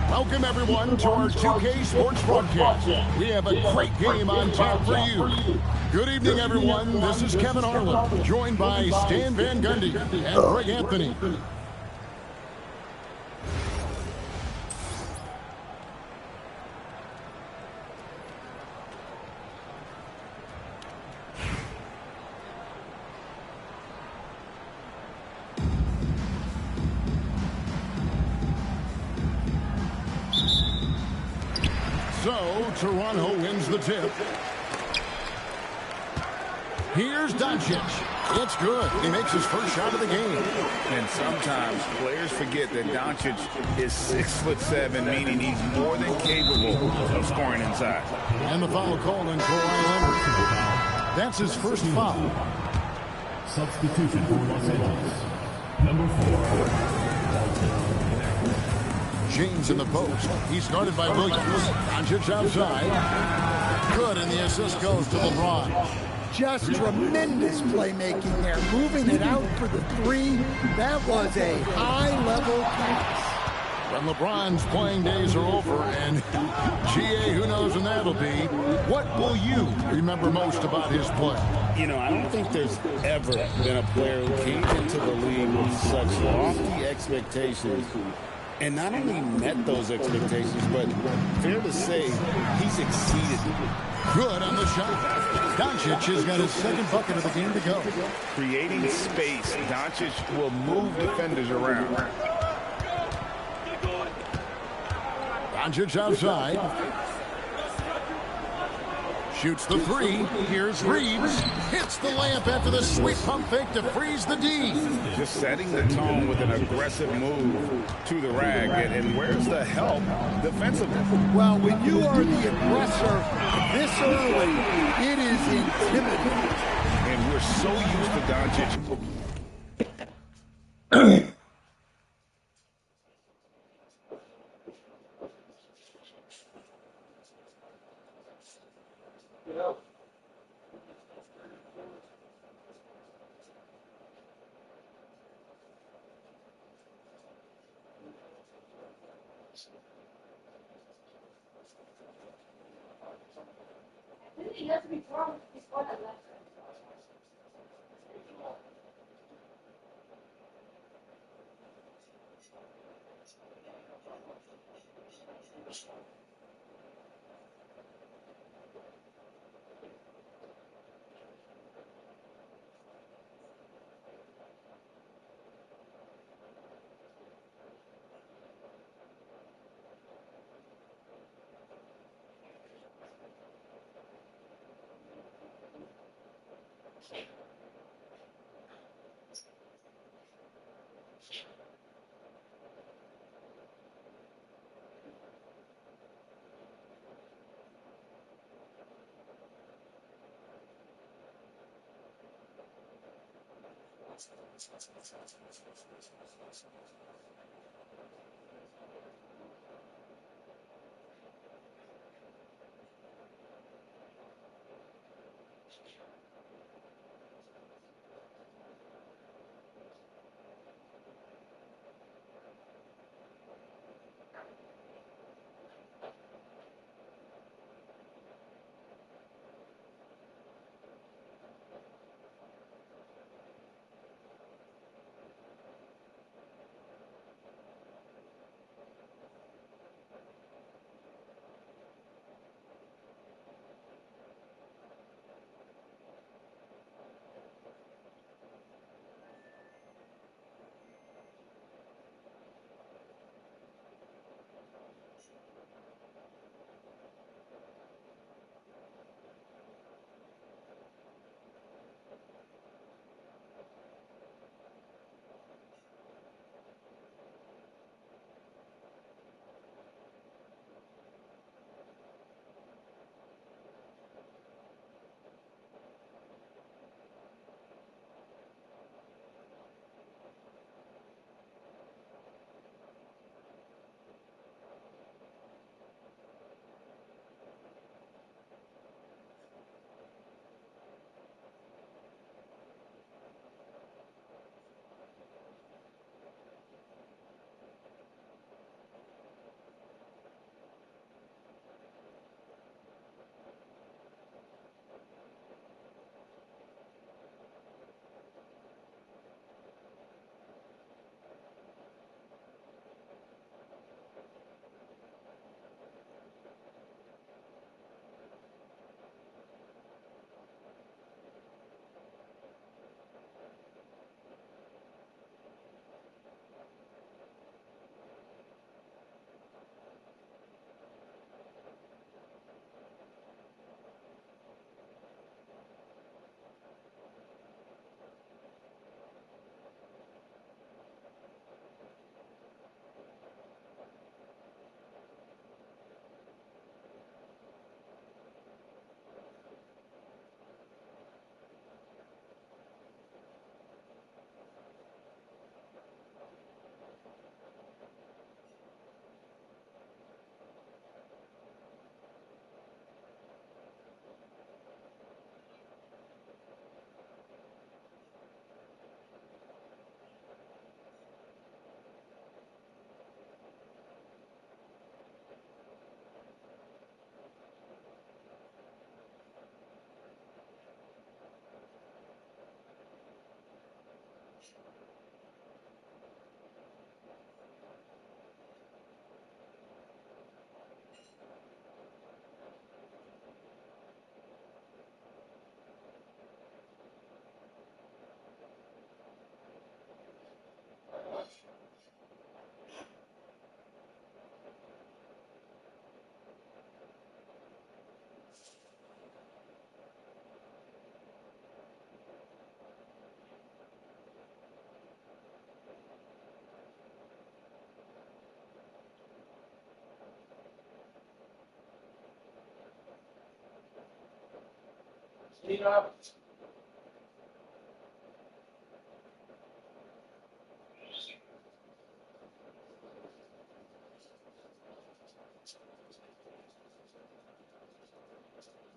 Welcome, everyone, to our 2K Sports broadcast. We have a great game on tap for you. Good evening, everyone. This is Kevin Harlan, joined by Stan Van Gundy and Greg Anthony. So, Toronto wins the tip. Here's Doncic. It's good. He makes his first shot of the game. And sometimes players forget that Doncic is 6'7", meaning he's more than capable of scoring inside. And the foul called on Kawhi Leonard. That's his first foul. Substitution for Los Angeles. Number 4. James in the post. He's guarded by Williams. Doncic outside. Good, and the assist goes to LeBron. Just tremendous playmaking there. Moving it out for the three. That was a high-level pass. When LeBron's playing days are over, and GA, who knows when that'll be, what will you remember most about his play? You know, I don't think there's ever been a player who came into the league with such lofty expectations and not only met those expectations, but fair to say, he's exceeded them. Good on the shot. Doncic has got his second bucket of the game to go. Creating space, Doncic will move defenders around. Doncic outside. Shoots the three. Here's Reeves. Hits the layup after the sweet pump fake to freeze the D. Just setting the tone with an aggressive move to the rag. And where's the help defensively? Well, when you are the aggressor this early, it is intimidating. And we're so used to Doncic. He has to be thrown. He's on that left.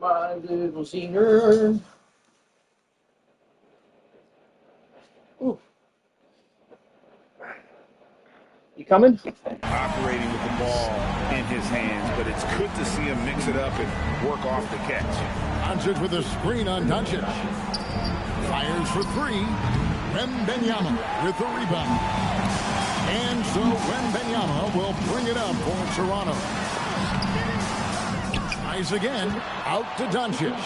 My little singer. Ooh. You coming? Operating with the ball in his hands, but it's good to see him mix it up and work off the catch. Doncic with a screen on Doncic. Fires for three. Wembanyama with the rebound. And so Wembanyama will bring it up for Toronto. Tries again. Out to Doncic.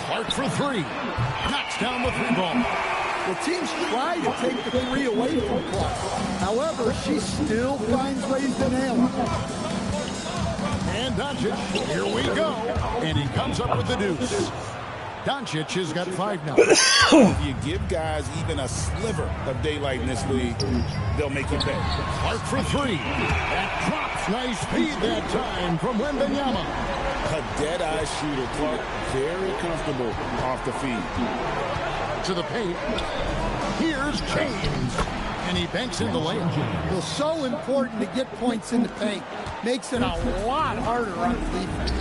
Clark for three. Knocks down the three ball. The teams try to take the three away from Clark. However, she still finds ways to nail it. And Doncic, here we go. And he comes up with the deuce. Doncic has got 5 now. If you give guys even a sliver of daylight in this league, they'll make you pay. Clark for three. That drops. Nice speed that time from Wembanyama. A dead-eye shooter. Clark very comfortable off the feet. To the paint. Here's James. And he banks in the lane. It's so important to get points in the paint. Makes it a lot harder on defense.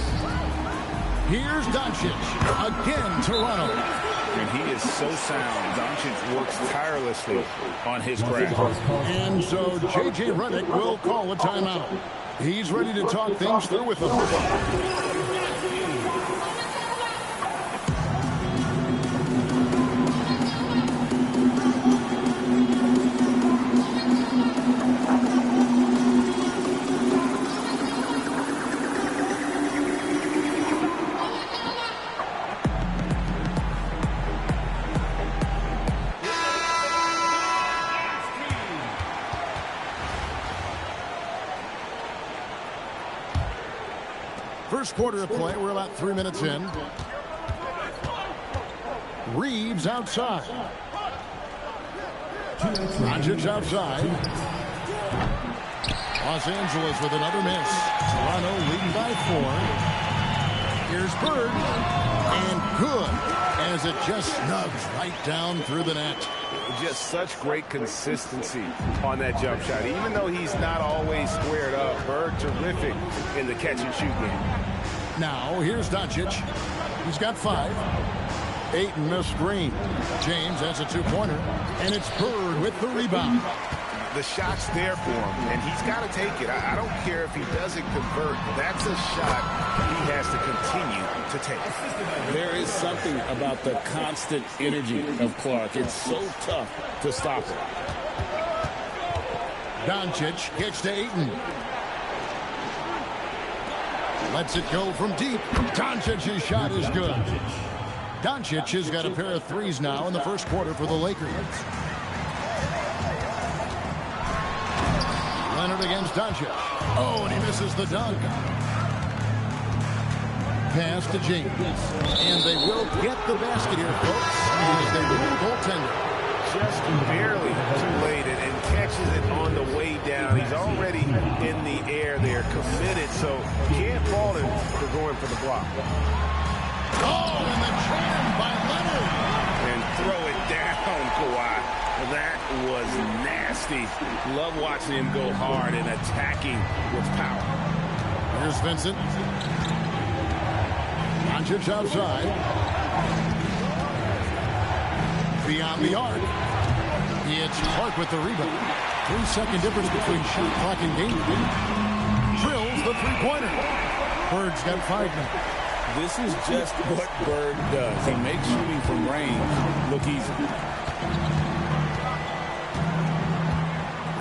Here's Doncic. Again, Toronto. And he is so sound. Doncic works tirelessly on his craft. And so J.J. Redick will call a timeout. He's ready to talk things through with them. First quarter of play, we're about 3 minutes in. Reeves outside. Doncic outside. Los Angeles with another miss. Toronto leading by 4. Here's Bird. And good, as it just snugs right down through the net. Just such great consistency on that jump shot. Even though he's not always squared up, Bird terrific in the catch-and-shoot game. Now, here's Doncic. He's got 5. Ayton a screen. James has a 2-pointer. And it's Bird with the rebound. The shot's there for him, and he's got to take it. I don't care if he doesn't convert. That's a shot he has to continue to take. There is something about the constant energy of Clark. It's so tough to stop it. Doncic gets to Ayton. Lets it go from deep. Doncic's shot is good. Doncic has got a pair of threes now in the first quarter for the Lakers. Leonard against Doncic. Oh, and he misses the dunk. Pass to James. And they will get the basket here, folks, as they rule goaltender. Just barely too late and catches it on the way down. He's already in the air there, committed, so can't fault him for going for the block. Oh, and the jam by Leonard. And throw it down, Kawhi. That was nasty. Love watching him go hard and attacking with power. Here's Vincent. Doncic outside. Beyond the arc. It's Clark with the rebound. 3-second difference between shot clock and game. Drills the three-pointer. Bird's got 5 now. This is just what Bird does. He makes shooting from range look easy.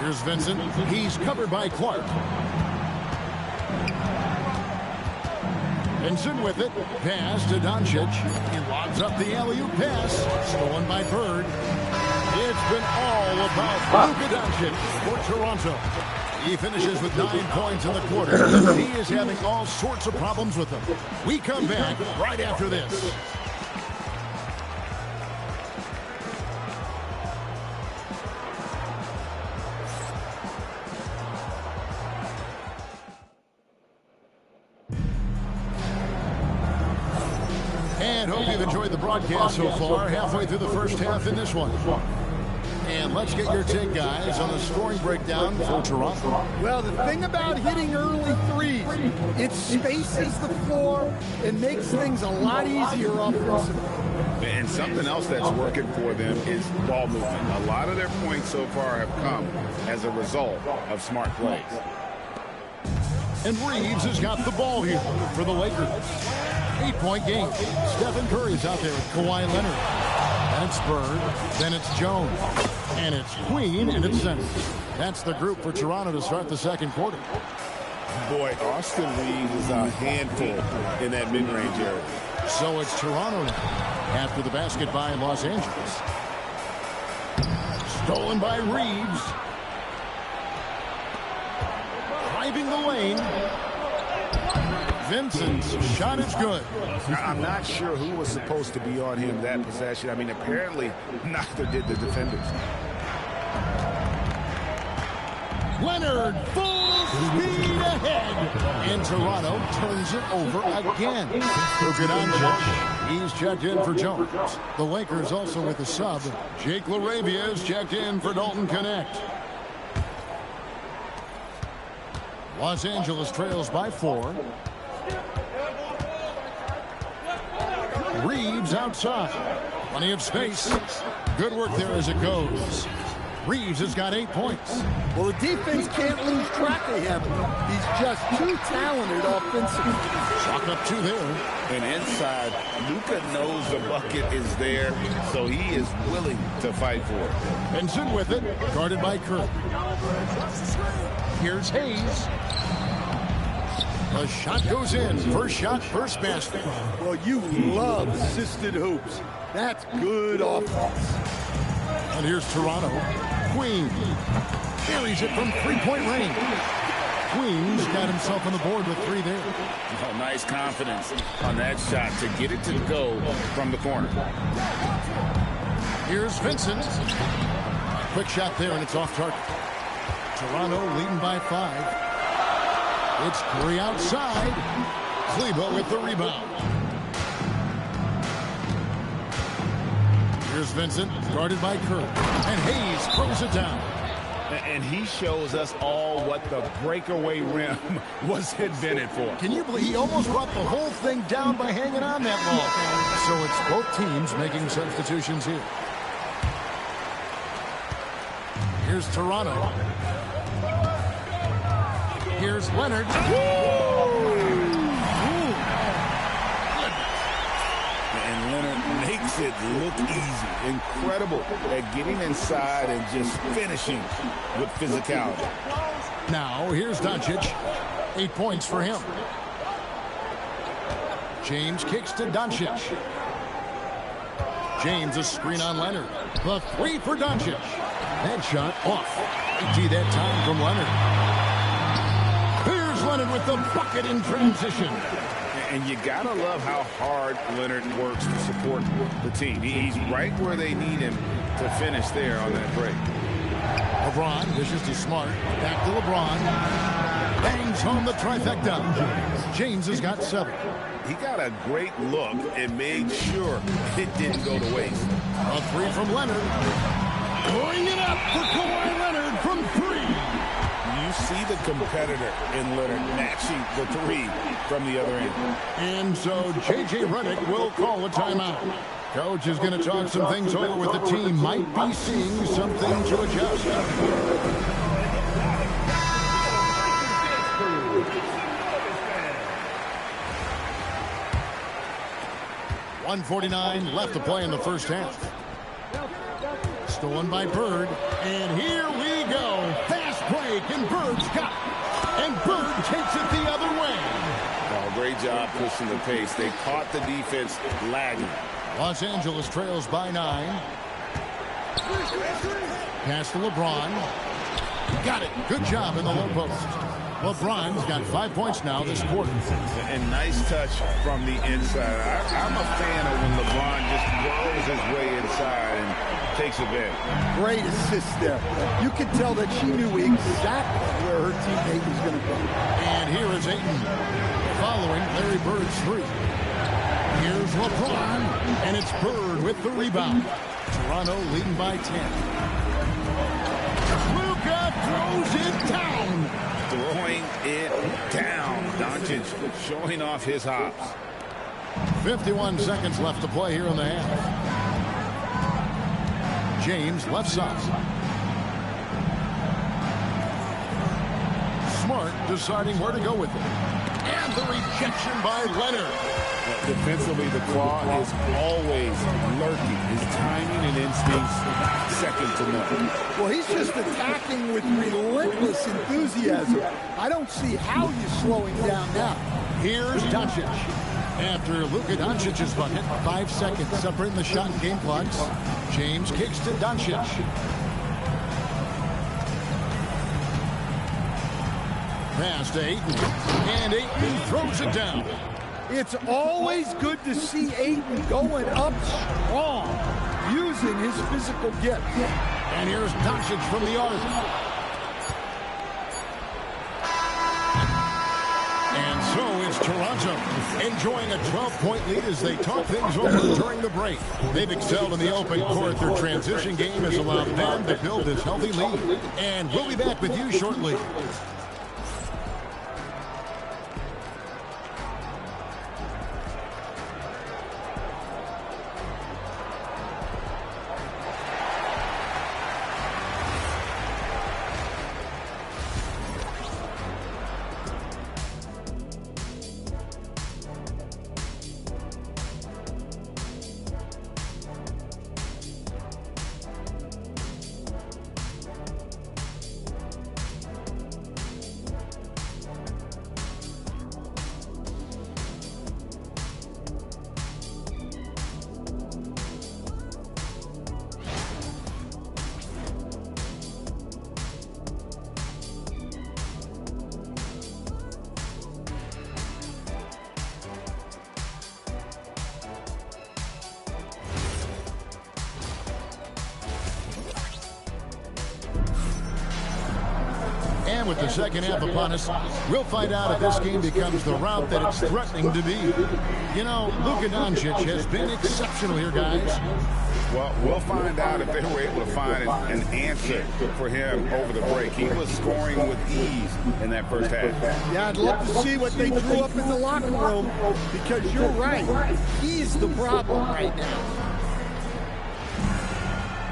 Here's Vincent. He's covered by Clark. Vincent with it. Pass to Doncic. He lobs up the alley-oop pass. Stolen by Bird. It's been all about Luka Doncic for Toronto. He finishes with 9 points in the quarter. He is having all sorts of problems with them. We come back right after this. And hope you've enjoyed the broadcast so far. Halfway through the first half in this one. And let's get your take, guys, on the scoring breakdown for Toronto. Well, the thing about hitting early threes, it spaces the floor and makes things a lot easier offensively. And something else that's working for them is ball movement. A lot of their points so far have come as a result of smart plays. And Reeves has got the ball here for the Lakers. 8-point game. Stephen Curry's out there with Kawhi Leonard. And it's Bird. Then it's Jones. And it's Queen, and it's center. That's the group for Toronto to start the second quarter. Boy, Austin Reeves is a handful in that mid-range area. So it's Toronto now after the basket by Los Angeles. Stolen by Reeves. Driving the lane. Vincent's shot is good. I'm not sure who was supposed to be on him that possession. I mean, apparently neither did the defenders. Leonard, full speed ahead. And Toronto turns it over again. Luka Doncic, he's checked in for Jones. The Lakers also with a sub. Jake LaRavia is checked in for Dalton Connect. Los Angeles trails by 4. Reeves outside. Plenty of space. Good work there as it goes. Reeves has got 8 points. Well, the defense can't lose track of him. He's just too talented offensively. Chalk up 2 there. And inside, Luka knows the bucket is there, so he is willing to fight for it. Benson with it, guarded by Curry. Here's Hayes. The shot goes in. First shot, first basket. Well, you love assisted hoops. That's good offense. And here's Toronto. Queen carries it from 3-point range. Queen's got himself on the board with 3 there. Oh, nice confidence on that shot to get it to go from the corner. Here's Vincent. Quick shot there, and it's off target. Toronto leading by 5. It's Curry outside. Kleber with the rebound. Here's Vincent, guarded by Curry. And Hayes throws it down. And he shows us all what the breakaway rim was invented for. Can you believe he almost brought the whole thing down by hanging on that long? So it's both teams making substitutions here. Here's Toronto. Here's Leonard. And Leonard makes it look easy. Incredible at getting inside and just finishing with physicality. Now, here's Doncic. 8 points for him. James kicks to Doncic. James a screen on Leonard. The 3 for Doncic. That shot off. 80 that time from Leonard. Here's Leonard with the bucket in transition. And you gotta love how hard Leonard works to support the team. He's right where they need him to finish there on that break. LeBron dishes to Smart. Back to LeBron. Bangs home the trifecta. James has got 7. He got a great look and made sure it didn't go to waste. A 3 from Leonard. Bring it up for Kawhi Leonard from 3. You see the competitor in Leonard matching the 3 from the other end. And so J.J. Redick will call a timeout. Coach is going to talk some things over with the team. Might be seeing something to adjust. 1:49 left to play in the first half. Stolen by Bird. And here we go. Fast break, and Bird's got it. And Bird takes it the other way. Oh, great job pushing the pace. They caught the defense lagging. Los Angeles trails by 9. Pass to LeBron. Got it. Good job in the low post. LeBron's got 5 points now this quarter. And nice touch from the inside. I'm a fan of when LeBron just whirls his way inside and takes advantage. Great assist there. You could tell that she knew exactly where her teammate was going to go. And here is Ayton following Larry Bird's 3. Here's Here's LeBron, and it's Bird with the rebound. Toronto leading by 10. Luka throws it down. Throwing it down. Doncic showing off his hops. 51 seconds left to play here in the half. James left side. Smart deciding where to go with it. And the rejection by Leonard. Defensively, the claw is always lurking. His timing and instincts second to none. Well, he's just attacking with relentless enthusiasm. I don't see how you slow him down now. Here's Doncic. After Luka Doncic's bucket, 5 seconds separating the shot and game clocks. James kicks to Doncic. Pass to Ayton. And Ayton throws it down. It's always good to see Ayton going up strong, using his physical gift. And here's Doncic from the arc. And so it's Toronto enjoying a 12-point lead as they talk things over during the break. They've excelled in the open court. Their transition game has allowed them to build this healthy lead. And we'll be back with you shortly. And with the second half upon us, we'll find out if this game becomes the route that it's threatening to be. You know, Luka Doncic has been exceptional here, guys. Well, we'll find out if they were able to find an answer for him over the break. He was scoring with ease in that first half. Yeah, I'd love to see what they drew up in the locker room, because you're right. He's the problem right now.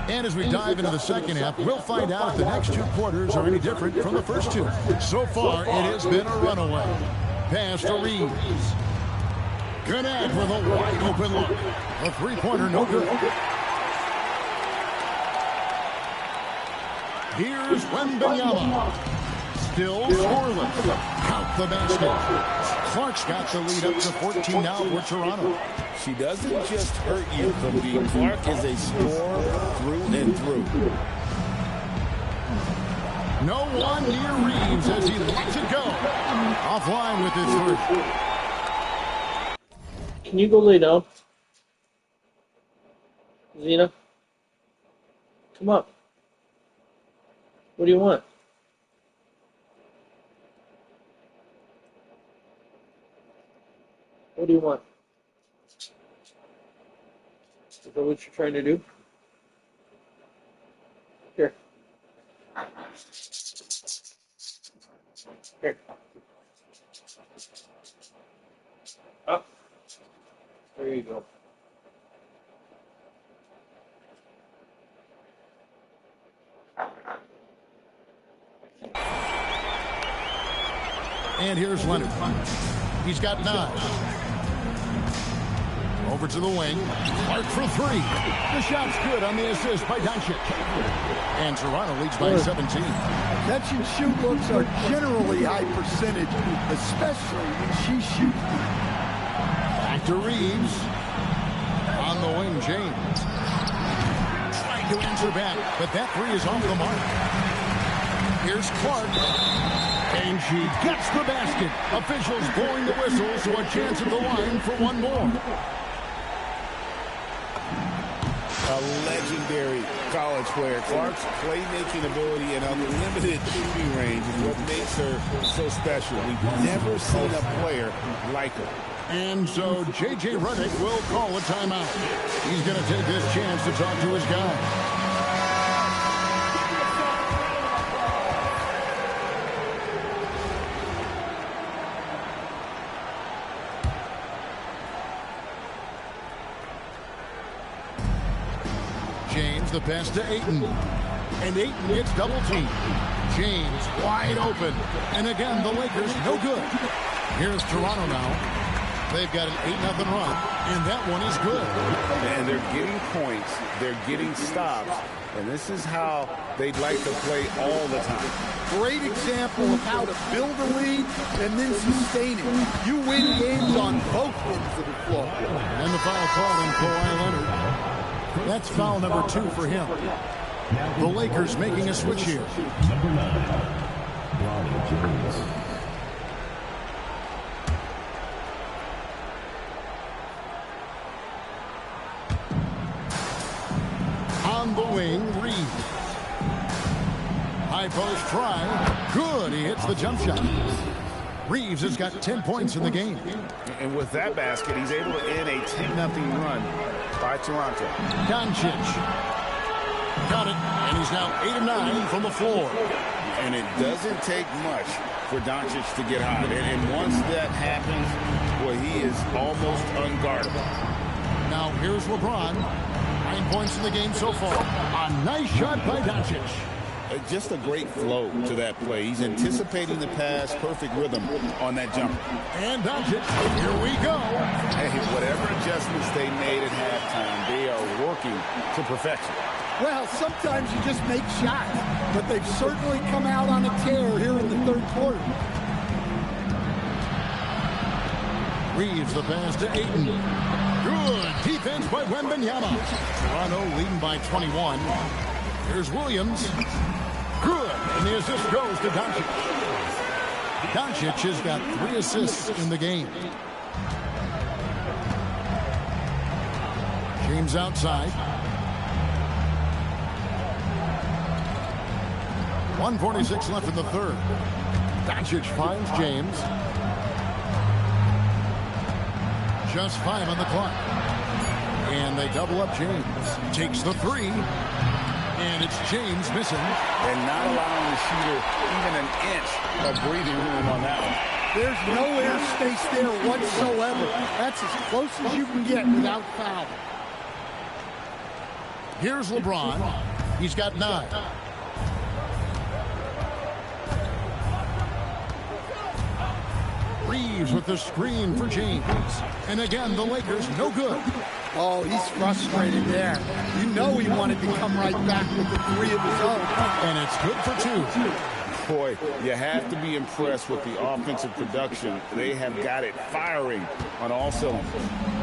And as we dive into the second half, we'll find out if the next two quarters are any different from the first two. So far, it has been a runaway. Pass to Reeves. Gannett with a wide open look. A three-pointer, no good. Here's Wembanyama. Still scoreless. Count the basket. Clark's got the lead up to 14 now for Toronto. She doesn't just hurt you from being. Clark is a scorer through and through. No one near Reeves as he lets it go. Offline with his three. Can you go lay down? Zena? Come up. What do you want? What do you want? Is that what you're trying to do? Here. Here. Up. There you go. And here's Leonard. He's got 9. Over to the wing. Clark for 3. The shot's good on the assist by Doncic. And Toronto leads by 17. Catch and shoot looks are generally high percentage, especially when she shoots. Back to Reeves. On the wing, James. Trying to answer back, but that 3 is off the mark. Here's Clark. And she gets the basket. Officials blowing the whistle, so a chance at the line for one more. A legendary college player. Clark's playmaking ability and unlimited shooting range is what makes her so special. We've never seen a player like her. And so J.J. Redick will call a timeout. He's going to take this chance to talk to his guy. James, the pass to Ayton. And Ayton gets double teamed. James wide open. And again, the Lakers no good. Here's Toronto now. They've got an 8-0 run, and that one is good. And they're getting points. They're getting stops. And this is how they'd like to play all the time. Great example of how to build a lead and then sustain it. You win games on both ends of the floor. And the foul called on Kawhi Leonard. That's foul number 2 for him. The Lakers making a switch here. Number 9, Bronny James. On the wing, Reeves. High post try. Good. He hits the jump shot. Reeves has got 10 points in the game. And with that basket, he's able to end a 10-0 run by Toronto. Doncic. Got it. And he's now 8 of 9 from the floor. And it doesn't take much for Doncic to get hot. And once that happens, well, he is almost unguardable. Now here's LeBron. 9 points in the game so far. A nice shot by Doncic. Just a great flow to that play. He's anticipating the pass, perfect rhythm on that jumper. And Doncic, here we go. Hey, whatever adjustments they made at halftime, they are working to perfection. Well, sometimes you just make shots, but they've certainly come out on a tear here in the third quarter. Reeves the pass to Ayton. Good defense by Wembanyama. Toronto leading by 21. Here's Williams. Good. And the assist goes to Doncic. Doncic has got 3 assists in the game. James outside. 1:46 left in the third. Doncic finds James. Just 5 on the clock. And they double up James. Takes the 3. And it's James missing. And not allowing the shooter even an inch of breathing room on that one. There's no air space there whatsoever. That's as close as you can get without foul. Here's LeBron. He's got 9. Reeves with the screen for James. And again, the Lakers no good. Oh, he's frustrated there. You know he wanted to come right back with the 3 of his own. And it's good for 2. Boy, you have to be impressed with the offensive production. They have got it firing on all cylinders.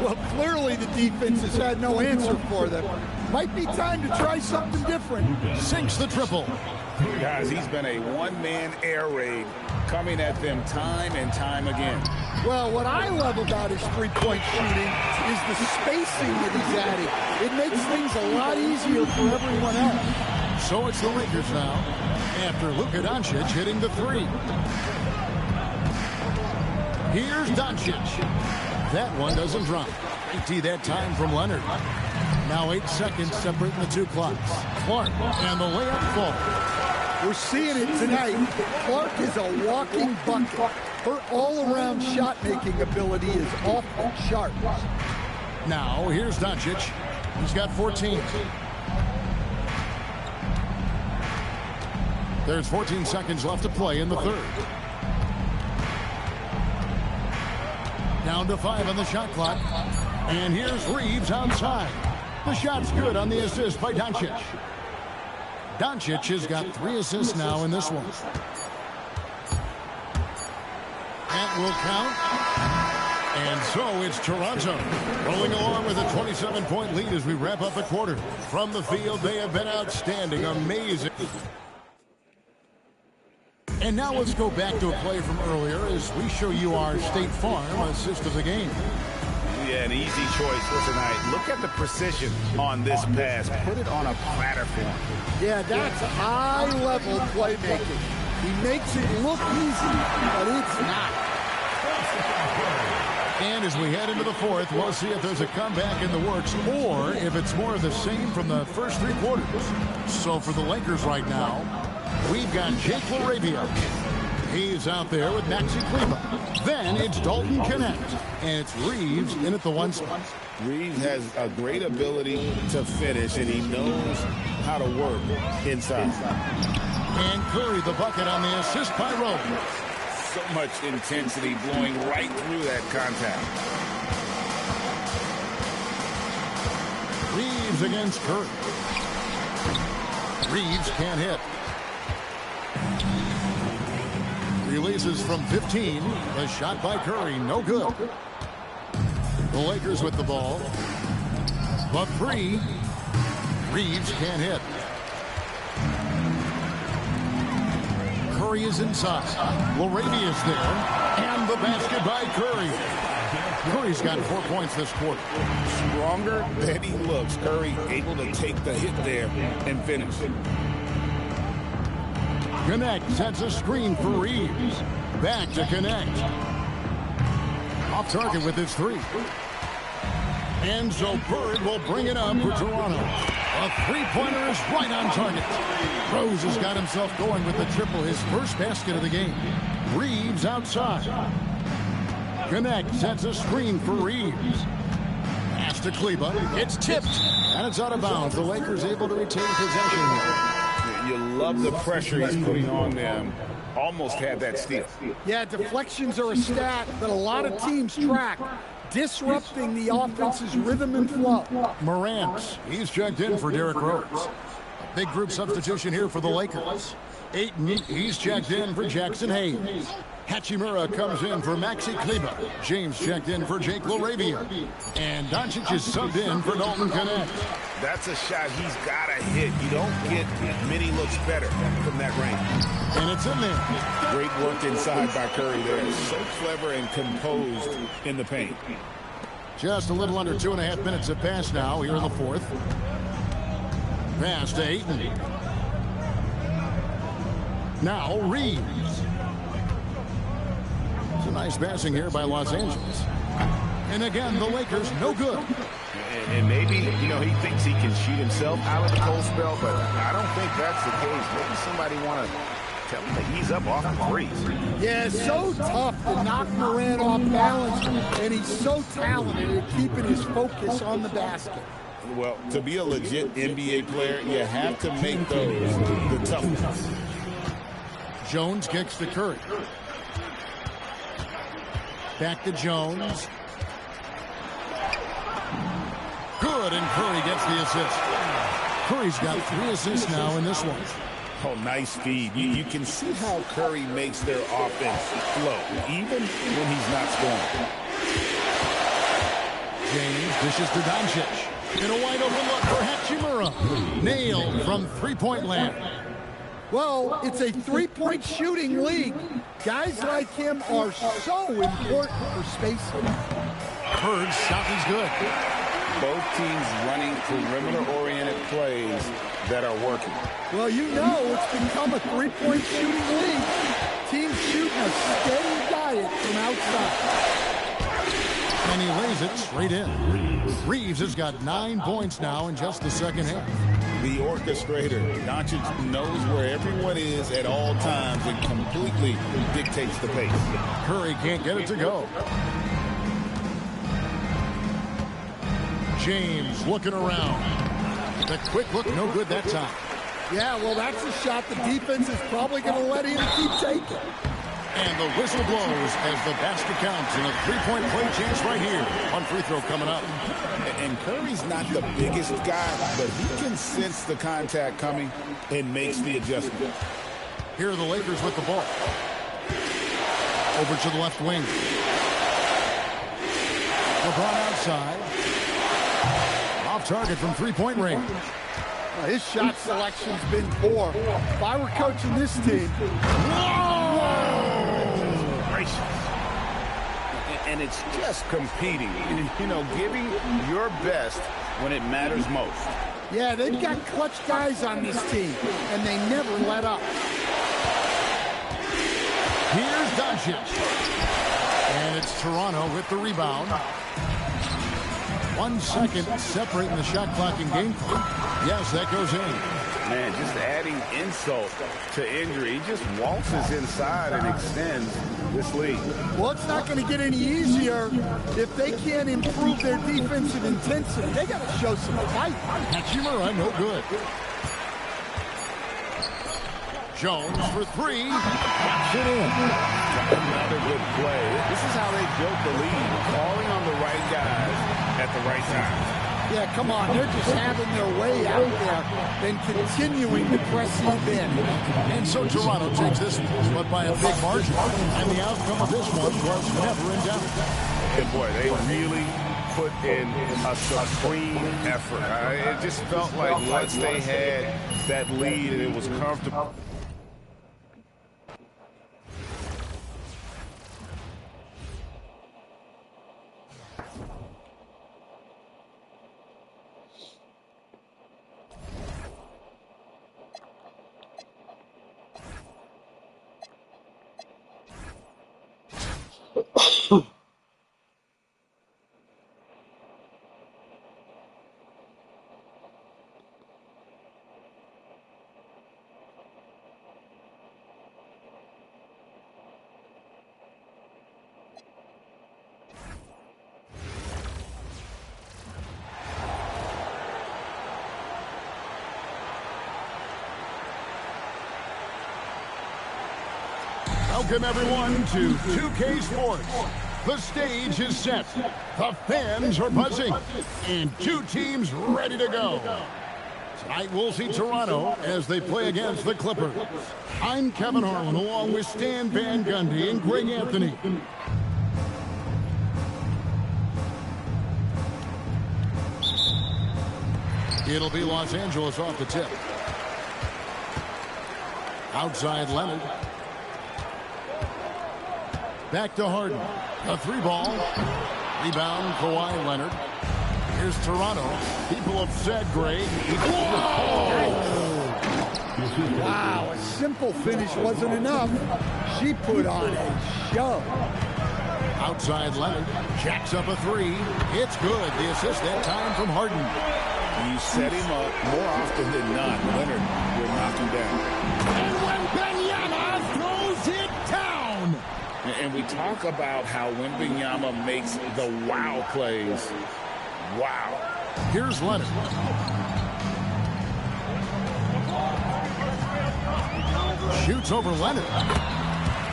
Well, clearly the defense has had no answer for them. Might be time to try something different. Sinks the triple. Guys, he's been a one-man air raid coming at them time and time again. Well, what I love about his three-point shooting is the spacing that he's adding. It makes things a lot easier for everyone else. So it's the Lakers now, after Luka Doncic hitting the 3. Here's Doncic. That one doesn't drop. 80 that time from Leonard. Now 8 seconds separating the 2 clocks. Clark and the layup falls. We're seeing it tonight. Clark is a walking bucket. Her all-around shot-making ability is off the charts. Now, here's Doncic. He's got 14. There's 14 seconds left to play in the third. Down to 5 on the shot clock. And here's Reeves outside. The shot's good on the assist by Doncic. Doncic has got 3 assists now in this one. That will count. And so it's Toronto rolling along with a 27-point lead as we wrap up the quarter. From the field, they have been outstanding, amazing. And now let's go back to a play from earlier as we show you our State Farm assist of the game. Yeah, an easy choice for tonight. Look at the precision on this pass. Put it on a platform. Yeah, that's high-level playmaking. He makes it look easy, but it's not. And as we head into the fourth, we'll see if there's a comeback in the works or if it's more of the same from the first three quarters. So for the Lakers right now, we've got Jake LaRavia. He's out there with Maxi Kleber. Then it's Dalton Connect. And it's Reeves in at the one spot. Reeves has a great ability to finish, and he knows how to work inside. And Curry the bucket on the assist by Rose. So much intensity blowing right through that contact. Reeves against Curry. Reeves can't hit. Releases from 15. A shot by Curry, no good. The Lakers with the ball. The three. Reeves can't hit. Curry is inside. LaRavia is there. And the basket by Curry. Curry's got 4 points this quarter. Stronger than he looks. Curry able to take the hit there and finish. Connect sets a screen for Reeves. Back to Connect. Off target with his three. And so Bird will bring it up for Toronto. A three-pointer is right on target. Rose has got himself going with the triple, his first basket of the game. Reeves outside. Connect sets a screen for Reeves. Pass to Kleber. It's tipped. And it's out of bounds. The Lakers able to retain possession here. You love the pressure he's putting on them. Almost had that steal. Yeah, deflections are a stat that a lot of teams track, disrupting the offense's rhythm and flow. Morant, he's checked in for Derrick Rose. A big group substitution here for the Lakers. Ayton, he's checked in for Jackson Hayes. Hachimura comes in for Maxi Kleber. James checked in for Jake LaRavia. And Doncic is subbed in for Dalton Connect. That's a shot he's got to hit. You don't get many looks better from that range. And it's in there. Great work inside by Curry there. So clever and composed in the paint. Just a little under 2.5 minutes have passed now here in the fourth. Pass to Ayton. Now Reeves. It's a nice passing here by Los Angeles. And again, the Lakers no good. And maybe, you know, he thinks he can shoot himself out of the cold spell, but I don't think that's the case. Maybe somebody want to tell him to ease up off the threes. Yeah, so tough to knock Morant off balance, and he's so talented at keeping his focus on the basket. Well, to be a legit NBA player, you have to make those the tough ones. Jones kicks to Curry. Back to Jones. Good, and Curry gets the assist. Curry's got 3 assists now in this one. Oh, nice feed. You can see how Curry makes their offense flow, even when he's not scoring. James dishes to Doncic. In a wide open look for Hachimura. Nailed from three-point land. Well, it's a three-point shooting league. Guys like him are so important for spacing. Bird's shot is good. Both teams running perimeter-oriented plays that are working. Well, you know it's become a three-point shooting league. Teams shooting a steady diet from outside. And he lays it straight in. Reeves has got 9 points now in just the second half. The orchestrator, Doncic, knows where everyone is at all times and completely dictates the pace. Curry can't get it to go. James looking around. The quick look, no good that time. Yeah, well, that's a shot the defense is probably going to let him keep taking. And the whistle blows as the basket counts, and a three-point play chance right here. One free throw coming up. And Curry's not the biggest guy, but he can sense the contact coming and makes the adjustment. Here are the Lakers with the ball. Over to the left wing. LeBron outside. Off target from three-point range. Well, his shot selection's been poor. If I were coaching this team... And it's just competing, you know, giving your best when it matters most. Yeah, they've got clutch guys on this team, and they never let up. Here's Doncic. And it's Toronto with the rebound. 1 second separating the shot clock and game clock. Yes, that goes in. Man, just adding insult to injury. He just waltzes inside and extends this lead. Well, it's not going to get any easier if they can't improve their defensive intensity. They got to show some fight. Hachimura, no good. Jones for 3. Pops it in. Another good play. This is how they built the lead, calling on the right guys at the right time. Yeah, come on. They're just having their way out there and continuing to press them in. And so Toronto takes this one, but by a big margin. And the outcome of this one was never in doubt. And boy, they really put in a supreme effort. It just felt like once they had that lead and it was comfortable. Welcome, everyone, to 2K Sports. The stage is set. The fans are buzzing. And 2 teams ready to go. Tonight, we'll see Toronto as they play against the Clippers. I'm Kevin Harlan, along with Stan Van Gundy and Greg Anthony. It'll be Los Angeles off the tip. Outside Leonard. Back to Harden. A 3-ball. Rebound, Kawhi Leonard. Here's Toronto. People have said, Greg. Wow, a simple finish wasn't enough. She put on a show. Outside Leonard. Jacks up a 3. It's good. The assist that time from Harden. You set him up more often than not. Leonard will knock him down. And Wembanyama throws it down. And we talk about how Wembanyama makes the wow plays. Wow. Here's Leonard. Shoots over Leonard.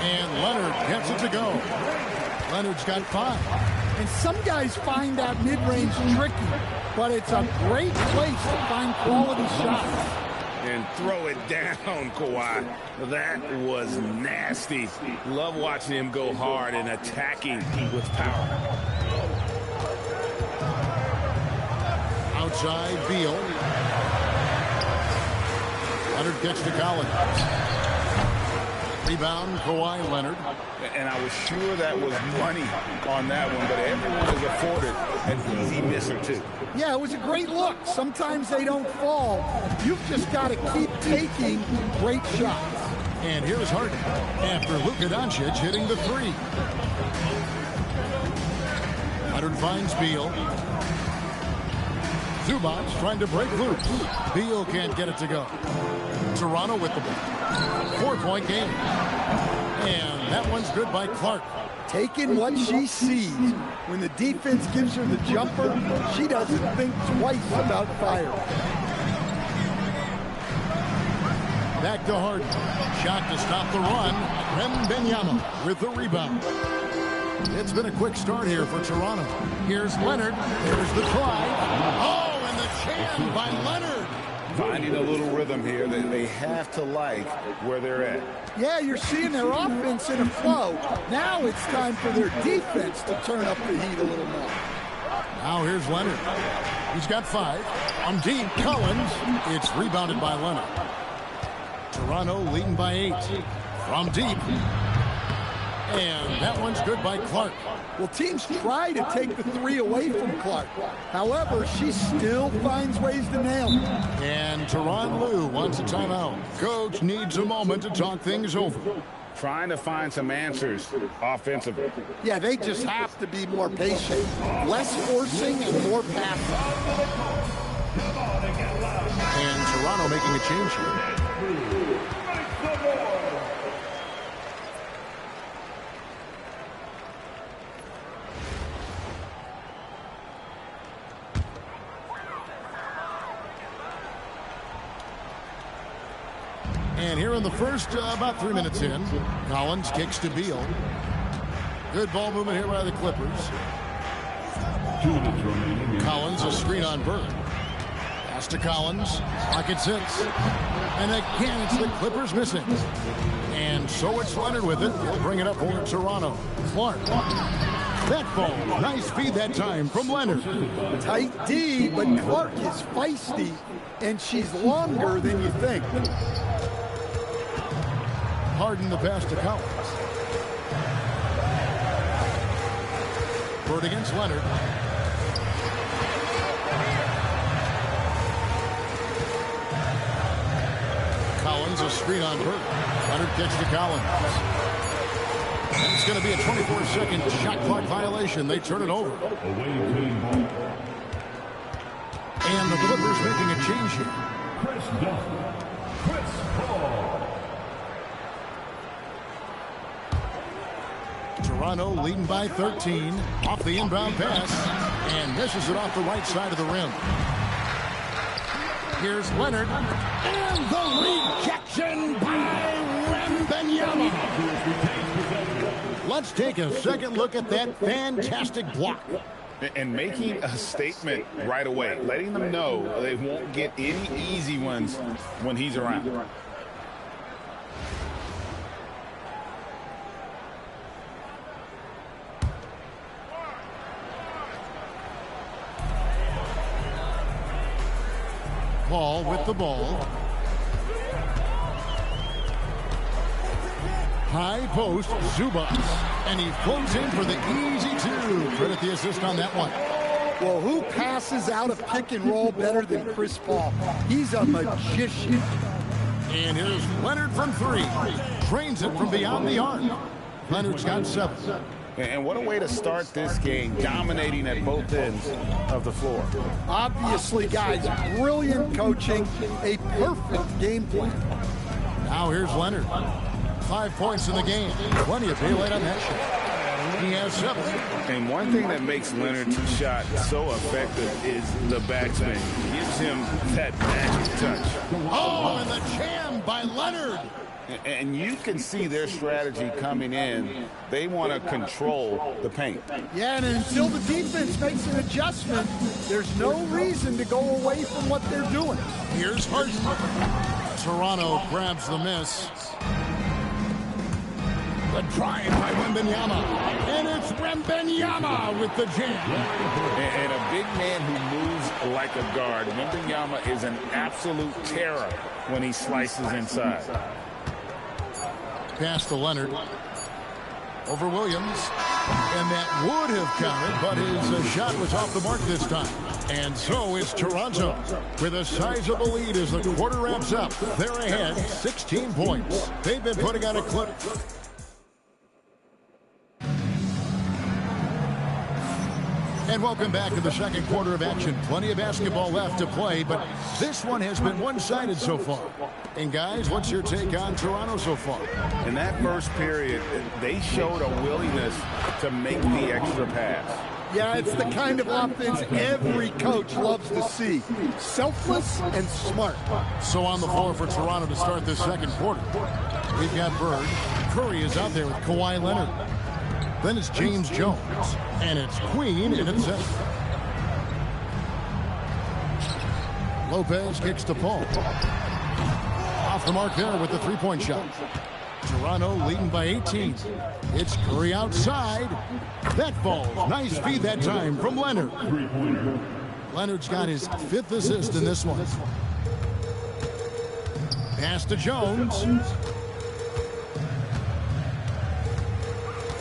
And Leonard gets it to go. Leonard's got 5. And some guys find that mid-range tricky, but it's a great place to find quality shots. And throw it down, Kawhi. That was nasty. Love watching him go hard and attacking with power. Outside, Beal. Leonard gets to Collins. Rebound, Kawhi Leonard. And I was sure that was money on that one, but everyone is afforded an easy miss or 2. Yeah, it was a great look. Sometimes they don't fall. You've just got to keep taking great shots. And here's Harden after Luka Doncic hitting the 3. Leonard finds Beal. Zubac's trying to break loose. Beal can't get it to go. Toronto with the ball. 4-point game. And that one's good by Clark. Taking what she sees. When the defense gives her the jumper, she doesn't think twice about firing. Back to Harden. Shot to stop the run. Wembanyama with the rebound. It's been a quick start here for Toronto. Here's Leonard. There's the try. Oh, and the jam by Leonard. Finding a little rhythm here that they have to like where they're at. Yeah, you're seeing their offense in a flow. Now it's time for their defense to turn up the heat a little more. Now here's Leonard. He's got 5. On deep, Collins. It's rebounded by Leonard. Toronto leading by 8. From deep. And that one's good by Clark. Well, teams try to take the 3 away from Clark. However, she still finds ways to nail it. And Tyronn Lue wants a timeout. Coach needs a moment to talk things over. trying to find some answers offensively. Yeah, they just have to be more patient. Less forcing and more passing. And Toronto making a change here. And here in the first, about 3 minutes in, Collins kicks to Beal. Good ball movement here by the Clippers. Collins, a screen on Bird. Pass to Collins. Pocket six. And again, it's the Clippers missing. And so it's Leonard with it. He'll bring it up for Toronto. Clark. That ball. Nice feed that time from Leonard. Tight D, but Clark is feisty, and she's longer than you think. Harden the pass to Collins. Bird against Leonard. Collins, a screen on Bird. Leonard kicks to Collins. And it's going to be a 24-second shot clock violation. They turn it over. And the Clippers making a change here. Toronto leading by 13 off the inbound pass and misses it off the right side of the rim. Here's Leonard and the rejection by Wembanyama. Let's take a second look at that fantastic block. And making a statement right away, letting them know they won't get any easy ones when he's around. Paul with the ball. High post, Zubas. And he floats in for the easy two. Credit the assist on that one. Well, who passes out a pick and roll better than Chris Paul? He's a magician. And here's Leonard from three. Trains it from beyond the arc. Leonard's got 7. And what a way to start this game, dominating at both ends of the floor. Obviously, guys, brilliant coaching, a perfect game plan. Now here's Leonard. 5 points in the game. Plenty of daylight on that shot. He has 7. And one thing that makes Leonard's shot so effective is the backspin. Gives him that magic touch. Oh, and the jam by Leonard. And you can see their strategy coming in. They want to control the paint. Yeah, and until the defense makes an adjustment, there's no reason to go away from what they're doing. Here's Harden. Toronto grabs the miss. The drive by Wembanyama. And it's Wembanyama with the jam. And a big man who moves like a guard. Wembanyama is an absolute terror when he slices inside. Pass to Leonard. Over Williams. And that would have counted, but his shot was off the mark this time. And so it's Toronto with a sizable lead as the quarter wraps up. They're ahead 16 points. They've been putting on a clip. And welcome back to the second quarter of action. Plenty of basketball left to play, but this one has been one-sided so far. And guys, what's your take on Toronto so far? In that first period, they showed a willingness to make the extra pass. Yeah, it's the kind of offense every coach loves to see. Selfless and smart. So on the floor for Toronto to start this second quarter. We've got Bird. Curry is out there with Kawhi Leonard. Then it's James Jones. And it's Queen in its center. Lopez kicks to Paul. Off the mark there with the three-point shot. Toronto leading by 18. It's Curry outside. That falls. Nice feed that time from Leonard. Leonard's got his 5th assist in this one. Pass to Jones.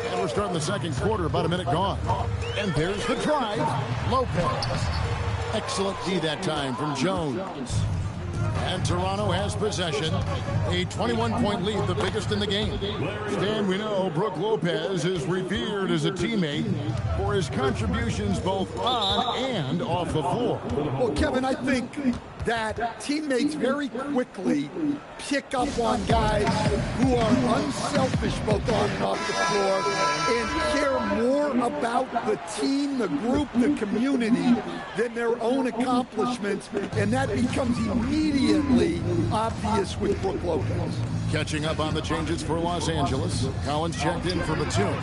And we're starting the second quarter, about a minute gone. And there's the drive. Lopez. Excellent D that time from Jones. And Toronto has possession. A 21-point lead, the biggest in the game. Stan, we know Brook Lopez is revered as a teammate for his contributions both on and off the floor. Well, Kevin, I think that teammates very quickly pick up on guys who are unselfish both on and off the floor and care more about the team, the group, the community than their own accomplishments, and that becomes immediately obvious with Brook Lopez. Catching up on the changes for Los Angeles. Collins checked in for Batum.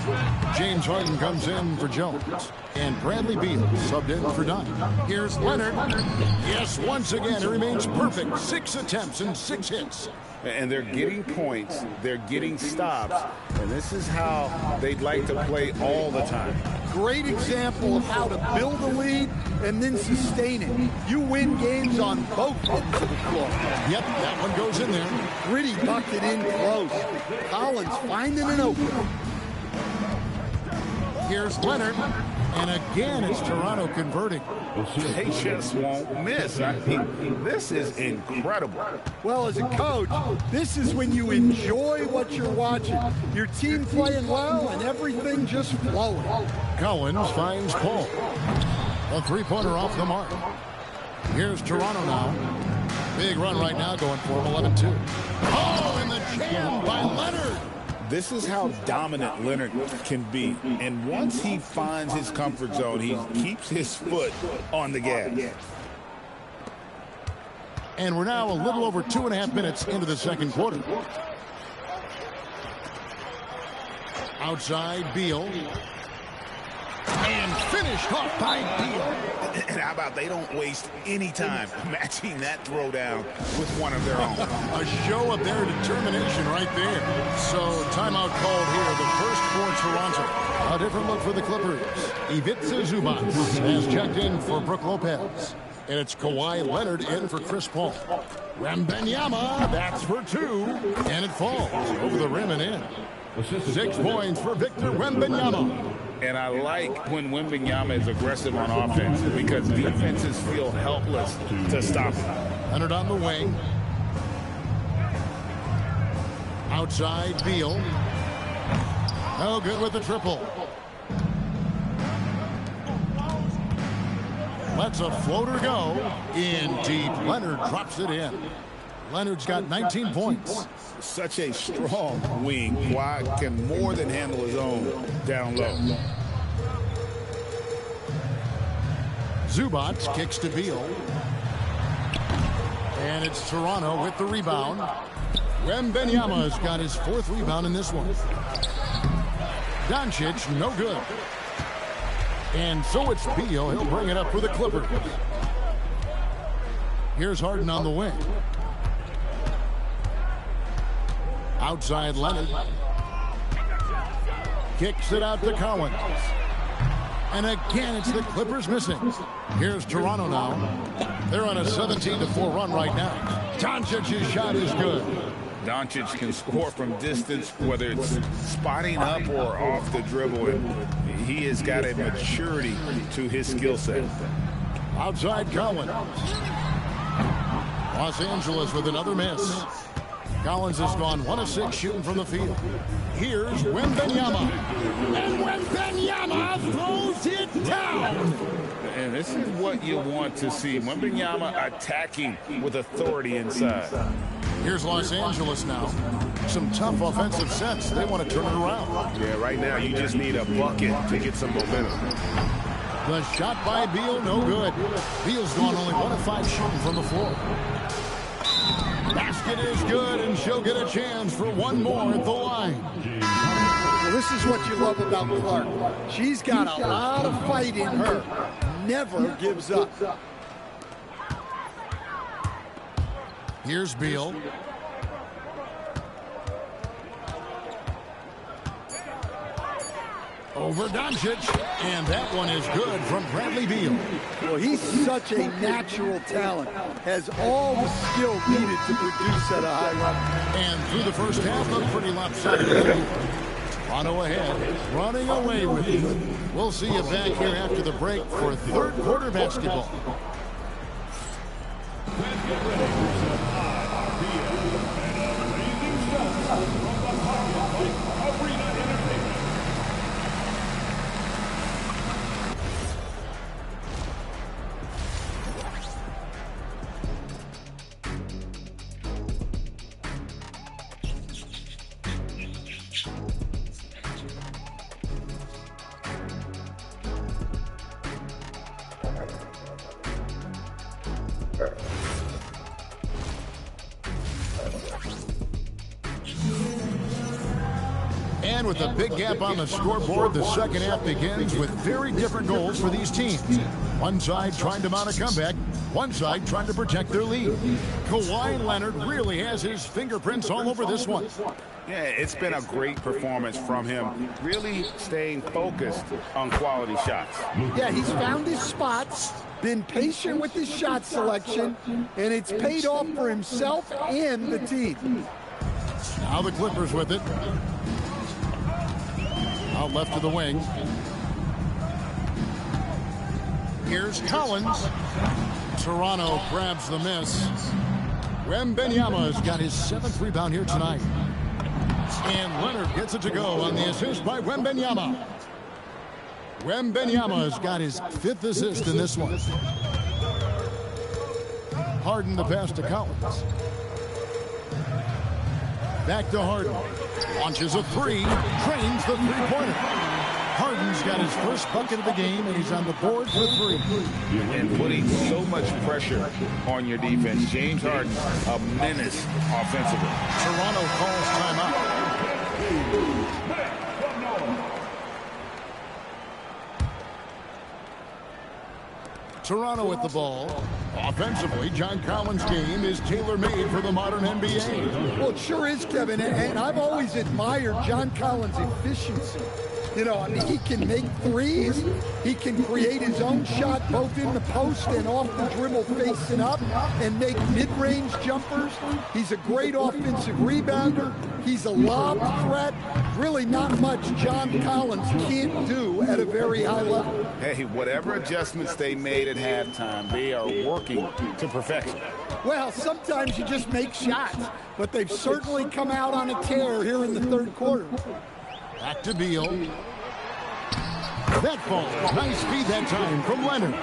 James Harden comes in for Jones. And Bradley Beal subbed in for Dunn. Here's Leonard. Yes, once again, it remains perfect. 6 attempts and 6 hits. And they're getting points, they're getting stops, and this is how they'd like to play all the time. Great example of how to build a lead and then sustain it. You win games on both ends of the floor. Yep, that one goes in there. Gritty ducked it in close. Collins finding an opening. Here's Leonard. And again, it's Toronto converting. They just won't miss. I mean, this is incredible. Well, as a coach, this is when you enjoy what you're watching. Your team playing well and everything just flowing. Collins finds Paul. A three-pointer off the mark. Here's Toronto now. Big run right now going for him, 11-2. Oh, and the jam by Leonard. This is how dominant Leonard can be. And once he finds his comfort zone, he keeps his foot on the gas. And we're now a little over 2.5 minutes into the second quarter. Outside, Beal. And finished off by Beal. And how about they don't waste any time matching that throwdown with one of their own. A show of their determination right there. So timeout called here, the first for Toronto. A different look for the Clippers. Ivica Zubac has checked in for Brook Lopez. And it's Kawhi Leonard in for Chris Paul. Wembanyama, that's for 2. And it falls over the rim and in. 6 points for Victor Wembanyama. And I like when Wembanyama is aggressive on offense because defenses feel helpless to stop him. Leonard on the wing. Outside, Beal. No good with the triple. Lets a floater go. In deep. Leonard drops it in. Leonard's got 19 points. Such a strong wing. Kawhi can more than handle his own down low. Zubac kicks to Beal. And it's Toronto with the rebound. Wembanyama has got his 4th rebound in this one. Doncic, no good. And so it's Beal. He'll bring it up for the Clippers. Here's Harden on the wing. Outside Leonard. Kicks it out to Collins. And again, it's the Clippers missing. Here's Toronto now. They're on a 17-4 run right now. Doncic's shot is good. Doncic can score from distance, whether it's spotting up or off the dribble. And he has got a maturity to his skill set. Outside Collins. Los Angeles with another miss. Collins has gone 1 of 6 shooting from the field. Here's Wembanyama. And Wembanyama throws it down. And this is what you want to see. Wembanyama attacking with authority inside. Here's Los Angeles now. Some tough offensive sets. They want to turn it around. Yeah, right now you just need a bucket to get some momentum. The shot by Beal, no good. Beal's gone only 1 of 5 shooting from the floor. Basket is good, and she'll get a chance for one more at the line. Well, this is what you love about Clark. She's got a lot of fight in her. Never gives up. Here's Beal. Over Doncic, and that one is good from Bradley Beal. Well, he's such a natural talent. Has all the skill needed to produce at a high level. And through the first half, a pretty lopsided. Toronto ahead, running away with it. We'll see you back here after the break for third quarter basketball. And with a big gap on the scoreboard, the second half begins with very different goals for these teams. One side trying to mount a comeback, one side trying to protect their lead. Kawhi Leonard really has his fingerprints all over this one. Yeah, it's been a great performance from him, really staying focused on quality shots. Yeah, he's found his spots, been patient with his shot selection, and it's paid off for himself and the team. Now the Clippers with it. Out left to the wing. Here's Collins. Toronto grabs the miss. Wembanyama's got his 7th rebound here tonight. And Leonard gets it to go on the assist by Wembanyama. Wembanyama's got his 5th assist in this one. Harden the pass to Collins. Back to Harden. Launches a 3. Trains the three-pointer. Harden's got his first bucket of the game, and he's on the board for 3. And putting so much pressure on your defense. James Harden, a menace offensively. Toronto calls timeout. Toronto with the ball. Offensively, John Collins' game is tailor-made for the modern NBA. Well, it sure is, Kevin, and I've always admired John Collins' efficiency. You know, I mean, he can make threes. He can create his own shot both in the post and off the dribble facing up and make mid-range jumpers. He's a great offensive rebounder. He's a lob threat. Really not much John Collins can't do at a very high level. Hey, whatever adjustments they made at halftime, they are working to perfection. Well, sometimes you just make shots, but they've certainly come out on a tear here in the third quarter. Back to Beal. That ball, nice speed that time from Leonard.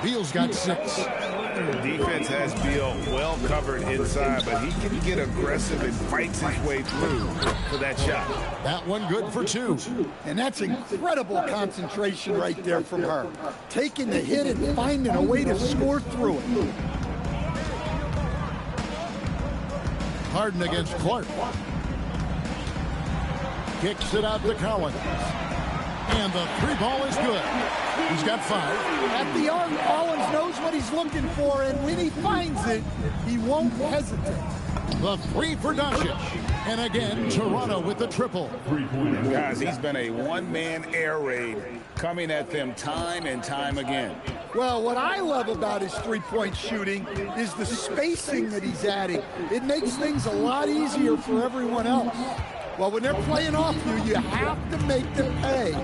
Beal's got 6. The defense has Beal well covered inside, but he can get aggressive and fights his way through for that shot. That one good for 2. And that's incredible concentration right there from her. Taking the hit and finding a way to score through it. Harden against Clark. Kicks it out to Collins. And the 3 ball is good. He's got 5. At the arc, Collins knows what he's looking for, and when he finds it, he won't hesitate. The 3 for Doncic. And again, Toronto with the triple. Guys, he's been a one-man air raid coming at them time and time again. Well, what I love about his three-point shooting is the spacing that he's adding. It makes things a lot easier for everyone else. Well, when they're playing off you have to make them pay.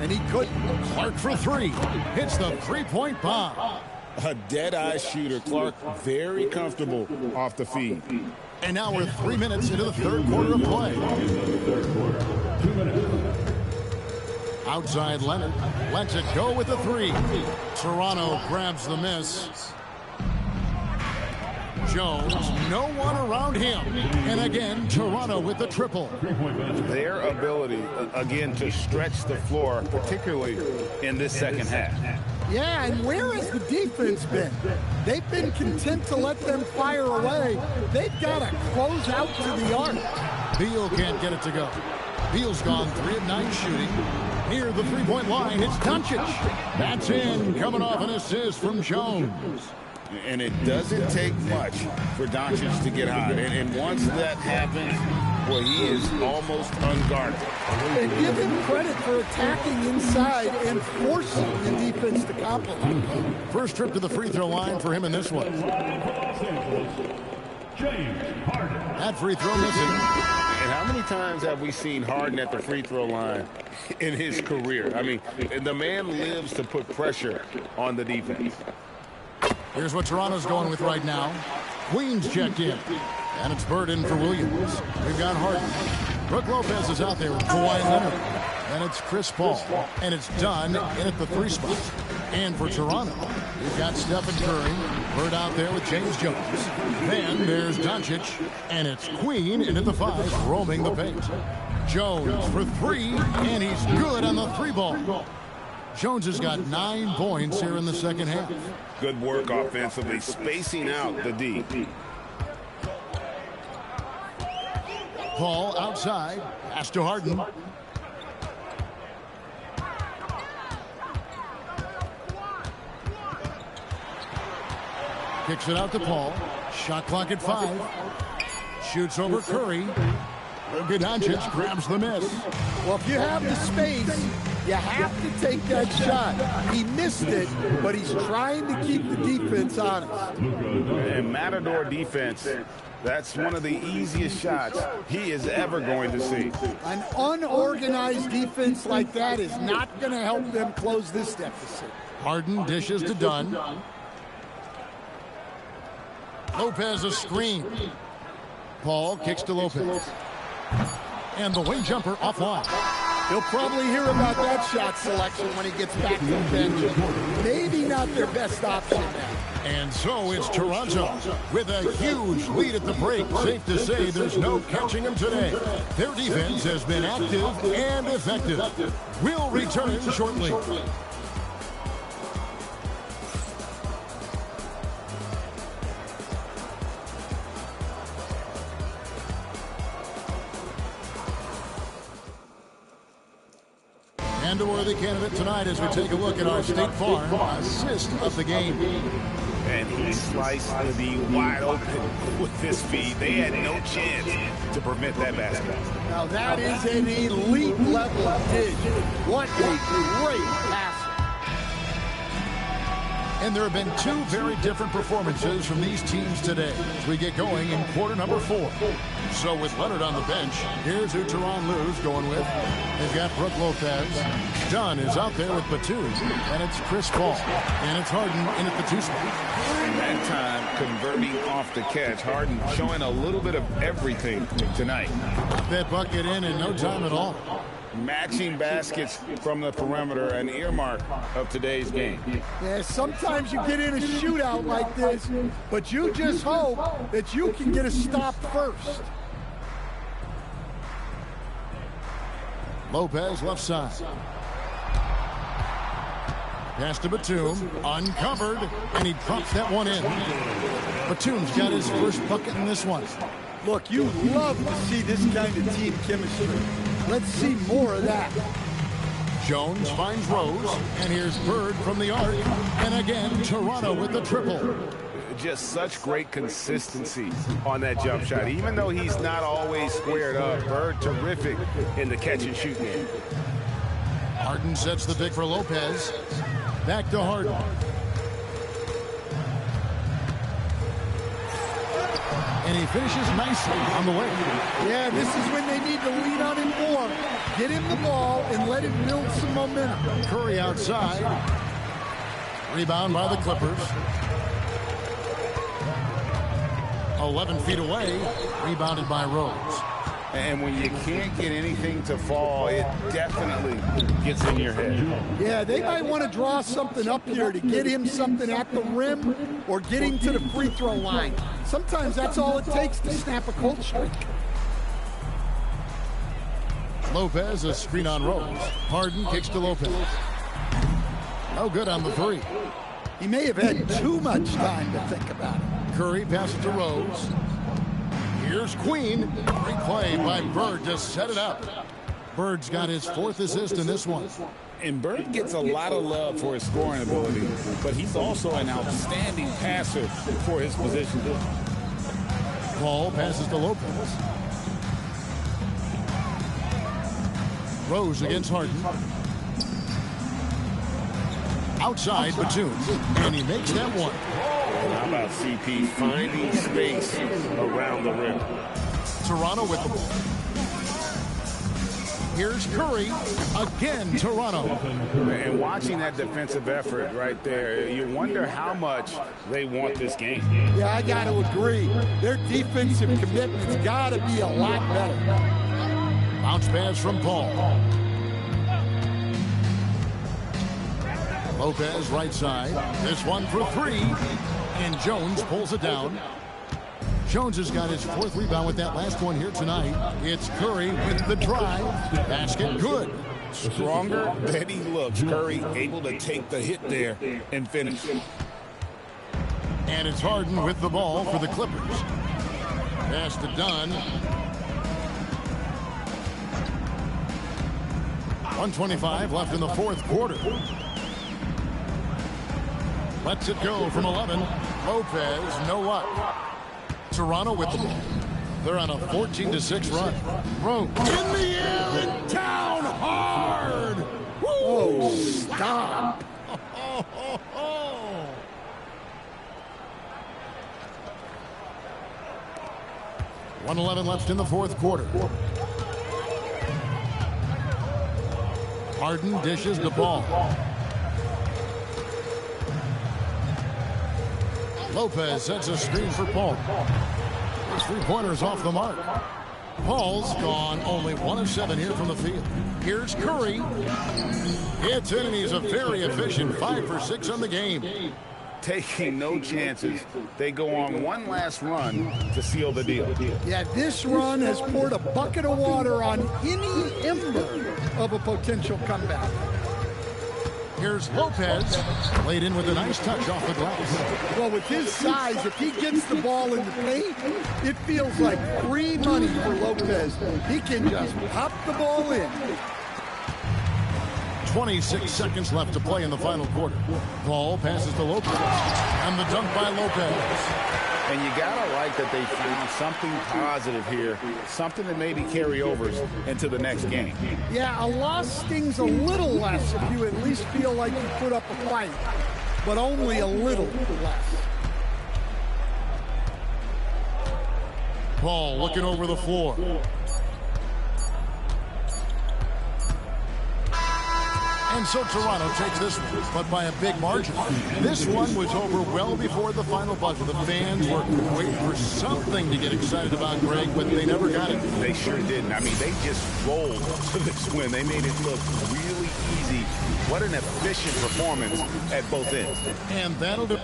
And he couldn't. Clark for 3. Hits the 3-point bomb. A dead-eye shooter. Clark very comfortable off the feed. And now we're 3 minutes into the third quarter of play. Outside Leonard. Lets it go with the 3. Toronto grabs the miss. Jones, no one around him. And again, Toronto with the triple. Their ability, again, to stretch the floor, particularly in this second half. Yeah, and where has the defense been? They've been content to let them fire away. They've got to close out to the arc. Beal can't get it to go. Beal's gone 3 of 9 shooting. Near the 3-point line, it's Doncic. That's in, coming off an assist from Jones. And it doesn't take much for Doncic to get hot. And once that happens, well, he is almost unguarded. And give him credit for attacking inside and forcing the defense to compliment. First trip to the free throw line for him in this one. That free throw missing. And how many times have we seen Harden at the free throw line in his career? I mean, the man lives to put pressure on the defense. Here's what Toronto's going with right now. Queens checked in. And it's Bird in for Williams. We've got Harden. Brook Lopez is out there with Kawhi Leonard. And it's Chris Paul. And it's done in at the 3 spot. And for Toronto, we've got Stephen Curry. Bird out there with James Jones. Then there's Doncic. And it's Queen in at the 5, roaming the paint. Jones for 3. And he's good on the 3 ball. Jones has got 9 points here in the second half. Good work offensively, spacing out the D. Paul outside. Pass to Harden. Kicks it out to Paul. Shot clock at 5. Shoots over Curry. Luka Doncic grabs the miss. Well, if you have the space, you have to take that shot. He missed it, but he's trying to keep the defense honest. And Matador defense, that's one of the easiest shots he is ever going to see. An unorganized defense like that is not going to help them close this deficit. Harden dishes to Dunn. Lopez a screen. Paul kicks to Lopez. And the wing jumper offline. He'll probably hear about that shot selection when he gets back to the bench. Maybe not their best option now. And so it's Toronto with a huge lead at the break. Safe to say there's no catching them today. Their defense has been active and effective. We'll return shortly. And a worthy candidate tonight as we take a look at our State Farm assist of the game. And he sliced the wide open with this feed. They had no chance to prevent that basket. Now that is an elite level of dig. What a great pass. And there have been two very different performances from these teams today as we get going in quarter number 4. So with Leonard on the bench, here's who Tyronn Lue's going with. They've got Brook Lopez. Dunn is out there with Batum. And it's Chris Paul. And it's Harden in at the 2 spot. And that time, converting off the catch. Harden showing a little bit of everything tonight. That bucket in no time at all. Matching baskets from the perimeter, an earmark of today's game. Yeah, sometimes you get in a shootout like this, but you just hope that you can get a stop first. Lopez left side. Pass to Batum, uncovered, and he drops that one in. Batum's got his first bucket in this one. Look, you love to see this kind of team chemistry. Let's see more of that. Jones finds Rose, and here's Bird from the arc. And again, Toronto with the triple. Just such great consistency on that jump shot. Even though he's not always squared up, Bird terrific in the catch and shoot game. Harden sets the pick for Lopez. Back to Harden. And he finishes nicely on the way. Yeah, this is when they need to lean on him more. Get him the ball and let him build some momentum. Curry outside. Rebound by the Clippers. 11 feet away. Rebounded by Rose. And when you can't get anything to fall, it definitely gets in your head. Yeah, they might want to draw something up here to get him something at the rim or get him to the free throw line. Sometimes that's all it takes to snap a cold streak. Lopez, a screen on Rose. Harden kicks to Lopez. No good on the 3. He may have had too much time to think about it. Curry passes to Rose. Here's Queen. Great play by Bird to set it up. Bird's got his 4th assist in this one. And Bird gets a lot of love for his scoring ability, but he's also an outstanding passer for his position. Paul passes to Lopez. Rose against Harden. Outside Batum, and he makes that one. How about CP finding space around the rim? Toronto with the ball. Here's Curry. Again, Toronto. And watching that defensive effort right there, you wonder how much they want this game. Yeah, I got to agree. Their defensive commitment's got to be a lot better. Bounce pass from Paul. Lopez right side. This one for 3. And Jones pulls it down. Jones has got his 4th rebound with that last one here tonight. It's Curry with the drive. Basket good. Stronger than he looks. Curry able to take the hit there and finish. And it's Harden with the ball for the Clippers. Pass to Dunn. 1:25 left in the fourth quarter. Lets it go from 11. Lopez, no luck. Toronto with the ball. They're on a 14-6 run. Rowe in the air and down hard. Woo! Oh, stop. 1:11 left in the fourth quarter. Harden dishes the ball. Lopez sets a screen for Paul. His three-pointer's off the mark. Paul's gone only 1 of 7 here from the field. Here's Curry. It's in, and he's a very efficient 5 for 6 on the game. Taking no chances. They go on one last run to seal the deal. Yeah, this run has poured a bucket of water on any ember of a potential comeback. Here's Lopez. Laid in with a nice touch off the glass. Well, with his size, if he gets the ball in the paint, it feels like free money for Lopez. He can just pop the ball in. 26 seconds left to play in the final quarter. Ball passes to Lopez. And the dunk by Lopez. And you gotta like that they found something positive here, something that maybe carry overs into the next game. Yeah, a loss stings a little less if you at least feel like you put up a fight, but only a little less. Paul looking over the floor. And so Toronto takes this one, but by a big margin. This one was over well before the final buzzer. The fans were waiting for something to get excited about, Greg, but they never got it. They sure didn't. I mean, they just rolled to this win. They made it look really easy. What an efficient performance at both ends. And that'll do.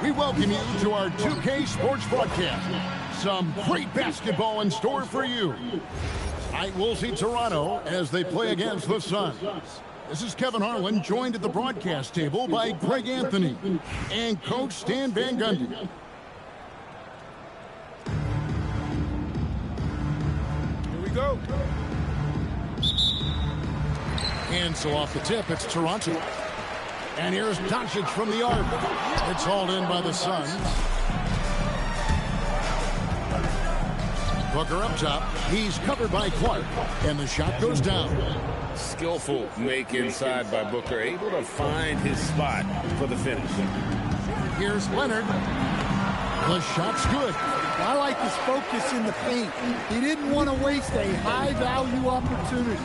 We welcome you to our 2K Sports broadcast. Some great basketball in store for you. Tonight we'll see Toronto as they play against the Suns. This is Kevin Harlan, joined at the broadcast table by Greg Anthony and Coach Stan Van Gundy. Here we go. And so off the tip, it's Toronto. And here's Doncic from the arc. It's hauled in by the Suns. Booker up top. He's covered by Clark. And the shot goes down. Skillful make inside by Booker. Able to find his spot for the finish. Here's Leonard. The shot's good. I like his focus in the paint. He didn't want to waste a high-value opportunity.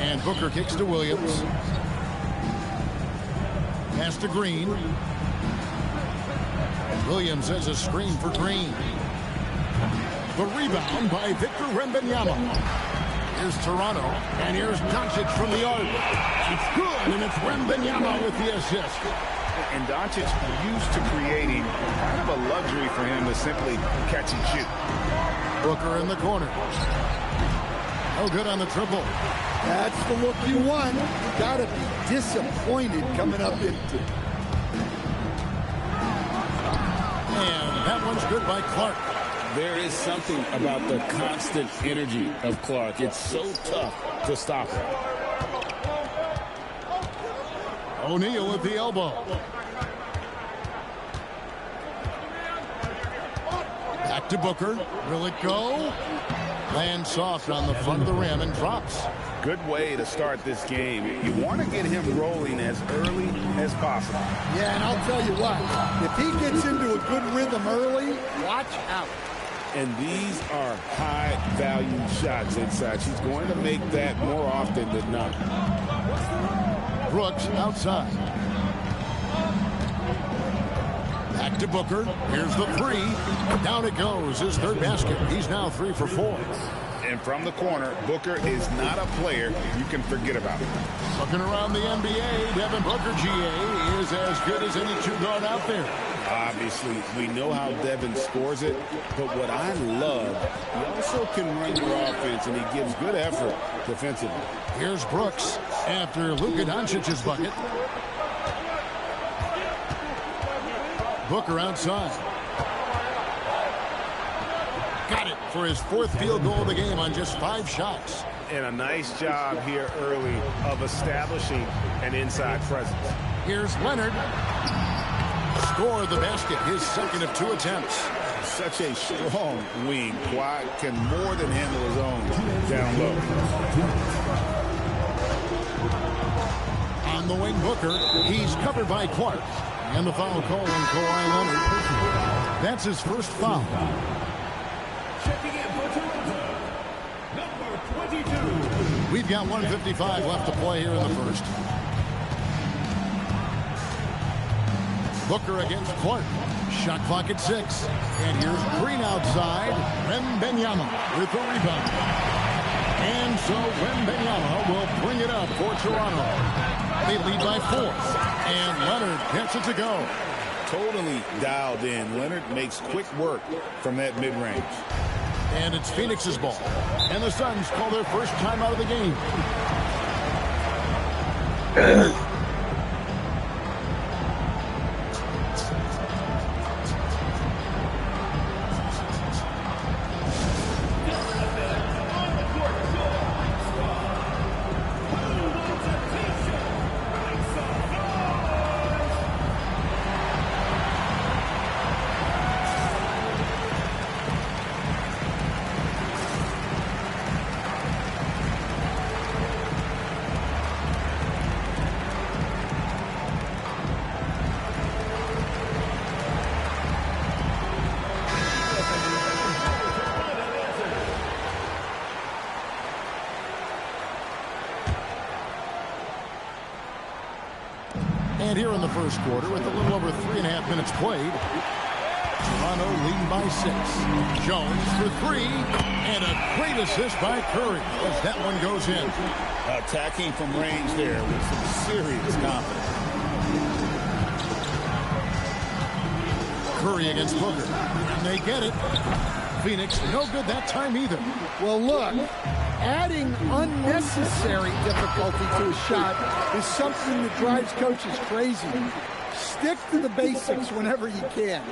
And Booker kicks to Williams. Pass to Green. Williams has a screen for Green. The rebound by Victor Wembanyama. Here's Toronto, and here's Doncic from the arc. It's good, and it's Wembanyama with the assist. And Doncic used to creating kind of a luxury for him to simply catch and shoot. Booker in the corner. Oh, good on the triple. That's the look you want. You gotta be disappointed coming up into. And that one's good by Clark. There is something about the constant energy of Clark. It's so tough to stop him. O'Neal with the elbow. Back to Booker. Will it go? Lands soft on the front of the rim and drops. Good way to start this game. You want to get him rolling as early as possible. Yeah, and I'll tell you what, if he gets into a good rhythm early, watch out. And these are high-value shots inside. She's going to make that more often than not. Brooks outside. Back to Booker. Here's the three. Down it goes. His third basket. He's now 3 for 4. And from the corner, Booker is not a player you can forget about. Looking around the NBA, Devin Booker, GA, is as good as any two-guard out there. Obviously, we know how Devin scores it, but what I love, he also can run your offense, and he gives good effort defensively. Here's Brooks after Luka Doncic's bucket. Booker outside. Got it for his 4th field goal of the game on just 5 shots. And a nice job here early of establishing an inside presence. Here's Leonard. Scored the basket, his 2nd of 2 attempts. Such a strong wing. Kawhi can more than handle his own down low. On the wing, Booker. He's covered by Clark. And the foul call on Kawhi Leonard. That's his first foul. Checking in for Toronto, number 22. We've got 1:55 left to play here in the first. Booker against Clark. Shot clock at 6. And here's Green outside. Wembanyama with the rebound. And so Wembanyama will bring it up for Toronto. They lead by 4. And Leonard gets it to go. Totally dialed in. Leonard makes quick work from that mid-range. And it's Phoenix's ball. And the Suns call their first time out of the game. And here in the first quarter, with a little over 3.5 minutes played, Toronto leading by 6. Jones for 3, and a great assist by Curry as that one goes in. Attacking from range there with some serious confidence. Curry against Booker. And they get it. Phoenix, no good that time either. Well, look, adding unnecessary difficulty to a shot is something that drives coaches crazy. Stick to the basics whenever you can.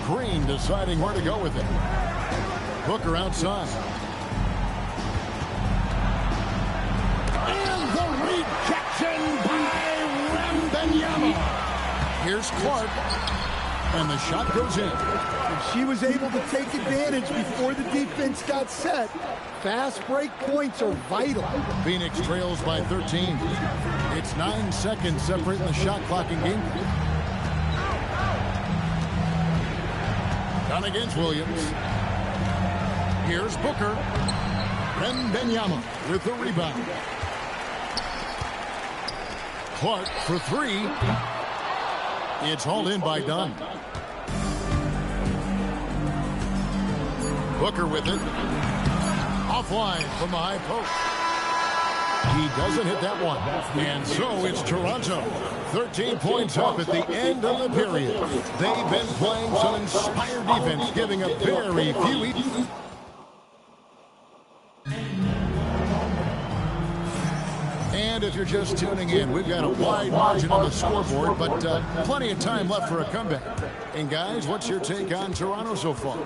Green deciding where to go with it. Booker outside. And the rejection by Wembanyama. Here's Clark. And the shot goes in. She was able to take advantage before the defense got set. Fast break points are vital. Phoenix trails by 13. It's 9 seconds separating the shot clock and game. Done against Williams. Here's Booker. Wembanyama with the rebound. Clark for 3. It's hauled in by Dunn. Booker with it. Offline from the high post. He doesn't hit that one. And so it's Toronto. 13 points up at the end of the period. They've been playing some inspired defense, giving a very few. And if you're just tuning in, we've got a wide margin on the scoreboard, but plenty of time left for a comeback. And guys, what's your take on Toronto so far?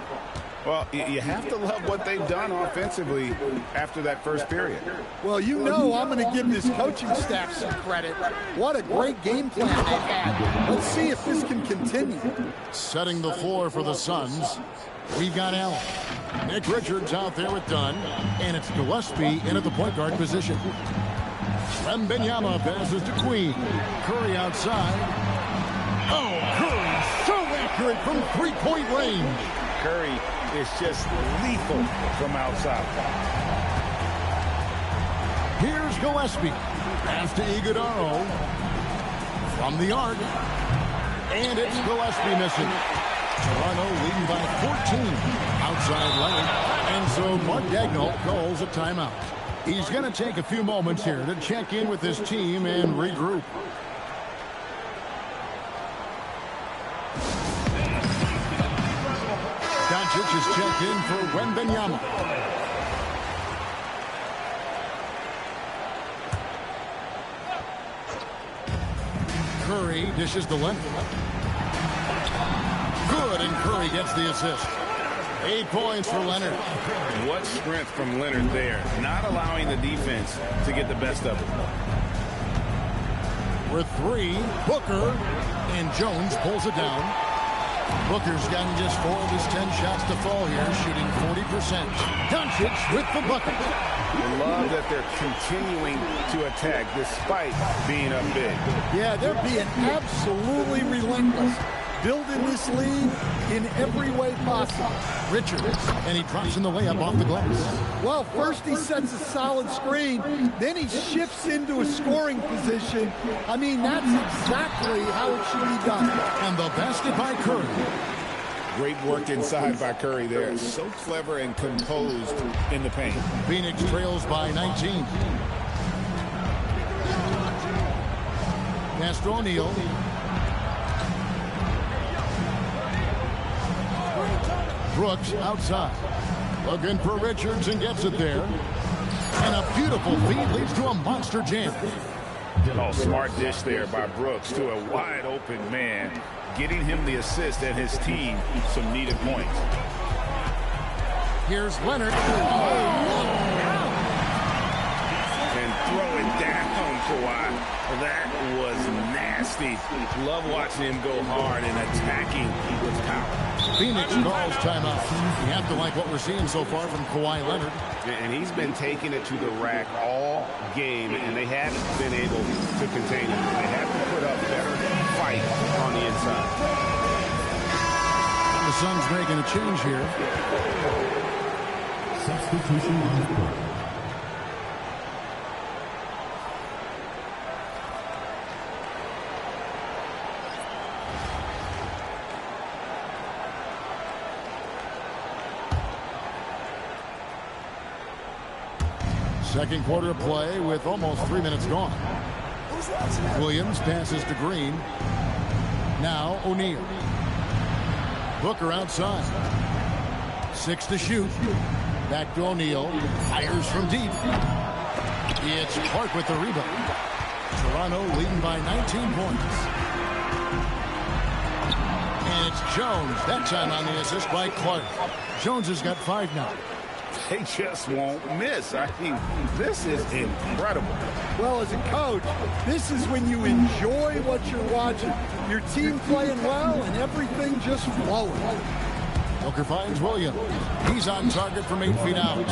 Well, you have to love what they've done offensively after that first period. Well, you know I'm going to give this coaching staff some credit. What a great game plan they've had. Let's see if this can continue. Setting the floor for the Suns, we've got Allen. Nick Richards out there with Dunn, and it's Gillespie in at the point guard position. Wembanyama passes to Queen. Curry outside. Oh, Curry so accurate from three-point range. Curry is just lethal from outside. Here's Gillespie. Pass to Iguodala. From the arc. And it's Gillespie missing. Toronto leading by 14. Outside Leonard. And so Mark Daigneault calls a timeout. He's going to take a few moments here to check in with his team and regroup. Doncic is checked in for Wembanyama. Curry dishes to Leonard. Good, and Curry gets the assist. 8 points for Leonard. What strength from Leonard there, not allowing the defense to get the best of it. For three, Booker, and Jones pulls it down. Booker's gotten just 4 of his 10 shots to fall here, shooting 40%. Doncic with the bucket. I love that they're continuing to attack despite being up big. Yeah, they're being absolutely relentless. Building this lead in every way possible. Richards, and he drops in the layup off the glass. Well, first he sets a solid screen, then he shifts into a scoring position. I mean, that's exactly how it should be done. And the basket by Curry. Great work inside by Curry there. So clever and composed in the paint. Phoenix trails by 19. Pass to O'Neal. Brooks outside. Looking for Richards and gets it there. And a beautiful feed leads to a monster jam. Oh, smart dish there by Brooks to a wide open man, getting him the assist and his team some needed points. Here's Leonard. And throw it down, Kawhi. That was nasty. Love watching him go hard and attacking with power. Phoenix calls timeout. You have to like what we're seeing so far from Kawhi Leonard. And he's been taking it to the rack all game, and they haven't been able to contain him. They have to put up better fight on the inside. The Suns making a change here. Substitution on the court. Second quarter of play with almost 3 minutes gone. Williams passes to Green. Now O'Neal. Booker outside. 6 to shoot. Back to O'Neal. Fires from deep. It's Clark with the rebound. Toronto leading by 19 points. And it's Jones. That time on the assist by Clark. Jones has got 5 now. They just won't miss. I mean, this is incredible. Well, as a coach, this is when you enjoy what you're watching. Your team playing well and everything just flowing. Booker finds Williams. He's on target from 8 feet out.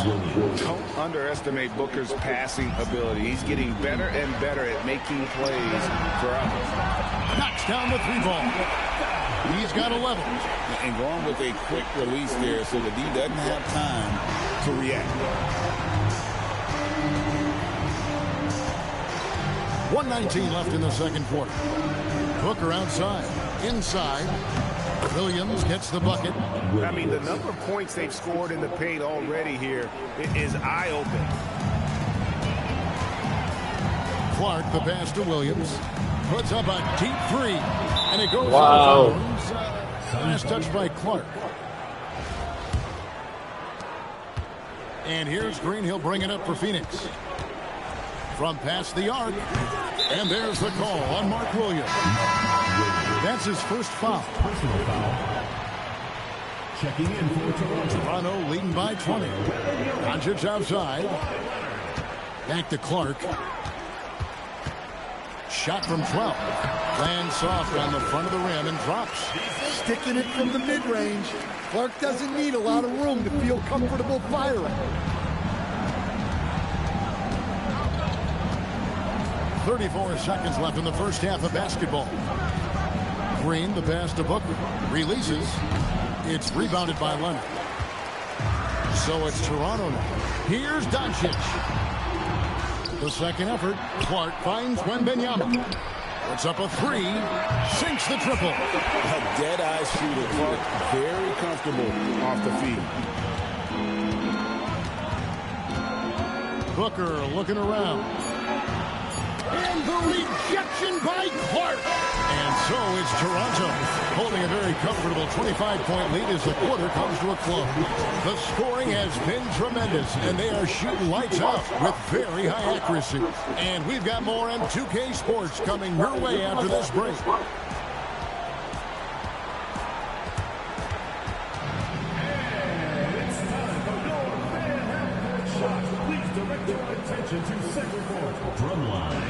Don't underestimate Booker's passing ability. He's getting better and better at making plays for others. Knocks down the 3-ball. He's got 11. And going with a quick release there so that he doesn't have time to react. 1:19 left in the second quarter. Booker outside. Inside. Williams gets the bucket. I mean, the number of points they've scored in the paint already here is eye-opening. Clark, the pass to Williams. Puts up a deep three. And it goes Wow. out of bounds. Last touch by Clark. And here's Green. He'll bring it up for Phoenix. From past the arc. And there's the call on Mark Williams. That's his first foul. Personal foul. Checking in for Toronto. Toronto leading by 20. Doncic outside. Back to Clark. Shot from 12. Lands soft on the front of the rim and drops. Sticking it from the mid-range. Clark doesn't need a lot of room to feel comfortable firing. 34 seconds left in the first half of basketball. Green, the pass to Booker. Releases. It's rebounded by Leonard. So it's Toronto now. Here's Doncic. The second effort. Clark finds Wembanyama. Puts up a three. Sinks the triple. A dead-eye shooter. Clark very comfortable off the feed. Booker looking around. And the rejection by Clark. And so it's Toronto holding a very comfortable 25-point lead as the quarter comes to a close. The scoring has been tremendous, and they are shooting lights out with very high accuracy. And we've got more M2K Sports coming your way after this break. Please direct your attention to center court. Drumline.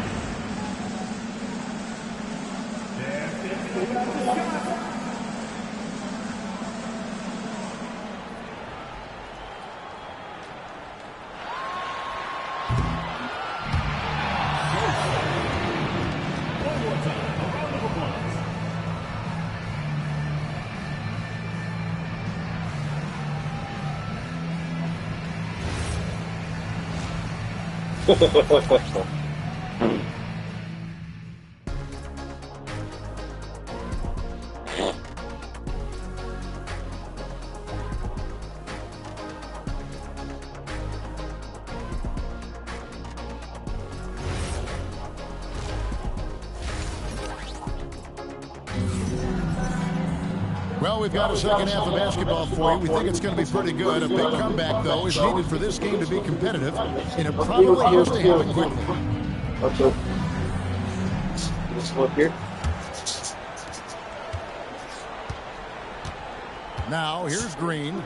One more time. A round of applause. Well, we've got a second half of basketball for you. We think it's going to be pretty good. A big comeback, though, is needed for this game to be competitive, and it probably has to happen quickly. Okay. This one here. Now, here's Green,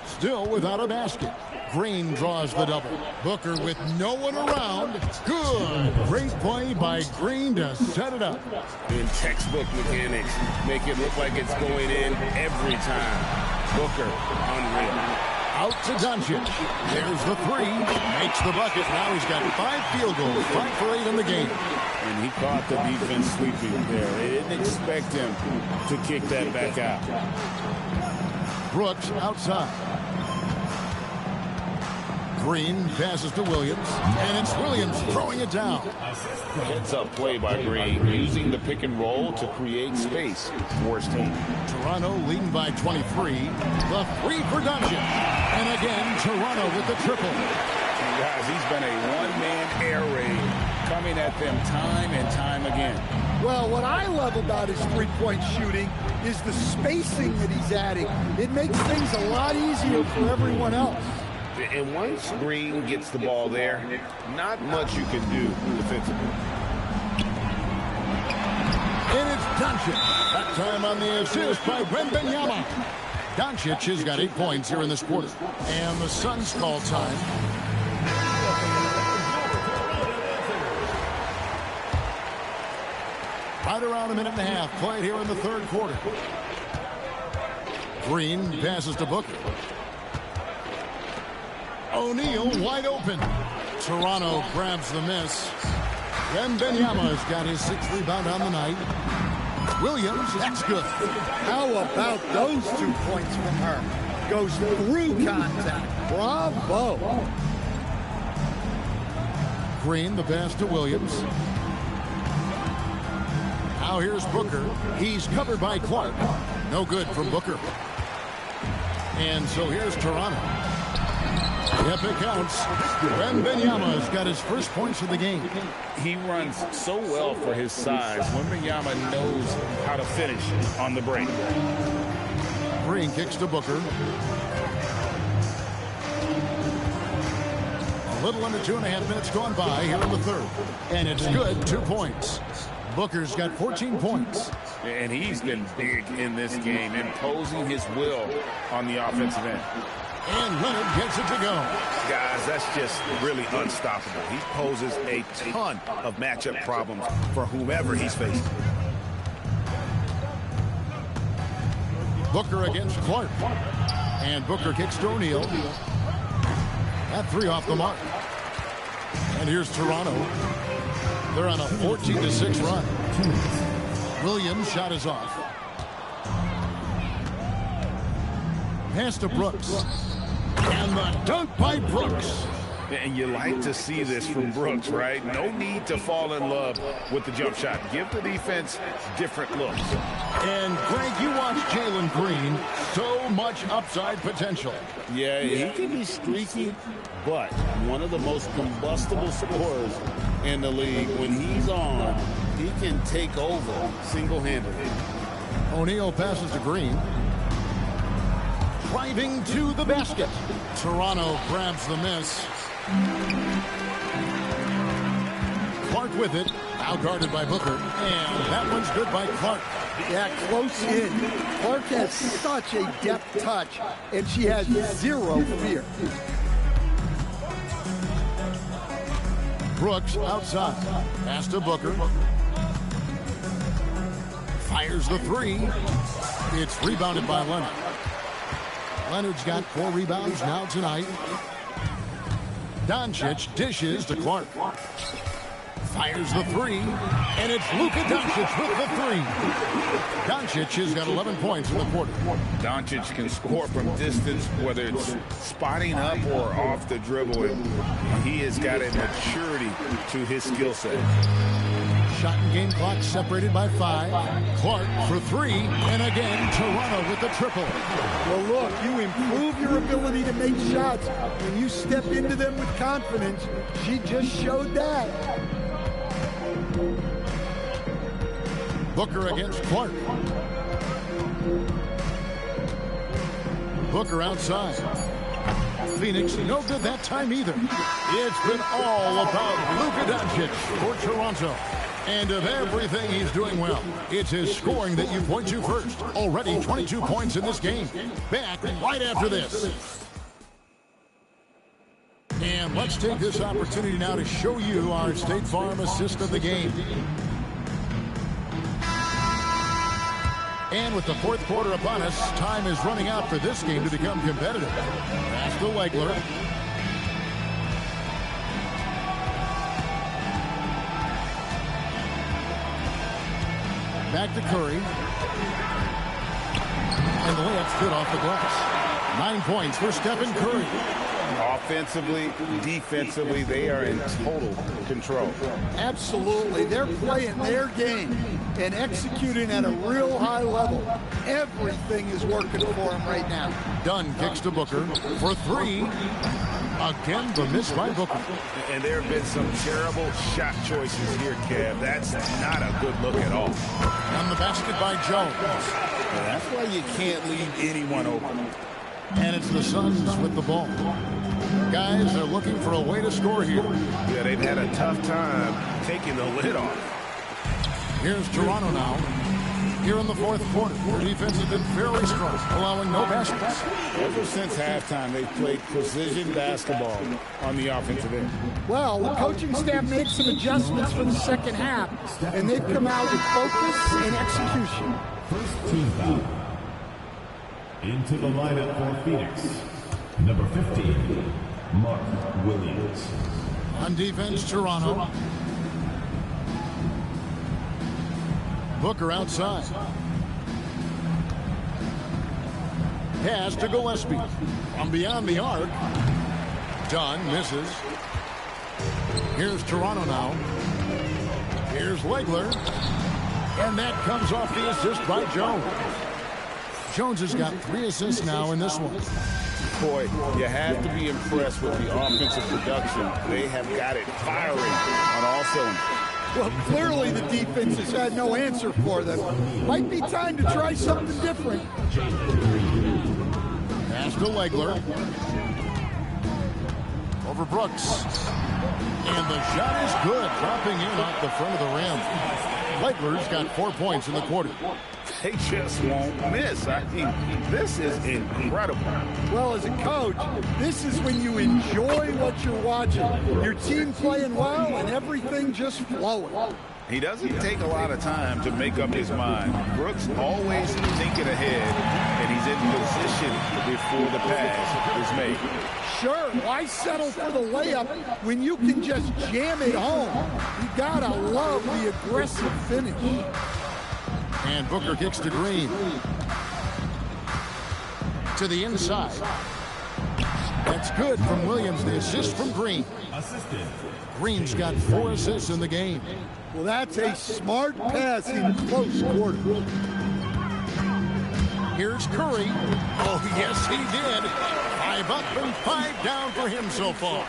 still without a basket. Green draws the double. Booker with no one around. Good. Great play by Green to set it up. In textbook mechanics, make it look like it's going in every time. Booker, unreal. Out to Doncic. There's the three. Makes the bucket. Now he's got 5 field goals. 5 for 8 in the game. And he caught the defense sleeping there. They didn't expect him to kick that back out. Brooks outside. Green passes to Williams, and it's Williams throwing it down. Heads-up play by Green, using the pick and roll to create space for his team. Toronto leading by 23. The three for Doncic. And again, Toronto with the triple. Guys, he's been a one-man air raid, coming at them time and time again. Well, what I love about his three-point shooting is the spacing that he's adding. It makes things a lot easier for everyone else. And once Green gets the ball there, not much you can do defensively. And it's Doncic. That time on the assist by Wembanyama. Doncic has got 8 points here in this quarter. And the Suns call time. Right around a minute and a half played here in the third quarter. Green passes to Booker. O'Neal wide open. Toronto grabs the miss. Wembanyama's got his 6th rebound on the night. Williams, that's good. How about those 2 points from her? Goes through contact. Bravo. Green, the pass to Williams. Now here's Booker. He's covered by Clark. No good from Booker. And so here's Toronto. Yep, it counts. Wembanyama's got his first points of the game. He runs so well for his size. Wembanyama knows how to finish on the break. Green kicks to Booker. A little under 2.5 minutes gone by here in the third. And it's good, 2 points. Booker's got 14 points. And he's been big in this game, imposing his will on the offensive end. And Leonard gets it to go. Guys, that's just really unstoppable. He poses a ton of matchup problems for whomever he's facing. Booker against Clark. And Booker kicks to O'Neal. That 3 off the mark. And here's Toronto. They're on a 14-6 run. Williams' shot is off. Pass to Brooks. And the dunk by Brooks. And you like to see this from Brooks, right? No need to fall in love with the jump shot. Give the defense different looks. And, Greg, you watch Jalen Green. So much upside potential. Yeah, he can be streaky, but one of the most combustible scorers in the league. When he's on, he can take over single-handedly. O'Neal passes to Green. Driving to the basket. Toronto grabs the miss. Clark with it. Now guarded by Booker. And that one's good by Clark. Yeah, close in. Clark has such a deft touch, and she has zero fear. Brooks outside. Pass to Booker. Fires the 3. It's rebounded by Leonard. Leonard's got 4 rebounds now tonight. Doncic dishes to Clark. Fires the 3. And it's Luka Doncic with the 3. Doncic has got 11 points in the quarter. Doncic can score from distance, whether it's spotting up or off the dribble. And he has got a maturity to his skill set. Shot and game clock separated by 5. Clark for 3. And again, Toronto with the triple. Well, look, you improve your ability to make shots when you step into them with confidence. She just showed that. Booker against Clark. Booker outside. Phoenix, no good that time either. It's been all about Luka Doncic for Toronto. And of everything he's doing well, it's his scoring that you point to first. Already 22 points in this game. Back right after this. And let's take this opportunity now to show you our State Farm assist of the game. And with the fourth quarter upon us, time is running out for this game to become competitive. Pass to Legler. Back to Curry. And the layup's good off the glass. 9 points for Stephen Curry. Offensively, defensively, they are in total control. Absolutely. They're playing their game and executing at a real high level. Everything is working for them right now. Dunn kicks to Booker for 3. Again, the miss by Booker. And there have been some terrible shot choices here, Kev. That's not a good look at all. On the basket by Jones. And that's why you can't leave anyone open. And it's the Suns with the ball. Guys, they're looking for a way to score here. Yeah, they've had a tough time taking the lid off. Here's Toronto now. Here in the fourth quarter, their defense has been very strong, allowing no baskets. Ever since halftime, they've played precision basketball on the offensive end. Well, the coaching staff made some adjustments for the second half, and they've come out with focus and execution. First team foul. Into the lineup for Phoenix. Number 15, Mark Williams. On defense, Toronto. Booker outside. Pass to Gillespie. From beyond the arc. Dunn misses. Here's Toronto now. Here's Legler. And that comes off the assist by Jones. Jones has got 3 assists now in this one. Boy, you have to be impressed with the offensive production. They have got it firing on all cylinders. Well, clearly the defense has had no answer for them. Might be time to try something different. Pass to Legler. Over Brooks. And the shot is good, dropping in off the front of the rim. Legler's got 4 points in the quarter. They just won't miss. I mean, this is incredible. Well, as a coach, this is when you enjoy what you're watching. Your team playing well and everything just flowing. He doesn't take a lot of time to make up his mind. Brooks always thinking ahead, and he's in position before the pass is made. Sure, why settle for the layup when you can just jam it home? You gotta love the aggressive finish. And Booker kicks to Green. To the inside. That's good from Williams. The assist from Green. Green's got 4 assists in the game. Well, that's a smart pass in close quarters. Here's Curry. Oh, yes, he did. 5 up and 5 down for him so far.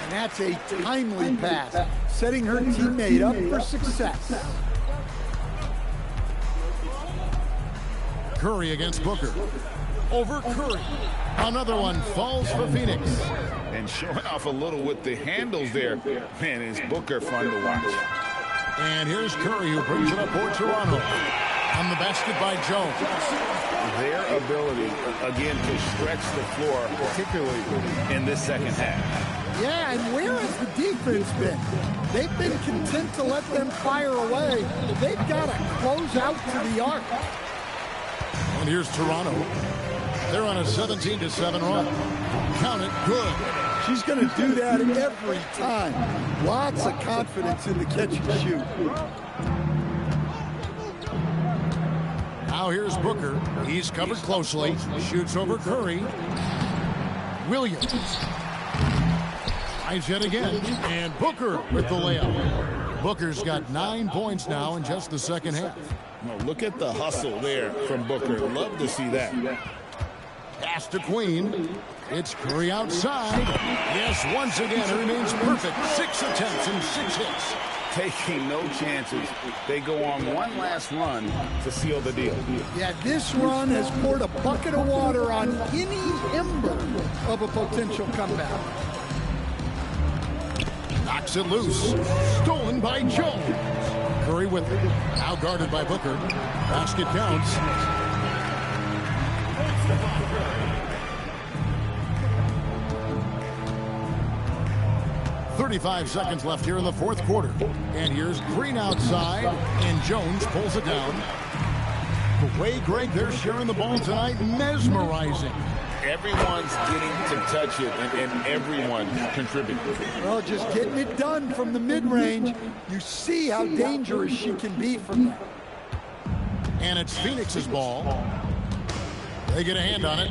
And that's a timely pass, setting her teammate up for success. Curry against Booker. Over Curry. Another one falls for Phoenix. And showing off a little with the handles there. Man, is Booker fun to watch. And here's Curry, who brings it up for Toronto. On the basket by Jones. Their ability, again, to stretch the floor, particularly in this second half. Yeah, and where has the defense been? They've been content to let them fire away. They've got to close out to the arc. And here's Toronto. They're on a 17-7 run. Count it, good. She's going to do that every time. Lots of confidence in the catch and shoot. Now here's Booker. He's covered closely. Shoots over Curry. Williams. Tries yet again. And Booker with the layup. Booker's got 9 points now in just the second half. Well, look at the hustle there from Booker. Love to see that. Pass to Queen. It's Curry outside. Yes, once again, it remains perfect. 6 attempts and 6 hits. Taking no chances. They go on one last run to seal the deal. Yeah, this run has poured a bucket of water on any ember of a potential comeback. Knocks it loose. Stolen by Jones. Curry with it. Now guarded by Booker. Basket counts. 35 seconds left here in the fourth quarter. And here's Green outside, and Jones pulls it down. The way, Greg, they're sharing the ball tonight, mesmerizing. Everyone's getting to touch it, and everyone contributing. Well, just getting it done from the mid-range. You see how dangerous she can be from that. And it's Phoenix's ball. They get a hand on it.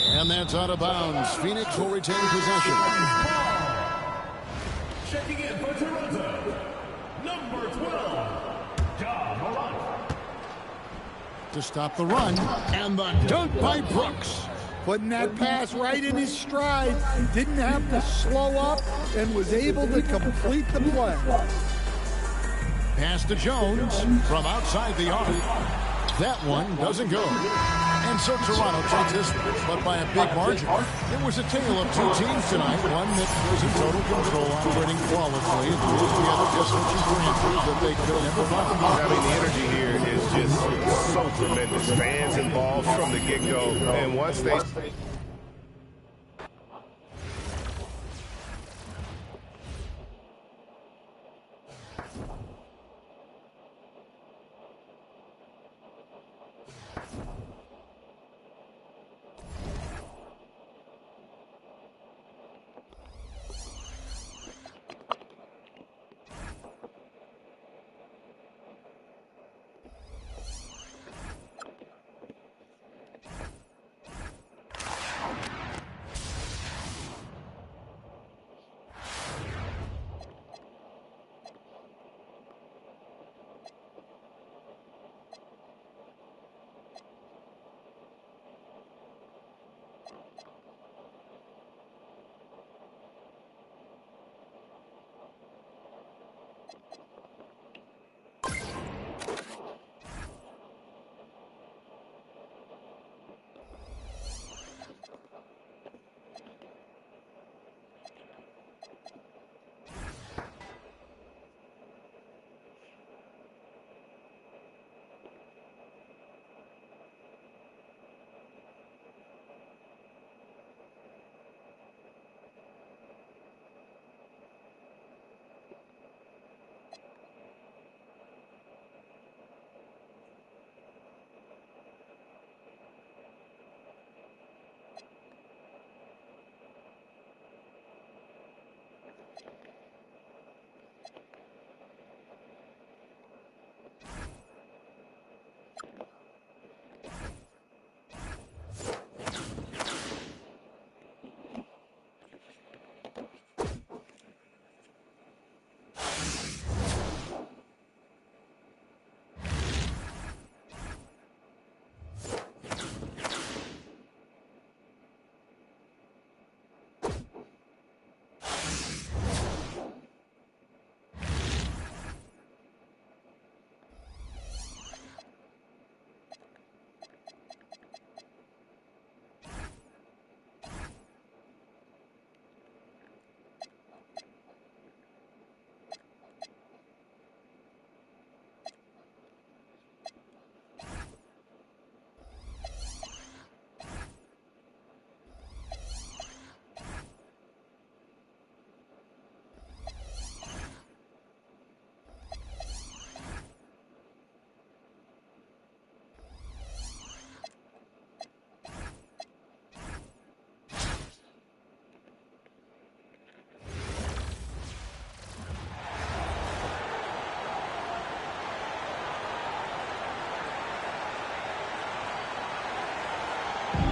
And that's out of bounds. Phoenix will retain possession. Checking in for Toronto, number 12, Ja. To stop the run. And the dunk by Brooks. Putting that pass right in his stride. Didn't have to slow up and was able to complete the play. Pass to Jones from outside the arc. That one doesn't go. And so Toronto takes this, but by a big margin. It was a tale of two teams tonight. One that was in total control, operating flawlessly, and put together just such a answers that they could never find. I mean, the energy here is just so tremendous. Fans involved from the get-go, and once they...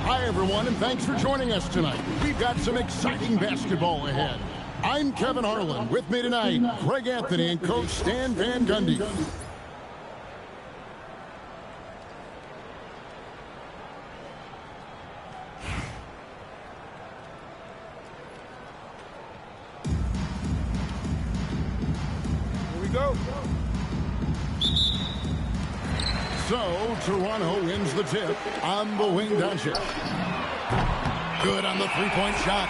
Hi, everyone, and thanks for joining us tonight. We've got some exciting basketball ahead. I'm Kevin Harlan. With me tonight, Greg Anthony and Coach Stan Van Gundy. Here we go. So, Toronto wins the tip on the wing, Doncic. Good on the three-point shot.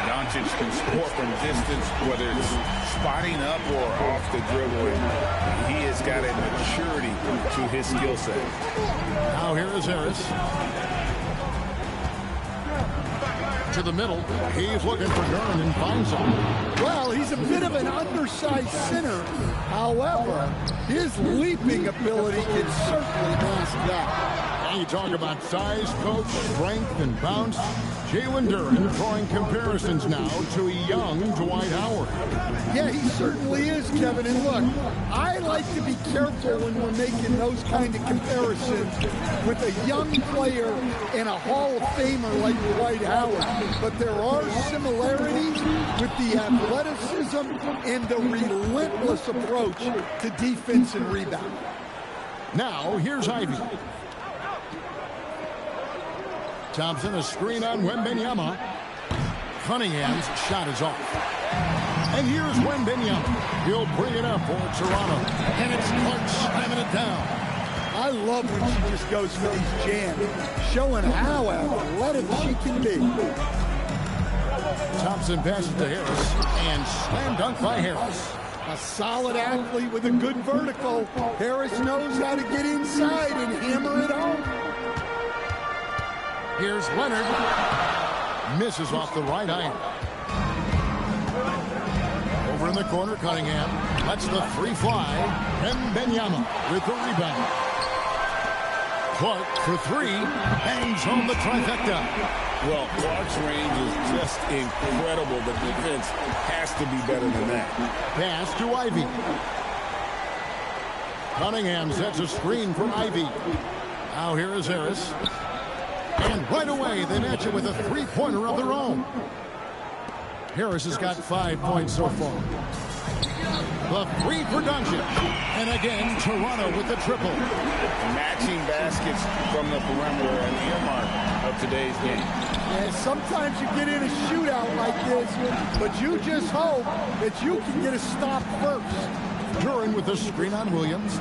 Doncic can score from distance, whether it's spotting up or off the dribble. He has got a maturity to his skill set. Now here is Harris. To the middle. He's looking for Duran and finds him. Well, he's a bit of an undersized center. However, his leaping ability can certainly mask that. And you talk about size, coach, strength, and bounce. Jalen Duran drawing comparisons now to a young Dwight Howard. Yeah, he certainly is, Kevin. And look, I like to be careful when we're making those kind of comparisons with a young player and a Hall of Famer like Dwight Howard. But there are similarities with the athleticism and the relentless approach to defense and rebound. Now, here's Ivy. Thompson, a screen on Wembanyama. Cunningham's shot is off. And here's Wembanyama. He'll bring it up for Toronto. And it's Clark slamming it down. I love when she just goes for these jams, showing how athletic she can be. Thompson passes to Harris. And slam dunk by Harris. A solid athlete with a good vertical. Harris knows how to get inside and hammer it home. Here's Leonard. Misses off the right iron. Over in the corner, Cunningham lets the three fly. Wembanyama with the rebound. Clark for three. Hangs home the trifecta. Well, Clark's range is just incredible. The defense has to be better than that. Pass to Ivy. Cunningham sets a screen for Ivy. Now here is Harris. And right away, they match it with a three-pointer of their own. Harris has got 5 points so far. The three for Doncic. And again, Toronto with the triple. Matching baskets from the perimeter and the earmark of today's game. And sometimes you get in a shootout like this, but you just hope that you can get a stop first. Duran with the screen on Williams.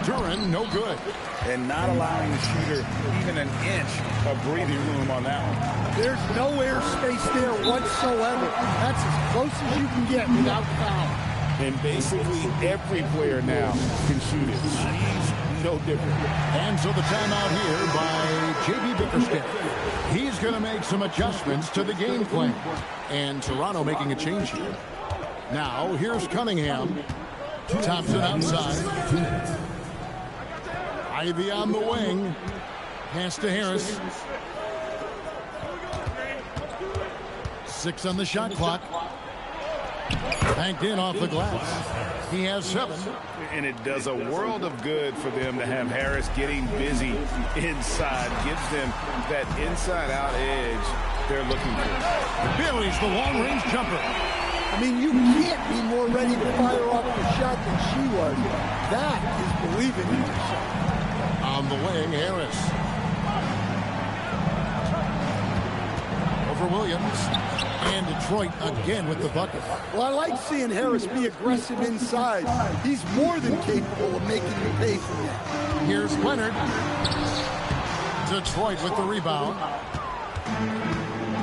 Duran, no good. And not allowing the shooter even an inch of breathing room on that one. There's no airspace there whatsoever. That's as close as you can get without foul. And basically every player now can shoot it. She's no different. And so the timeout here by J.B. Bickerstaff. He's going to make some adjustments to the game plan. And Toronto making a change here. Now, here's Cunningham. Thompson outside. Ivy on the wing. Pass to Harris. 6 on the shot clock. Banked in off the glass. He has 7. And it does a world of good for them to have Harris getting busy inside. Gives them that inside-out edge they're looking for. Buries the long-range jumper. I mean, you can't be more ready to fire off the shot than she was. That is believing in yourself. On the wing, Harris. Over Williams. And Detroit again with the bucket. Well, I like seeing Harris be aggressive inside. He's more than capable of making you pay for that. Here's Leonard. Detroit with the rebound.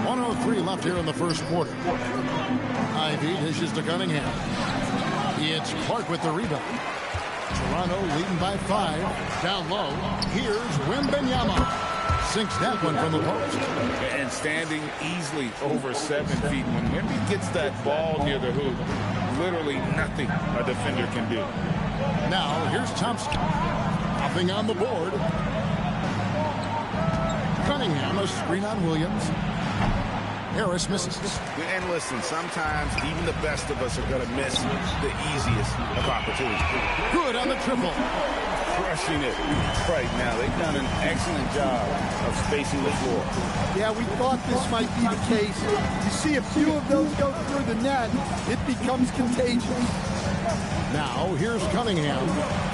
1:03 left here in the first quarter. Ivy dishes to Cunningham. It's Clark with the rebound. Toronto leading by 5. Down low. Here's Wembanyama. Sinks that one from the post. And standing easily over 7 feet. When Wemby gets that ball near the hoop, literally nothing a defender can do. Now, here's Thompson. Nothing on the board. Cunningham, a screen on Williams. Harris misses. And listen, sometimes even the best of us are going to miss the easiest of opportunities. Good on the triple. crushing it right now. They've done an excellent job of spacing the floor. Yeah, we thought this might be the case. You see a few of those go through the net, it becomes contagious. Now, here's Cunningham.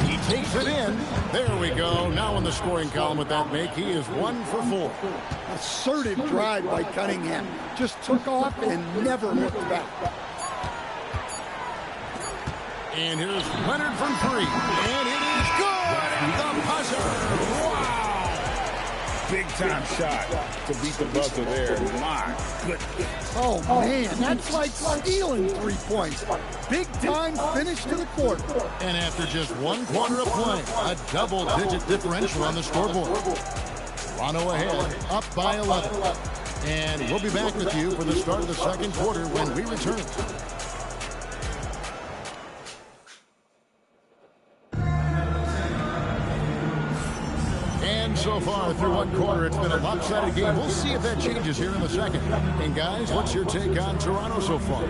He takes it in. There we go. Now in the scoring column with that make, he is 1 for 4. Assertive drive by Cunningham. Just took off and never looked back. And here's Leonard from 3. And it is good. And the buzzer. Wow. Big-time shot to beat the buzzer there. My goodness. Oh, man, that's like stealing 3 points. Big-time finish to the quarter. And after just 1 quarter of play, a double-digit differential on the scoreboard. Toronto ahead, up by 11. And we'll be back with you for the start of the second quarter when we return. So far through 1 quarter, it's been a lopsided game. We'll see if that changes here in the second. And guys, what's your take on Toronto so far?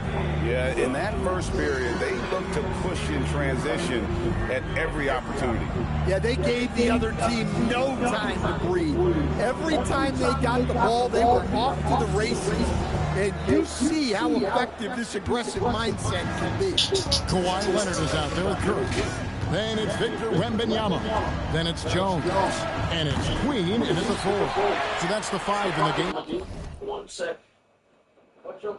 Yeah, in that first period, they looked to push in transition at every opportunity. Yeah, they gave the other team no time to breathe. Every time they got the ball, they were off to the races. And you see how effective this aggressive mindset can be. Kawhi Leonard is out there with Curry. Then it's Victor Wembanyama. Then it's Jones. And it's Queen in at the 4. So that's the 5 in the game. 1 sec. Watch him.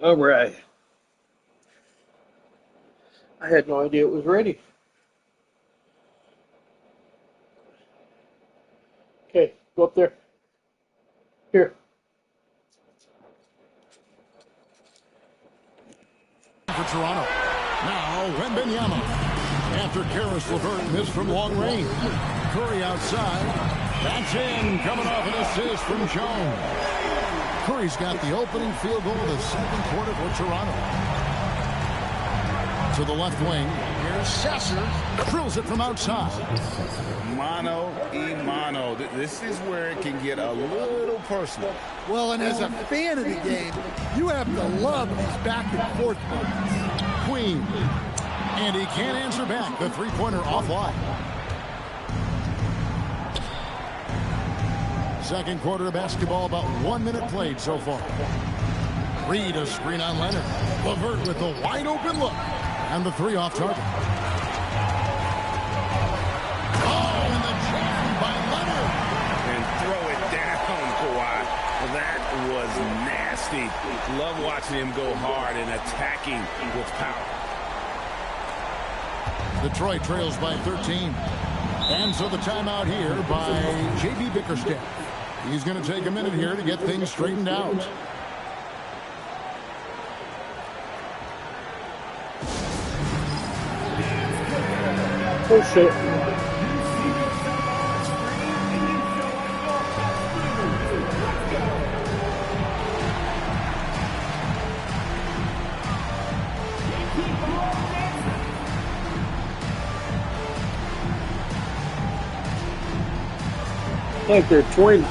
All right. I had no idea it was ready. Okay, go up there. Here. For Toronto. Now, Wembanyama. After Karis LeVert missed from long range. Curry outside. That's in. Coming off an assist from Jones. Curry's got the opening field goal of the second quarter for Toronto. To the left wing. Here's Sasser drills it from outside. Mano y mano. This is where it can get a little personal. Well, and as a fan of the game, you have to love these back and forth moments. Queen. And he can't answer back. The three-pointer offline. Second quarter of basketball, about 1 minute played so far. Reed, a screen on Leonard. LeVert with a wide open look. And the three off target. Oh, and the jam by Leonard. And throw it down, Kawhi. That was nasty. Love watching him go hard and attacking with power. Detroit trails by 13. And so the timeout here by J.B. Bickerstaff. He's going to take a minute here to get things straightened out. Oh, shit. Like they're twins.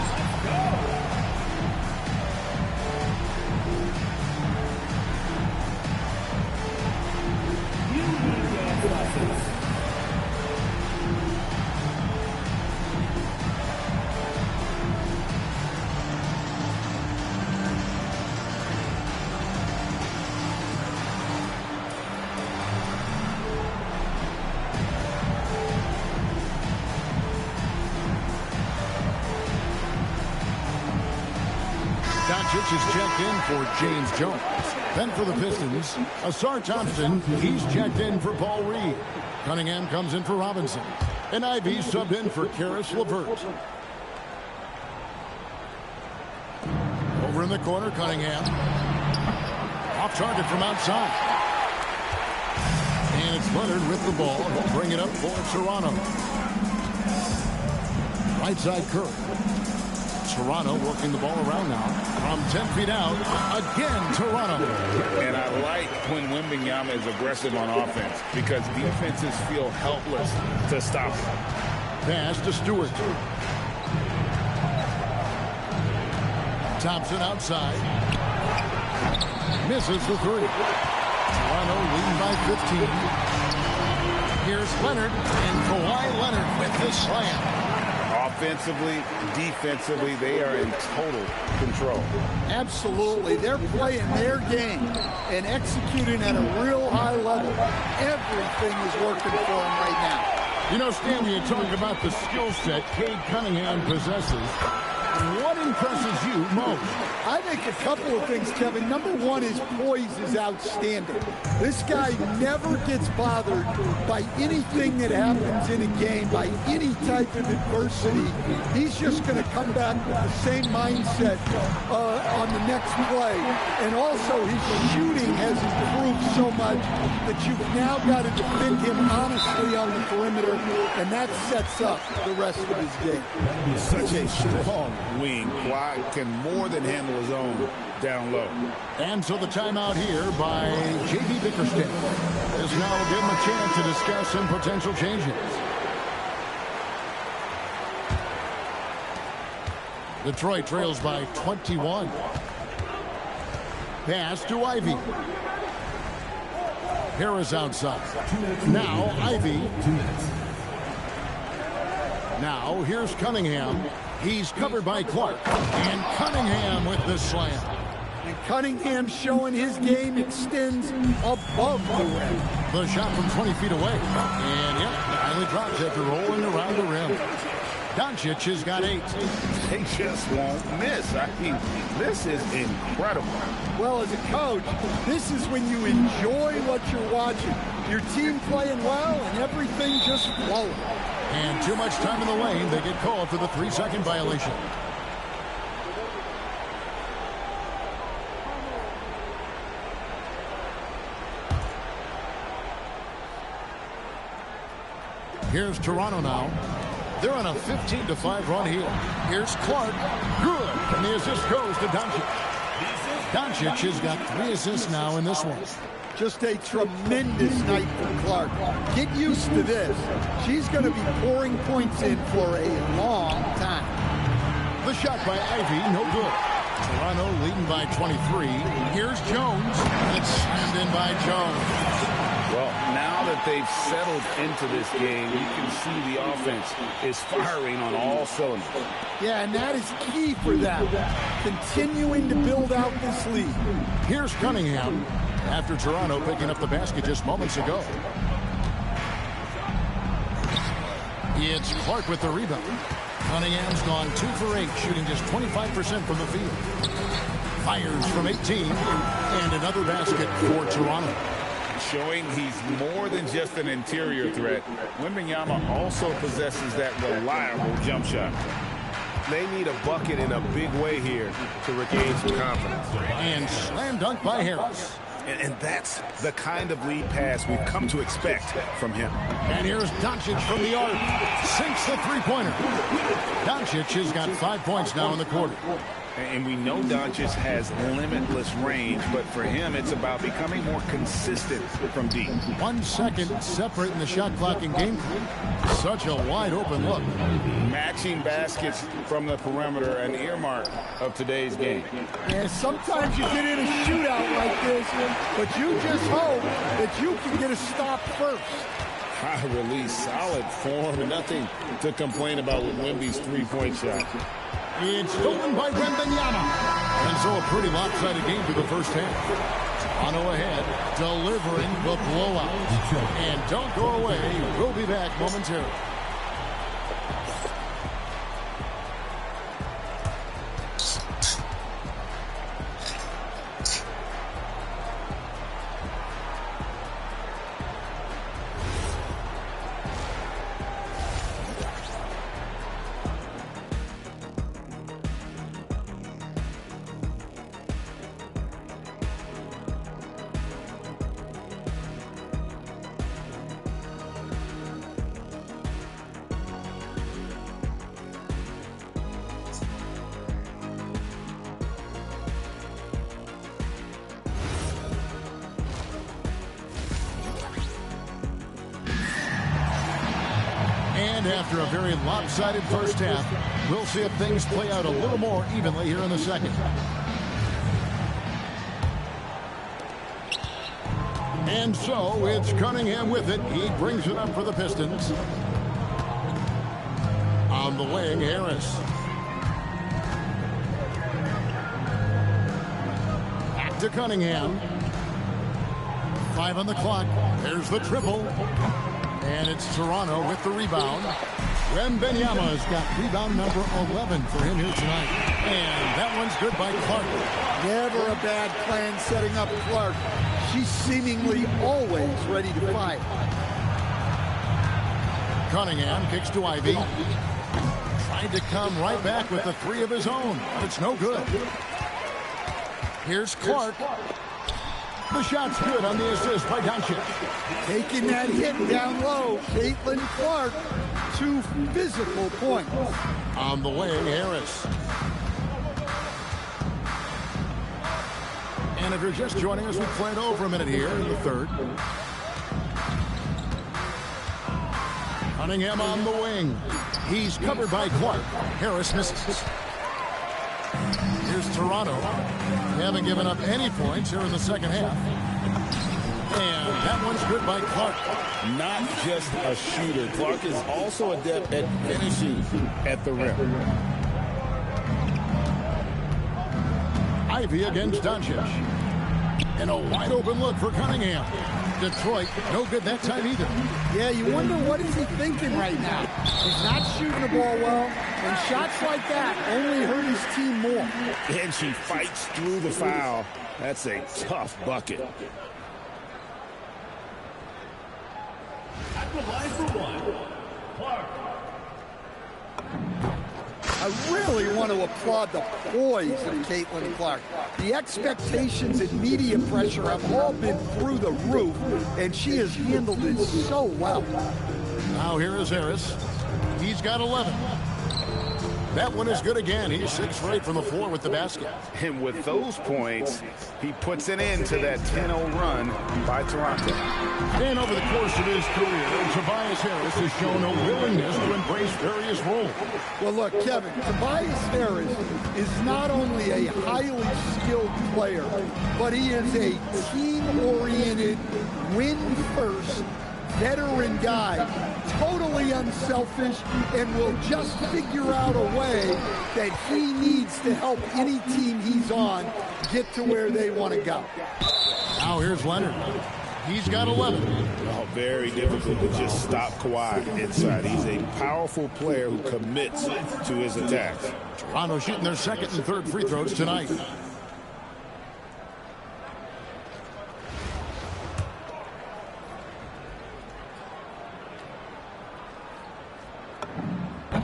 Doncic is checked in for James Jones. Then for the Pistons, Asar Thompson, he's checked in for Paul Reed. Cunningham comes in for Robinson. And Ivy subbed in for Karis LeVert. Over in the corner, Cunningham. Off target from outside. And it's Leonard with the ball. He'll bring it up for Toronto. Right side Curry. Toronto working the ball around now. From 10 feet out, again Toronto. And I like when Wembanyama is aggressive on offense because defenses feel helpless to stop him. Pass to Stewart. Thompson outside. Misses the three. Toronto leading by 15. Here's Leonard, and Kawhi Leonard with the slam. Offensively, defensively, they are in total control. Absolutely. They're playing their game and executing at a real high level. Everything is working for them right now. You know, Stan, you talk about the skill set Cade Cunningham possesses. What impresses you most? I think a couple of things, Kevin. Number one, his poise is outstanding. This guy never gets bothered by anything that happens in a game, by any type of adversity. He's just going to come back with the same mindset on the next play. And also, his shooting has improved so much that you've now got to defend him honestly on the perimeter, and that sets up the rest of his game. Such a strong wing. Kawhi can more than handle his own down low. And so the timeout here by J.B. Bickerstaff. This now will give him a chance to discuss some potential changes. Detroit trails by 21. Pass to Ivy. Harris outside. Now Ivy. Now here's Cunningham. He's covered by Clark. And Cunningham with the slam. And Cunningham showing his game extends above the rim. The shot from 20 feet away. And yep, finally drops after rolling around the rim. Doncic has got 8. They just won't miss. I mean, this is incredible. Well, as a coach, this is when you enjoy what you're watching. Your team playing well and everything just flowing. And too much time in the lane. They get called for the 3-second violation. Here's Toronto now. They're on a 15-5 run here. Here's Clark. Good. And the assist goes to Doncic. Doncic has got 3 assists now in this one. Just a tremendous night for Clark. Get used to this. She's going to be pouring points in for a long time. The shot by Ivy, no good. Toronto leading by 23. Here's Jones. It's slammed in by Jones. Well, now that they've settled into this game, you can see the offense is firing on all cylinders. Yeah, and that is key for them. Continuing to build out this lead. Here's Cunningham after Toronto picking up the basket just moments ago. It's Clark with the rebound. Cunningham's gone 2 for 8, shooting just 25% from the field. Fires from 18, and another basket for Toronto. Showing he's more than just an interior threat. Wembanyama also possesses that reliable jump shot. They need a bucket in a big way here to regain some confidence. And slam dunk by Harris. And that's the kind of lead pass we've come to expect from him. And here's Doncic from the arc. Sinks the three-pointer. Doncic has got 5 points now in the quarter. And we know Doncic has limitless range, but for him, it's about becoming more consistent from deep. 1 second separating the shot clock and game clock. Such a wide-open look. Matching baskets from the perimeter, an earmark of today's game. And sometimes you get in a shootout like this, but you just hope that you can get a stop first. High release, solid form, nothing to complain about with Wemby's three-point shot. It's stolen by Wembanyama. And so a pretty lopsided game through the first half. Toronto ahead, delivering the blowout. And don't go away. We'll be back momentarily. And after a very lopsided first half, we'll see if things play out a little more evenly here in the second. And so it's Cunningham with it. He brings it up for the Pistons. On the wing, Harris. Back to Cunningham. 5 on the clock. There's the triple. And it's Toronto with the rebound. Wembanyama's got rebound number 11 for him here tonight. And that one's good by Clark. Never a bad plan setting up Clark. She's seemingly always ready to fight. Cunningham kicks to Ivy. Tried to come right back with the 3 of his own. But it's no good. Here's Clark. The shot's good on the assist by Doncic. Taking that hit down low, Caitlin Clark, 2 physical points. On the wing, Harris. And if you're just joining us, we played over a minute here in the third. Cunningham on the wing. He's covered by Clark. Harris misses. Here's Toronto. They haven't given up any points here in the second half. And that one's good by Clark. Not just a shooter. Clark is also adept at finishing at the rim. Ivy against Doncic. And a wide open look for Cunningham. Detroit, no good that time either. Yeah, you wonder what is he thinking right now. He's not shooting the ball well, and shots like that only hurt his team more. And she fights through the foul. That's a tough bucket. At the line for one, Clark. I really want to applaud the poise of Caitlin Clark. The expectations and media pressure have all been through the roof, and she has handled it so well. Now here is Harris. He's got 11. That one is good again. He's 6 for 8 from the floor with the basket. And with those points, he puts an end to that 10-0 run by Toronto. And over the course of his career, Tobias Harris has shown a willingness to embrace various roles. Well, look, Kevin, Tobias Harris is not only a highly skilled player, but he is a team-oriented, win-first, veteran guy, totally unselfish, and will just figure out a way that he needs to help any team he's on get to where they want to go. Now here's Leonard. He's got 11. Oh, very difficult to just stop Kawhi inside. He's a powerful player who commits to his attacks. Toronto shooting their second and third free throws tonight.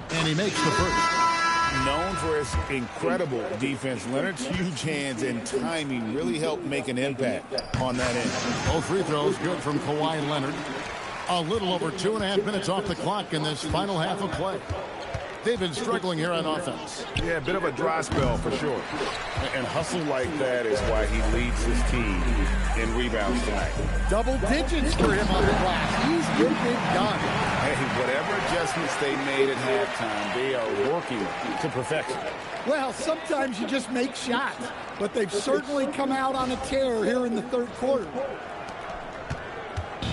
And he makes the first. Known for his incredible defense, Leonard's huge hands and timing really helped make an impact on that end. Both free throws good from Kawhi Leonard. A little over 2.5 minutes off the clock in this final half of play. They've been struggling here on offense. Yeah, a bit of a dry spell for sure. And hustle like that is why he leads his team in rebounds tonight. Double digits for him on the glass. He's getting it done. Hey, whatever adjustments they made at halftime, they are working to perfection. Well, sometimes you just make shots, but they've certainly come out on a tear here in the third quarter.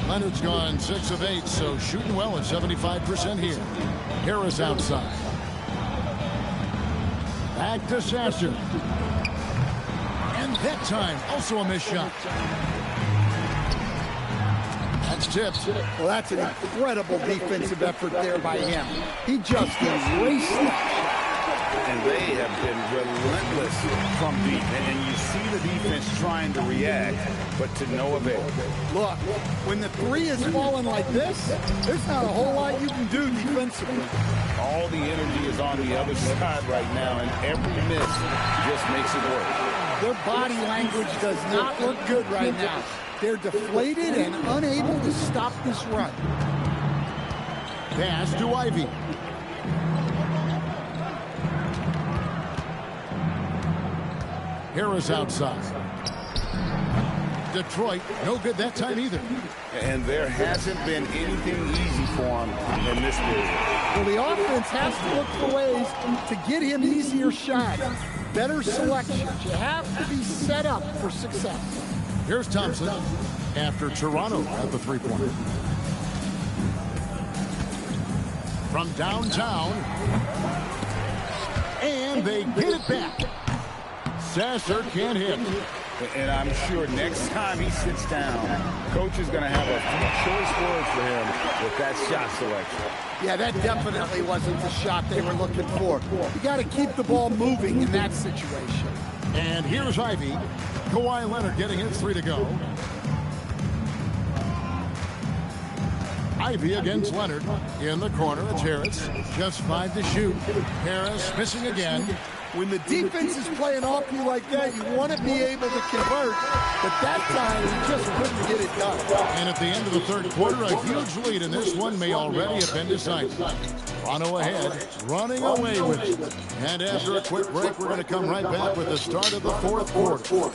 Leonard's gone 6 of 8, so shooting well at 75% here. Harris outside. Back to Sasser. And that time, also a missed shot. That's tipped. Well, that's an incredible defensive effort there by him. He just erased that. And they have been relentless from deep. And you see the defense trying to react, but to no avail. Look, when the three is falling like this, there's not a whole lot you can do defensively. All the energy is on the other side right now, and every miss just makes it work. Their body language does not look good right now. They're deflated and unable to stop this run. Pass to Ivy. Harris outside. Detroit, no good that time either. And there hasn't been anything easy for him in this period. Well, the offense has to look for ways to get him easier shots. Better selections. You have to be set up for success. Here's Thompson after Toronto at the three-pointer. From downtown. And they get it back. Sasser can't hit. And I'm sure next time he sits down, coach is going to have a few choice words for him with that shot selection. Yeah, that definitely wasn't the shot they were looking for. You got to keep the ball moving in that situation. And here's Ivy. Kawhi Leonard getting his 3 to go. Ivy against Leonard. In the corner, it's Harris. Just 5 to shoot. Harris missing again. When the defense is playing off you like that, you want to be able to convert, but that time he just couldn't get it done. And at the end of the third quarter, a huge lead, and this one may already have been decided. Toronto ahead, running away with it. And after a quick break, we're going to come right back with the start of the fourth quarter.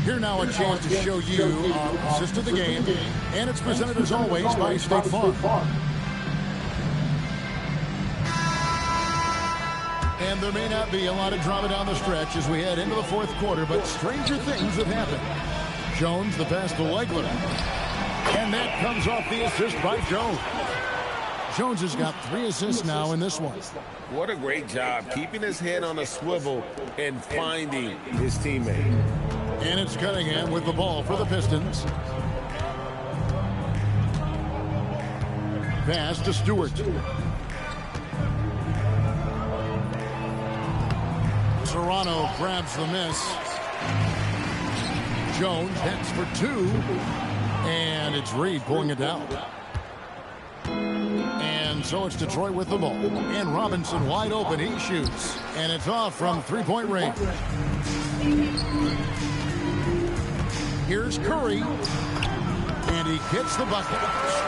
Here now a chance to show you our assist of the game, and it's presented as always by State Farm. And there may not be a lot of drama down the stretch as we head into the fourth quarter, but stranger things have happened. Jones, the pass to Legler. And that comes off the assist by Jones. Jones has got 3 assists now in this one. What a great job keeping his head on a swivel and finding his teammate. And it's Cunningham with the ball for the Pistons. Pass to Stewart. Toronto grabs the miss. Jones hits for 2. And it's Reed pulling it down. And And so it's Detroit with the ball. And Robinson wide open. He shoots. And it's off from three-point range. Here's Curry. And he gets the bucket.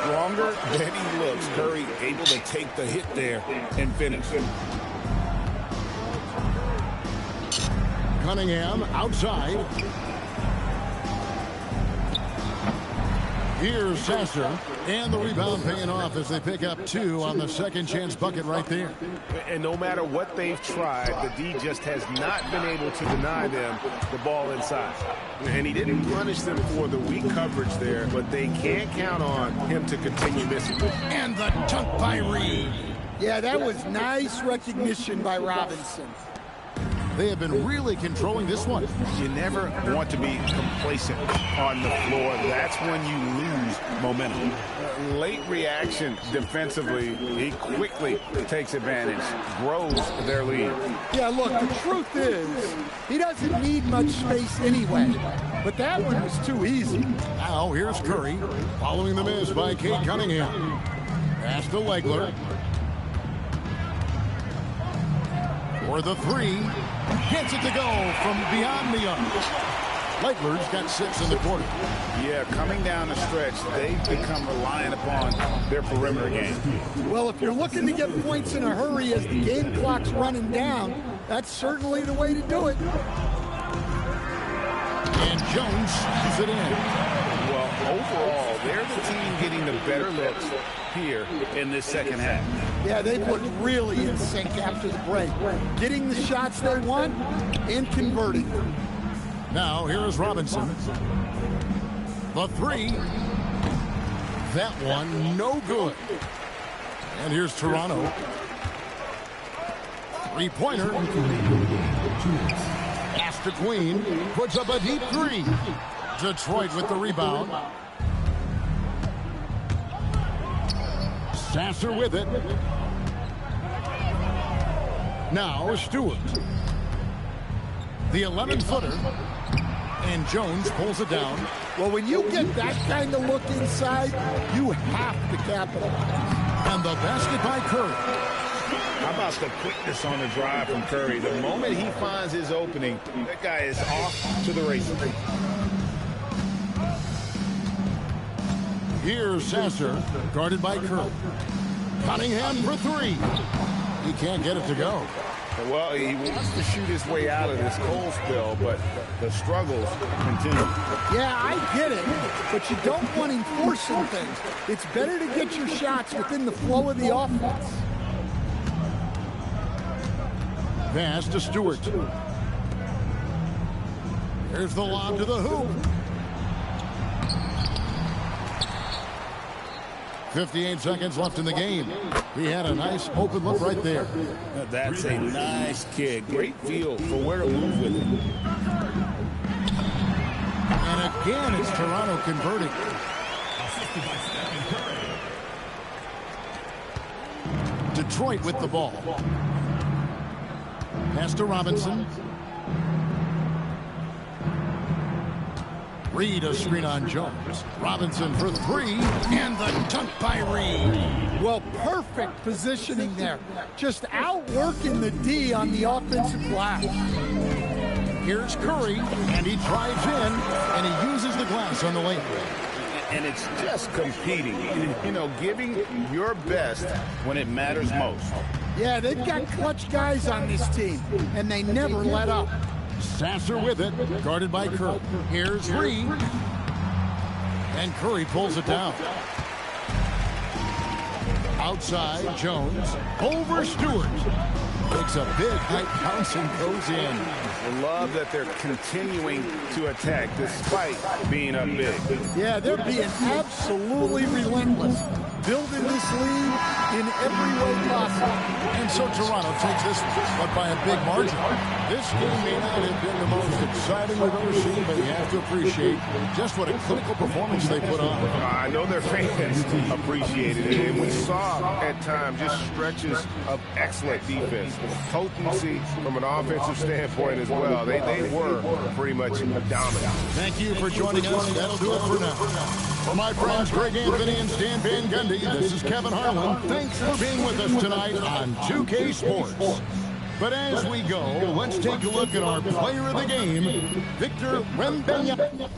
Stronger than he looks. Curry able to take the hit there and finish. Cunningham outside. Here's Sasser, and the rebound paying off as they pick up 2 on the second chance bucket right there. And no matter what they've tried, the D just has not been able to deny them the ball inside. And he didn't punish them for the weak coverage there, but they can't count on him to continue missing. And the dunk by Reed. Yeah, that was nice recognition by Robinson. They have been really controlling this one. You never want to be complacent on the floor. That's when you lose momentum. Late reaction defensively, he quickly takes advantage, grows their lead. Yeah, look, the truth is, he doesn't need much space anyway. But that one was too easy. Now here's Curry, following the miss by Cade Cunningham. Pass to Legler. For the 3. Gets it to go from beyond the arc. Legler's got 6 in the quarter. Yeah, coming down the stretch, they've become reliant upon their perimeter game. Well, if you're looking to get points in a hurry as the game clock's running down, that's certainly the way to do it. And Jones shoots it in. Well, overall, they're the team getting the better looks here in this second half. Yeah, they've looked really in sync after the break. Getting the shots they want and converting them. Now, here is Robinson. The 3. That one, no good. And here's Toronto. Three-pointer. Pass to Queen. Puts up a deep 3. Detroit with the rebound. Sasser with it. Now Stewart. The 11-footer. And Jones pulls it down. Well, when you get that kind of look inside, you have to capitalize. And the basket by Curry. How about the quickness on the drive from Curry? The moment he finds his opening, that guy is off to the races. Here's Sasser, guarded by Curry. Cunningham for 3. He can't get it to go. Well, he wants to shoot his way out of this cold spell, but the struggles continue. Yeah, I get it, but you don't want him forcing things. It's better to get your shots within the flow of the offense. Pass to Stewart. Here's the lob to the hoop. 58 seconds left in the game. He had a nice open look right there. That's a nice kick. Great feel for where to move with it. And again, it's Toronto converting. Detroit with the ball. Pass to Robinson. Reed, a screen on Jones. Robinson for 3, and the dunk by Reed. Well, perfect positioning there. Just outworking the D on the offensive glass. Here's Curry, and he drives in, and he uses the glass on the lane. And it's just competing, you know, giving your best when it matters most. Yeah, they've got clutch guys on this team, and they never let up. Sasser with it, guarded by Curry. Here's Reed. And Curry pulls it down. Outside, Jones. Over Stewart. Takes a big height bounce and goes in. I love that they're continuing to attack despite being up big. Yeah, they're being absolutely relentless. Building this lead in every way possible. And so Toronto takes this, but by a big margin. This game may not have been the most exciting we've ever seen, but you have to appreciate just what a clinical performance they put on. I know their fans appreciated it, and we saw at times just stretches of excellent defense. Potency from an offensive standpoint as well. They were pretty much dominant. Thank you for joining us. That'll do it for now. For my friends Greg Anthony and Stan Van Gundy, this is Kevin Harlan. Thanks for being with us tonight on 2K Sports. But as we go, let's take a look at our player of the game, Victor Wembanyama.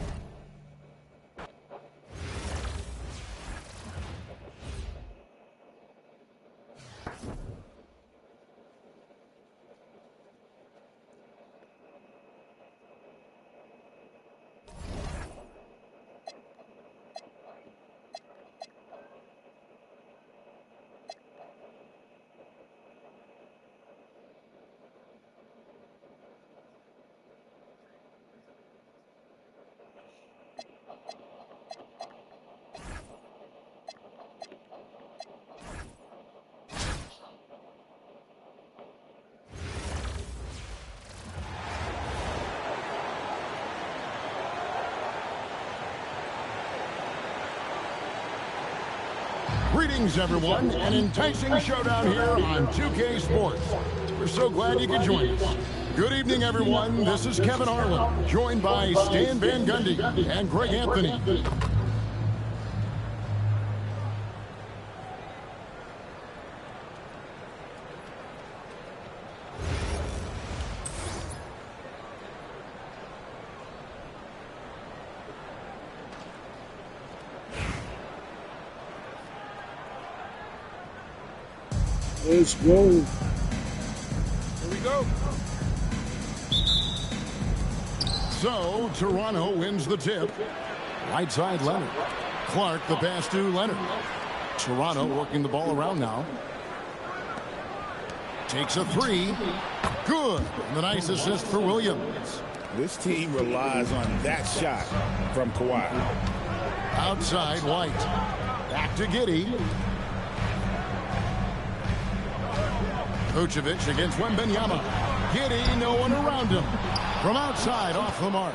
Greetings, everyone. An enticing showdown here on 2K Sports. We're so glad you could join us. Good evening, everyone. This is Kevin Harlan, joined by Stan Van Gundy and Greg Anthony. Let's go. Here we go. So, Toronto wins the tip. Right side, Leonard. Clark, the pass to Leonard. Toronto working the ball around now. Takes a three. Good. And the nice assist for Williams. This team relies on that shot from Kawhi. Outside, White. Back to Giddey. Vucevic against Wembanyama. Giddey, no one around him. From outside, off the mark.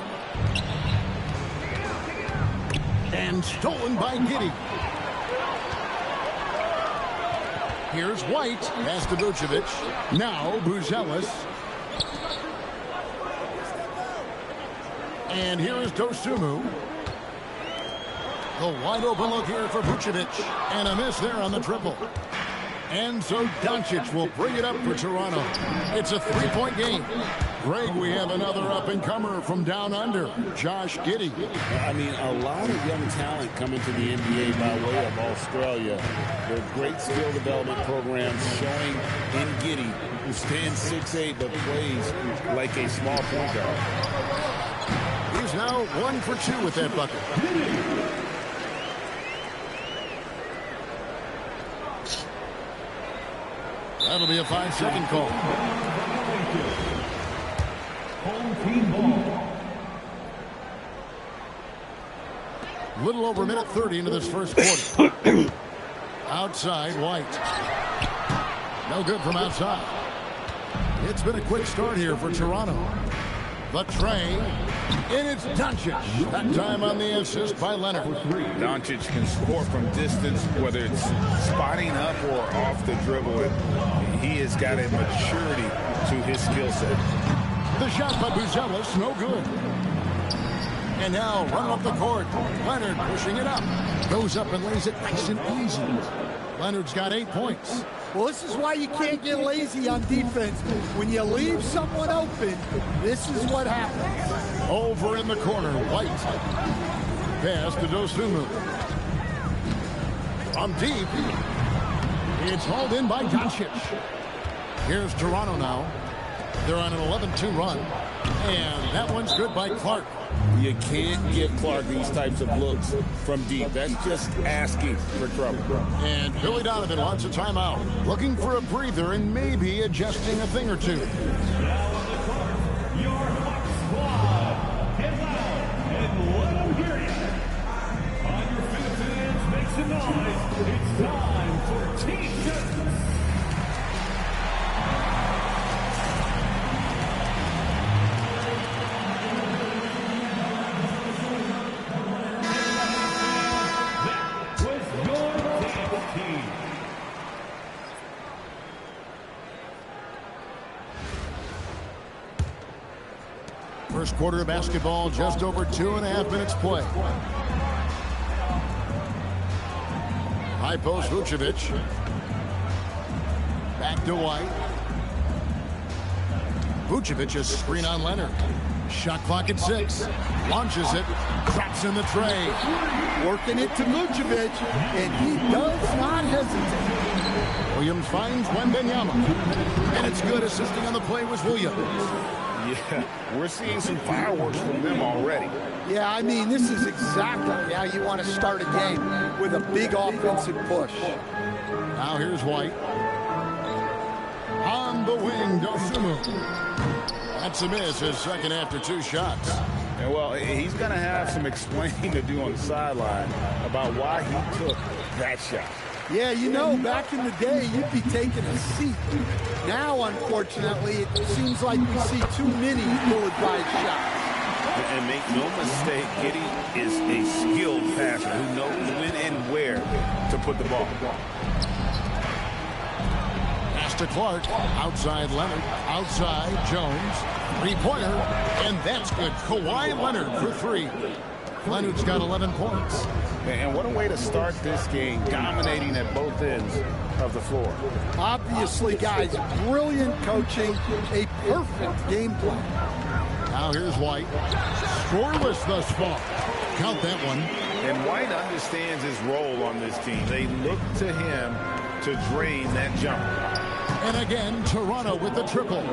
And stolen by Giddey. Here's White. Pass to Vucevic. Now, Buzelis. And here is Dosunmu. The wide open look here for Vucevic. And a miss there on the triple. And so Doncic will bring it up for Toronto. It's a three-point game. Greg, we have another up-and-comer from down under, Josh Giddey. I mean, a lot of young talent coming to the NBA by way of Australia. There are great skill development programs showing in Giddey, who stands 6'8", but plays like a small point guard. He's now 1 for 2 with that bucket. That'll be a 5-second call. Home team ball. Little over a minute 30 into this first quarter. Outside, White. No good from outside. It's been a quick start here for Toronto. The tray. And it's Doncic. That time on the assist by Leonard. Doncic can score from distance, whether it's spotting up or off the dribble. He has got a maturity to his skill set. The shot by Buzelis, no good. And now run up the court. Leonard pushing it up. Goes up and lays it nice and easy. Leonard's got 8 points. Well, this is why you can't get lazy on defense. When you leave someone open, this is what happens. Over in the corner, White. Pass to Dosunmu. From deep. It's hauled in by Doncic. Here's Toronto now. They're on an 11-2 run. And that one's good by Clark. You can't give Clark these types of looks from deep. That's just asking for trouble. And Billy Donovan wants a timeout. Looking for a breather and maybe adjusting a thing or two. Now on the court, your Hawk squad. Get loud and let them hear you. On your feet, fans, make some noise. It's time for T-shirts. First quarter of basketball, just over 2.5 minutes play. High post Vucevic. Back to White. Vucevic a screen on Leonard. Shot clock at 6. Launches it. Drops in the tray. Working it to Vucevic, and he does not hesitate. Williams finds Wembanyama. And it's good. Assisting on the play was Williams. Yeah, we're seeing some fireworks from them already. Yeah, I mean, this is exactly how you want to start a game, with a big offensive push. Now here's White. On the wing, Dosunmu. That's a miss, his second after 2 shots. And well, he's going to have some explaining to do on the sideline about why he took that shot. Yeah, you know, back in the day, you'd be taking a seat. Now, unfortunately, it seems like we see too many ill-advised shots. And make no mistake, Giddey is a skilled passer who knows when and where to put the ball. Pass to Clark. Outside Leonard. Outside Jones. 3-pointer. And that's good. Kawhi Leonard for 3. Leonard's got 11 points. And what a way to start this game, dominating at both ends of the floor. Obviously, guys, brilliant coaching, a perfect game plan. Now here's White. Scoreless thus far. Count that one. And White understands his role on this team. They look to him to drain that jumper. And again, Toronto with the triple.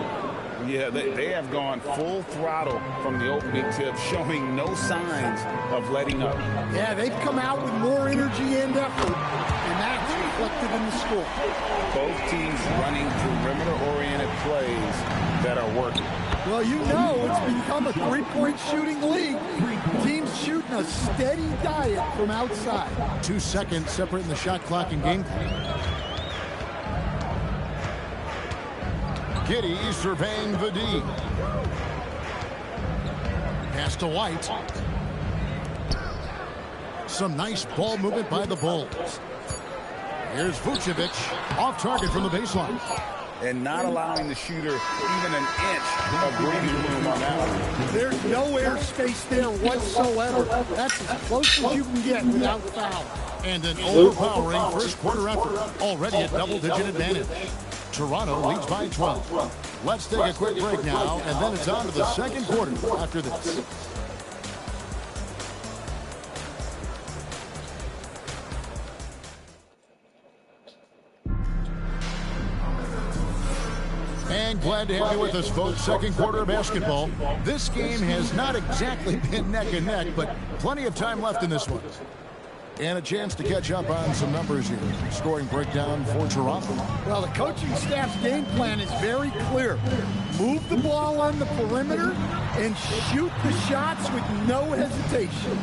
Yeah, they have gone full throttle from the opening tip, showing no signs of letting up. Yeah, they've come out with more energy and effort, and that's reflected in the score. Both teams running perimeter-oriented plays that are working. Well, you know it's become a three-point shooting league. Teams shooting a steady diet from outside. 2 seconds separating the shot clock and game clock. Giddey surveying the D. Pass to White. Some nice ball movement by the Bulls. Here's Vucevic off target from the baseline. And not allowing the shooter even an inch of breathing room on that one. There's no airspace there whatsoever. That's as close as you can get without foul. And an overpowering first quarter effort. Already a double-digit advantage. Toronto leads by 12. Let's take a quick break now, and then it's on to the second quarter after this. And glad to have you with us, folks. Second quarter of basketball. This game has not exactly been neck and neck, but plenty of time left in this one. And a chance to catch up on some numbers here. Scoring breakdown for Toronto. Well, the coaching staff's game plan is very clear. Move the ball on the perimeter and shoot the shots with no hesitation.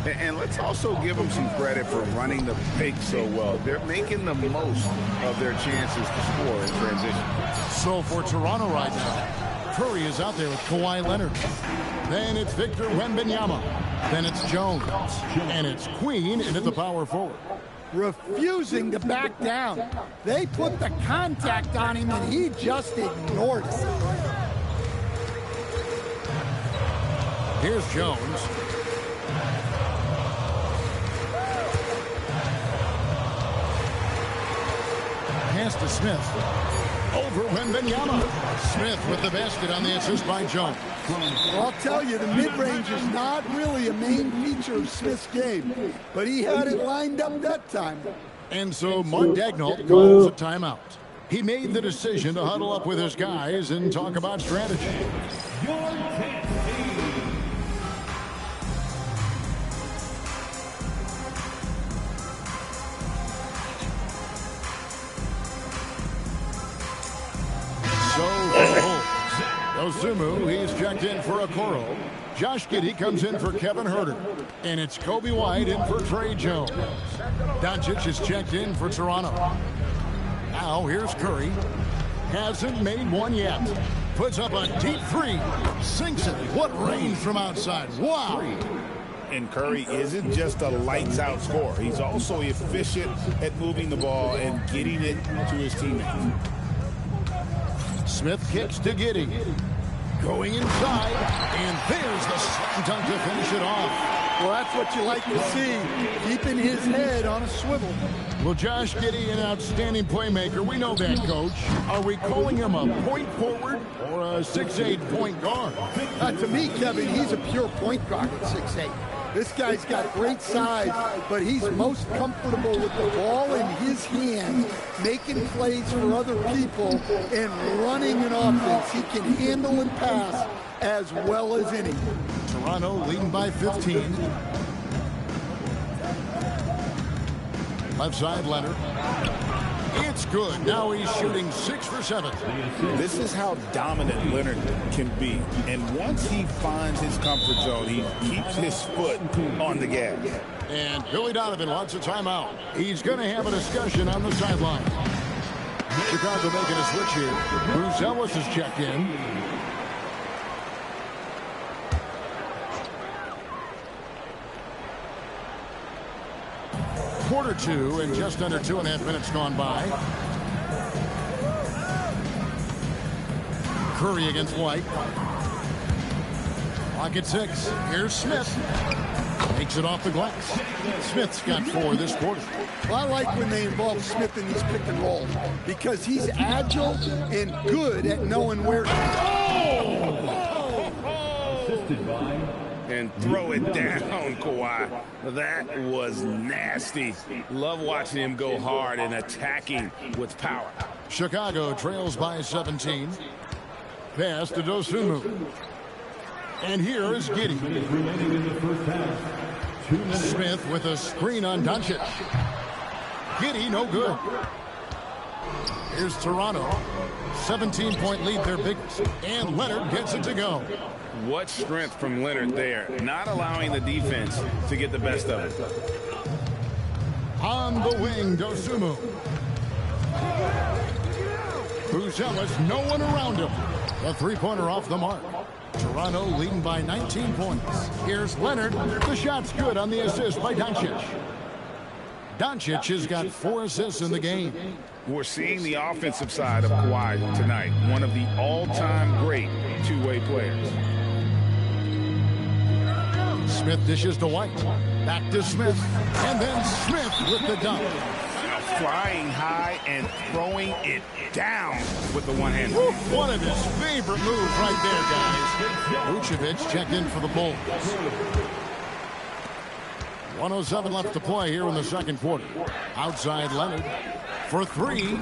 And let's also give them some credit for running the pick so well. They're making the most of their chances to score in transition. So for Toronto right now, Curry is out there with Kawhi Leonard. Then it's Victor Wembanyama. Then it's Jones. And it's Queen into the power forward. Refusing to back down. They put the contact on him and he just ignored it. Here's Jones. Pass to Smith. Over Wembanyama. Smith with the basket on the assist by Jones. Well, I'll tell you, the mid-range is not really a main feature of Smith's game, but he had it lined up that time. And so Mark Daigneault calls a timeout. He made the decision to huddle up with his guys and talk about strategy. Dosunmu, he's checked in for Okoro. Josh Giddey comes in for Kevin Huerter. And it's Kobe White in for Trey Jones. Doncic is checked in for Toronto. Now here's Curry. Hasn't made one yet. Puts up a deep 3. Sinks it. What range from outside. Wow. And Curry isn't just a lights-out scorer. He's also efficient at moving the ball and getting it to his teammates. Smith kicks to Giddey. Going inside, and there's the slam dunk to finish it off. Well, that's what you like to see, keeping his head on a swivel. Well, Josh Giddey, an outstanding playmaker. We know that, Coach. Are we calling him a point forward or a 6'8" point guard? To me, Kevin, he's a pure point guard at 6'8". This guy's got great size, but he's most comfortable with the ball in his hands, making plays for other people and running an offense. He can handle and pass as well as any. Toronto leading by 15. Left side, Leonard. It's good. Now he's shooting 6 for 7. This is how dominant Leonard can be. And once he finds his comfort zone, he keeps his foot on the gas. And Billy Donovan wants a timeout. He's going to have a discussion on the sideline. Chicago making a switch here. Bruce Ellis has checked in. Quarter 2 and just under 2.5 minutes gone by. Curry against White. Clock at 6. Here's Smith. Takes it off the glass. Smith's got 4 this quarter. Well, I like when they involve Smith in these pick and rolls because he's agile and good at knowing where to go. And throw it down, Kawhi. That was nasty. Love watching him go hard and attacking with power. Chicago trails by 17. Pass to Dosunmu. And here is Giddey. Smith with a screen on Doncic. Giddey, no good. Here's Toronto. 17-point lead, their biggest. And Leonard gets it to go. What strength from Leonard there, not allowing the defense to get the best of it. On the wing, Dosunmu. Ellis, no one around him. The three-pointer off the mark. Toronto leading by 19 points. Here's Leonard. The shot's good on the assist by Doncic. Doncic has got 4 assists in the game. We're seeing the offensive side of Kawhi tonight. One of the all-time great two-way players. Smith dishes to White. Back to Smith. And then Smith with the dunk. Flying high and throwing it down with the one hand. One of his favorite moves right there, guys. Vucevic checked in for the Bulls. 1:07 left to play here in the second quarter. Outside Leonard for 3.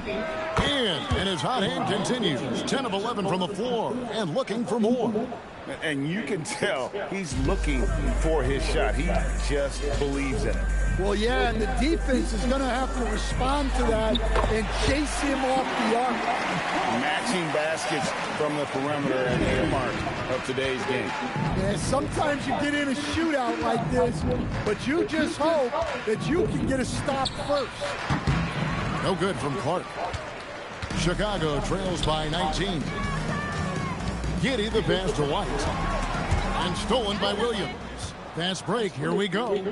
And his hot hand continues. 10 of 11 from the floor and looking for more. And you can tell he's looking for his shot. He just believes in it. Well, yeah, and the defense is going to have to respond to that and chase him off the arc. Matching baskets from the perimeter and the mark of today's game. Yeah, sometimes you get in a shootout like this, but you just hope that you can get a stop first. No good from Clark. Chicago trails by 19. Giddey the pass to White. And stolen by Williams. Fast break, here we go.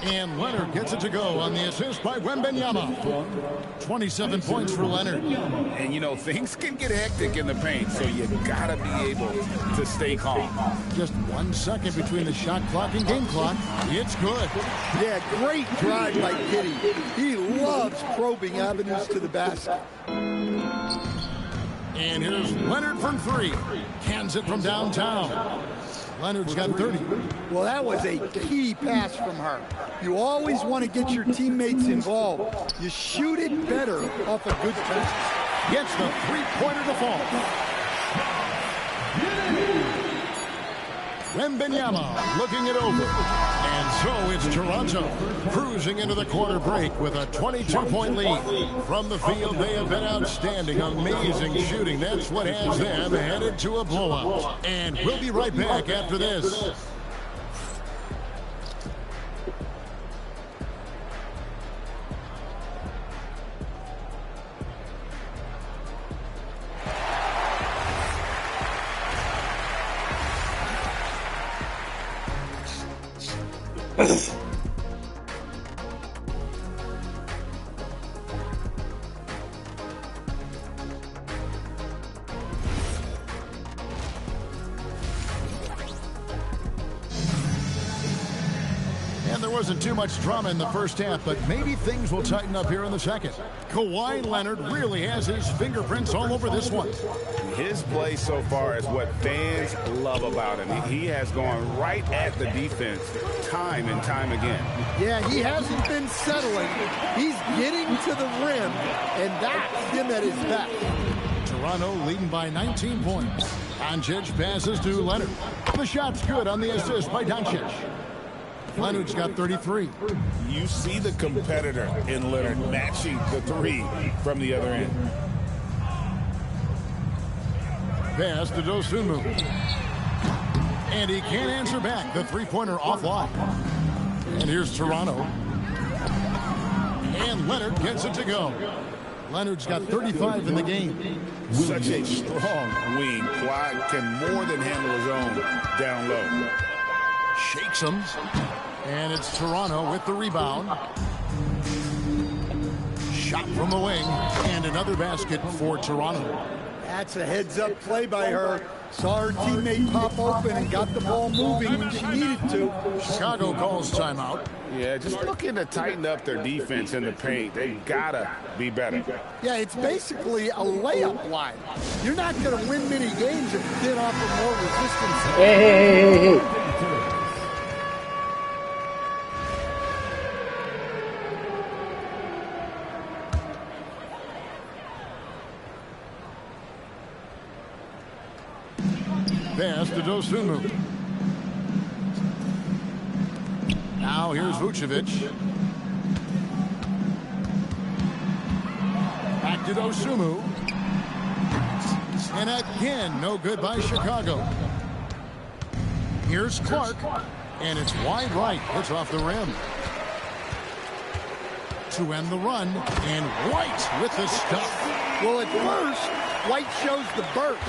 And Leonard gets it to go on the assist by Wembanyama. 27 points for Leonard. And, you know, things can get hectic in the paint, so you got to be able to stay calm. Just 1 second between the shot clock and game clock. It's good. Yeah, great drive by Giddey. He loves probing avenues to the basket. And here's Leonard from 3. Cans it from downtown. Leonard's got 30. Well, that was a key pass from her. You always want to get your teammates involved. You shoot it better off a good pass. Gets the three-pointer to fall. Wembanyama looking it over. And so it's Toronto cruising into the quarter break with a 22-point lead. From the field, they have been outstanding, amazing shooting. That's what has them headed to a blowout. And we'll be right back after this. there wasn't too much drama in the first half, but maybe things will tighten up here in the second. Kawhi Leonard really has his fingerprints all over this one. His play so far is what fans love about him. He has gone right at the defense time and time again. Yeah, he hasn't been settling. He's getting to the rim, and that's him at his best. Toronto leading by 19 points. Doncic passes to Leonard. The shot's good on the assist by Doncic. Leonard's got 33. You see the competitor in Leonard matching the three from the other end. Pass to Dosunmu. And he can't answer back. The three-pointer offline. And here's Toronto. And Leonard gets it to go. Leonard's got 35 in the game. Such a strong wing. Kawhi can more than handle his own down low. Shakes him. And it's Toronto with the rebound. Shot from the wing. And another basket for Toronto. That's a heads-up play by her. Saw her teammate pop open and got the ball moving when she needed to. Chicago calls timeout. Yeah, just looking to tighten up their defense in the paint. They gotta be better. Yeah, it's basically a layup line. You're not going to win many games if you did offer more resistance. Hey. Pass to Dosunmu. Now here's Vucevic. Back to Dosunmu. And again, no good by Chicago. Here's Clark. And it's wide right. It's off the rim. To end the run. And White with the stuff. Well, at first, White shows the burst.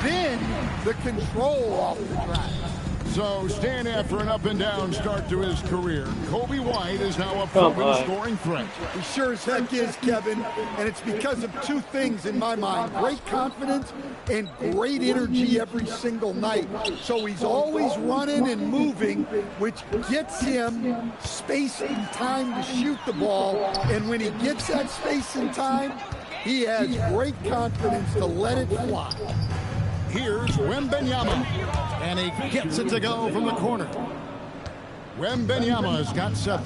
Then the control off the drive. So stand after an up-and-down start to his career. Kobe White is now a proven scoring threat. He sure as heck is, Kevin. And it's because of two things in my mind. Great confidence and great energy every single night. So he's always running and moving, which gets him space and time to shoot the ball. And when he gets that space and time, he has great confidence to let it fly. Here's Wembanyama, and he gets it to go from the corner. Wembanyama's got 7.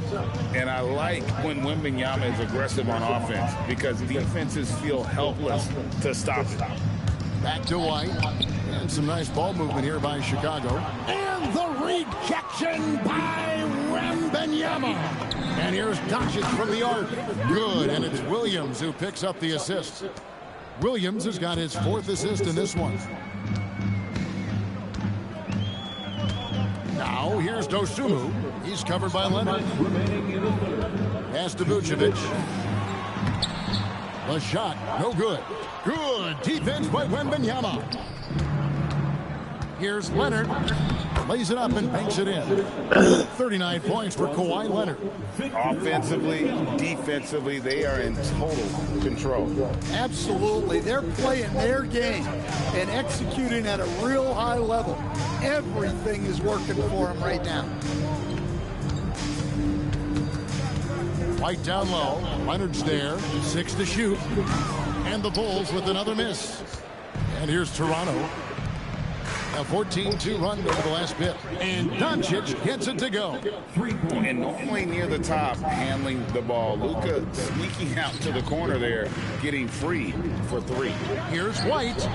And I like when Wembanyama is aggressive on offense because defenses feel helpless to stop it. Back to White, and some nice ball movement here by Chicago. And the rejection by Wembanyama. And here's Doncic from the arc. Good, and it's Williams who picks up the assist. Williams has got his 4th assist in this one. Now here's Dosunmu. He's covered by Leonard. Pass to Vucevic. The shot, no good. Good defense by Wembanyama. Here's Leonard. Lays it up and banks it in. 39 points for Kawhi Leonard. Offensively, defensively, they are in total control. Absolutely. They're playing their game and executing at a real high level. Everything is working for them right now. White down low. Leonard's there. 6 to shoot. And the Bulls with another miss. And here's Toronto. A 14-2 run over the last bit. And Doncic gets it to go. And normally near the top, handling the ball. Luka sneaking out to the corner there, getting free for 3. Here's White.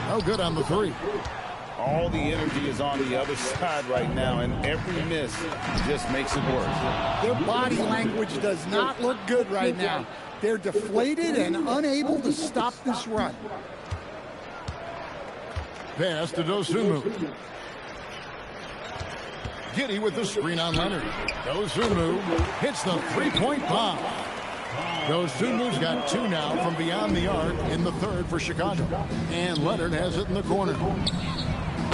No good on the 3. All the energy is on the other side right now, and every miss just makes it worse. Their body language does not look good right now. They're deflated and unable to stop this run. Pass to Dosunmu. Giddey with the screen on Leonard. Dosunmu hits the three-point bomb. Dosunmu's got 2 now from beyond the arc in the 3rd for Chicago. And Leonard has it in the corner.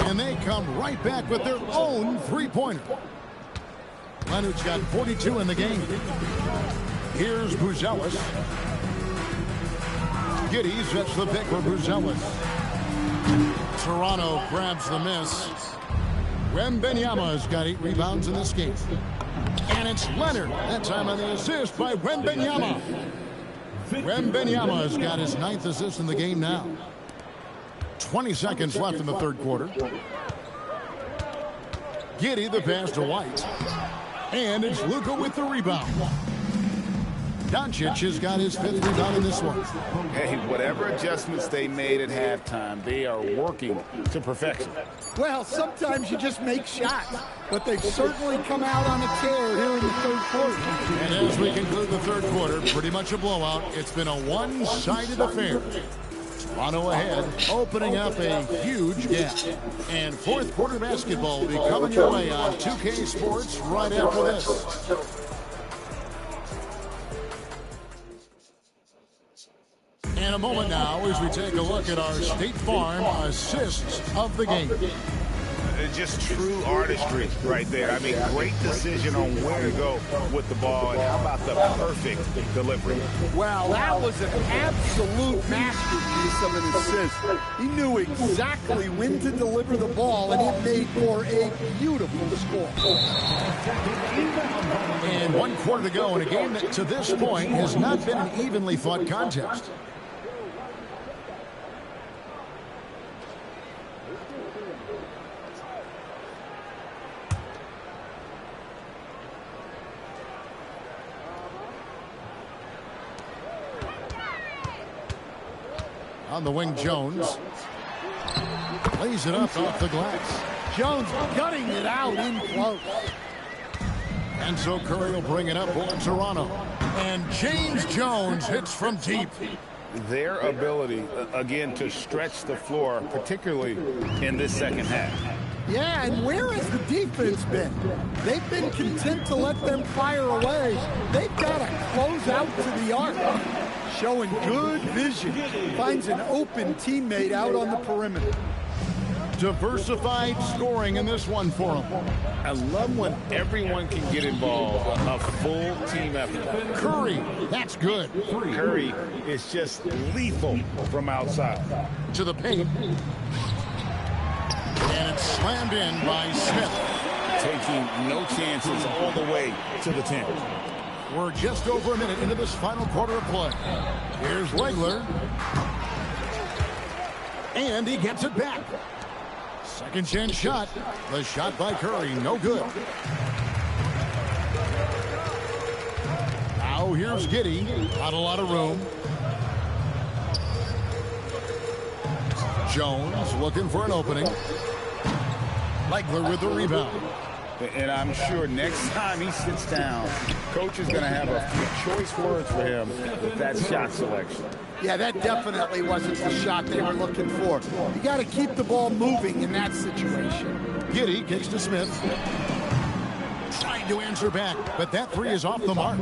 And they come right back with their own three-pointer. Leonard's got 42 in the game. Here's Buzelis. Giddey sets the pick for Buzelis. Toronto grabs the miss. Wembanyama's got 8 rebounds in this game. And it's Leonard. That time on the assist by Wembanyama. Wembanyama has got his 9th assist in the game now. 20 seconds left in the third quarter. Giddey the pass to White. And it's Luka with the rebound. Doncic has got his 5th rebound in this one. Hey, whatever adjustments they made at halftime, they are working to perfection. Well, sometimes you just make shots, but they've certainly come out on a tear here in the third quarter. And as we conclude the third quarter, pretty much a blowout. It's been a one-sided affair. Toronto ahead, opening up a huge gap. And fourth quarter basketball will be coming your way on 2K Sports right after this. In a moment now, as we take a look at our State Farm assists of the game. Just true artistry right there. I mean, great decision on where to go with the ball, and how about the perfect delivery? Well, that was an absolute masterpiece of an assist. He knew exactly when to deliver the ball, and it made for a beautiful score. And 1 quarter to go in a game that to this point has not been an evenly fought contest. On the wing, Jones. Lays it up off the glass. Jones gutting it out in close. And so Curry will bring it up for Toronto. And James Jones hits from deep. Their ability, again, to stretch the floor, particularly in this second half. Yeah, and where has the defense been? They've been content to let them fire away. They've got to close out to the arc. Showing good vision. Finds an open teammate out on the perimeter. Diversified scoring in this one for him. I love when everyone can get involved, a full team effort. Curry, that's good. Curry is just lethal from outside. To the paint. And it's slammed in by Smith. Taking no chances all the way to the 10. We're just over a minute into this final quarter of play. Here's Legler. And he gets it back. Second chance shot. The shot by Curry, no good. Now here's Giddey. Not a lot of room. Jones looking for an opening. Legler with the rebound. And I'm sure next time he sits down, coach is going to have a few choice words for him with that shot selection. Yeah, that definitely wasn't the shot they were looking for. You got to keep the ball moving in that situation. Giddey kicks to Smith. Trying to answer back, but that three is off the mark.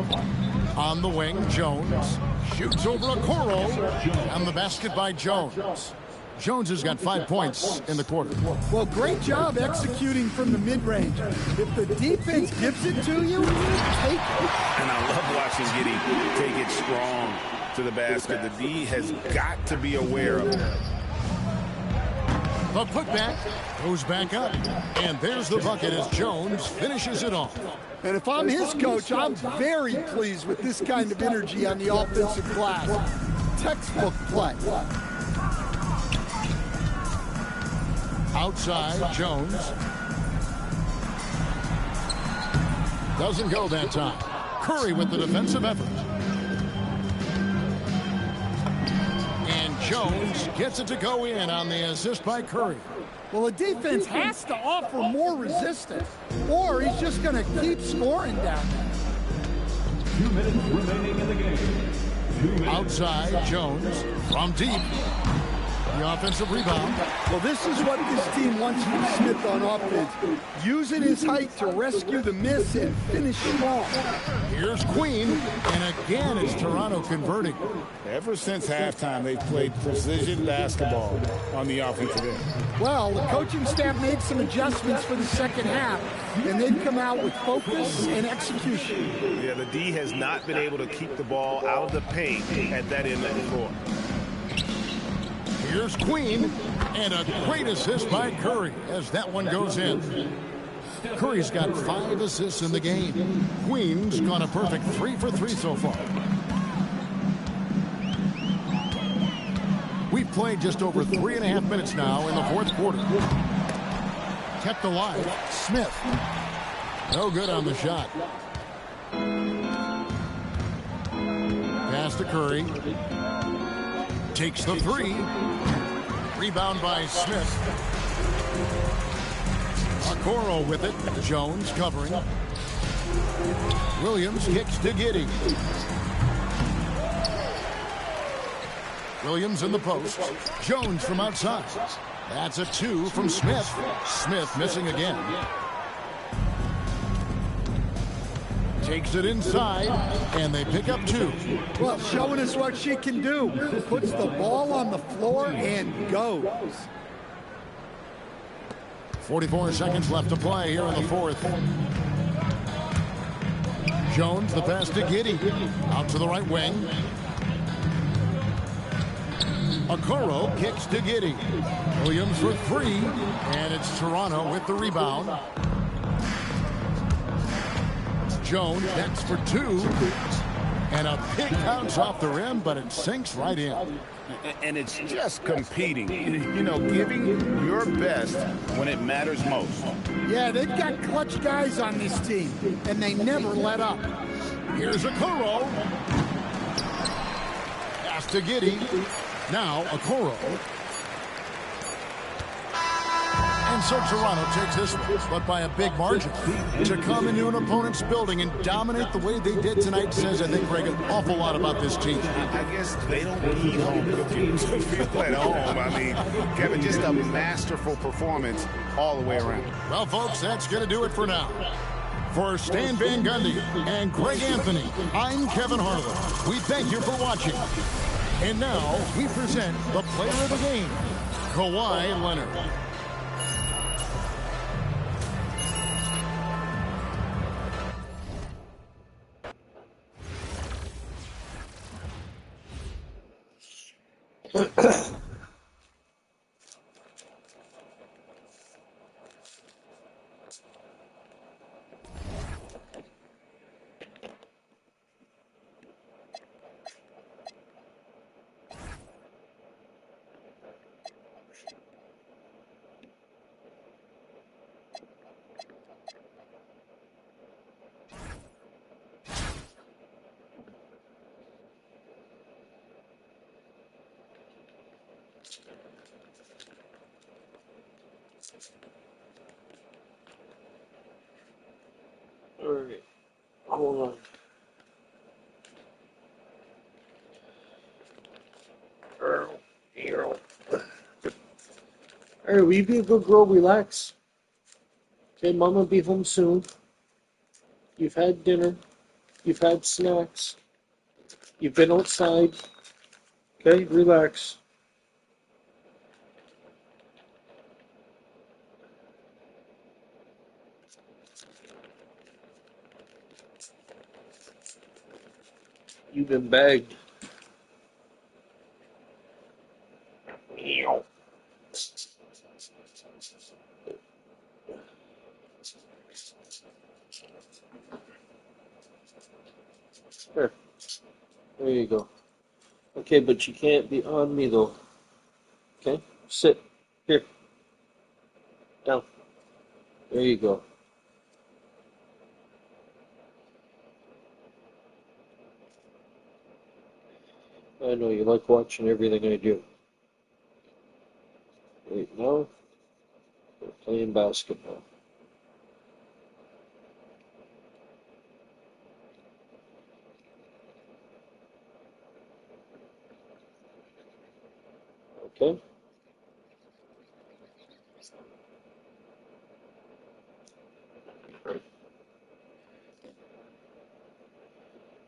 On the wing, Jones shoots over a Okoro, and the basket by Jones. Jones has got 5 points in the quarter. Well, great job executing from the mid-range. If the defense gives it to you, take it. And I love watching Giddey take it strong to the basket. The D has got to be aware of it. The putback goes back up. And there's the bucket as Jones finishes it off. And if I'm his coach, I'm very pleased with this kind of energy on the offensive glass. Textbook play. Outside, Jones. Doesn't go that time. Curry with the defensive effort. And Jones gets it to go in on the assist by Curry. Well, the defense has to offer more resistance, or he's just going to keep scoring down there. 2 minutes remaining in the game. 2 minutes. Outside, Jones from deep. The offensive rebound. Well, this is what this team wants from Smith on offense. Using his height to rescue the miss and finish strong. Here's Queen, and again it's Toronto converting. Ever since halftime, they've played precision basketball on the offensive end. Well, the coaching staff made some adjustments for the second half, and they've come out with focus and execution. Yeah, the D has not been able to keep the ball out of the paint at that end of the floor. Here's Queen, and a great assist by Curry as that one goes in. Curry's got 5 assists in the game. Queen's gone a perfect 3 for 3 so far. We've played just over 3.5 minutes now in the fourth quarter. Kept alive. Smith. No good on the shot. Pass to Curry. Takes the 3. Rebound by Smith. Okoro with it. Jones covering. Williams kicks to Giddey. Williams in the post. Jones from outside. That's a 2 from Smith. Smith missing again. Takes it inside, and they pick up 2. Well, showing us what she can do. Puts the ball on the floor and goes. 44 seconds left to play here in the fourth. Jones, the pass to Giddey. Out to the right wing. Okoro kicks to Giddey. Williams for 3, and it's Toronto with the rebound. Jones next for 2, and a big bounce off the rim, but it sinks right in. And it's just competing, you know, giving your best when it matters most. Yeah, they've got clutch guys on this team, and they never let up. Here's Okoro. Pass to Giddey. Now Okoro. And so Toronto takes this one, but by a big margin. To come into an opponent's building and dominate the way they did tonight says, I think, Greg, an awful lot about this team. I guess they don't need home cooking to feel at home. I mean, Kevin, just a masterful performance all the way around. Well, folks, that's going to do it for now. For Stan Van Gundy and Greg Anthony, I'm Kevin Harlan. We thank you for watching. And now we present the player of the game, Kawhi Leonard. All right, hold on. All right, will you be a good girl? Relax. Okay, Mama will be home soon. You've had dinner. You've had snacks. You've been outside. Okay, relax. You've been bagged. There. There you go. Okay, but you can't be on me though. Okay? Sit. Here. Down. There you go. I know you like watching everything I do. Right now, we're playing basketball. Okay?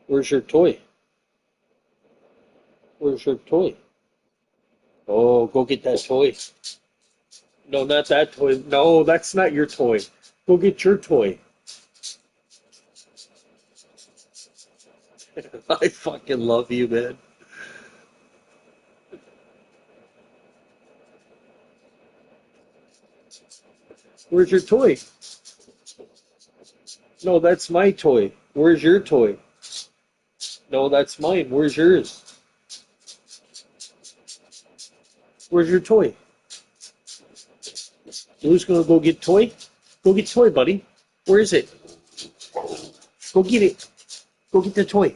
Where's your toy? Where's your toy? Oh, go get that toy. No, not that toy. No, that's not your toy. Go get your toy. I fucking love you, man. Where's your toy? No, that's my toy. Where's your toy? No, that's mine. Where's yours? Where's your toy? Blue's gonna go get toy? Go get toy, buddy. Where is it? Go get it. Go get the toy.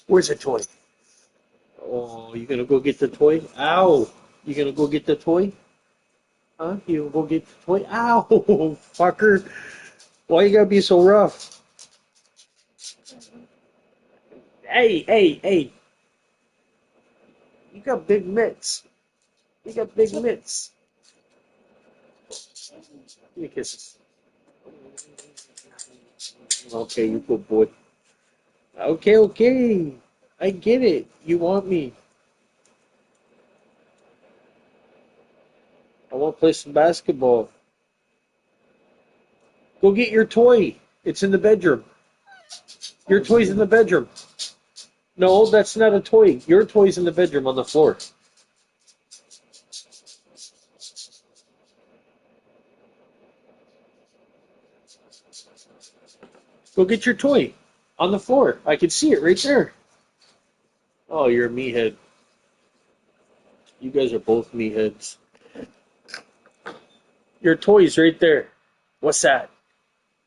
Where's the toy? Oh, you gonna go get the toy? Ow! You gonna go get the toy? Huh? You gonna go get the toy? Ow! Fucker! Why you gotta be so rough? Hey! You got big mitts. You got big mitts. Give me kisses. Okay, you good boy. Okay. I get it. You want me. I want to play some basketball. Go get your toy. It's in the bedroom. Your toy's in the bedroom. No, that's not a toy. Your toy's in the bedroom on the floor. Go get your toy on the floor. I can see it right there. Oh, you're a meathead. You guys are both meatheads. Your toy's right there. What's that?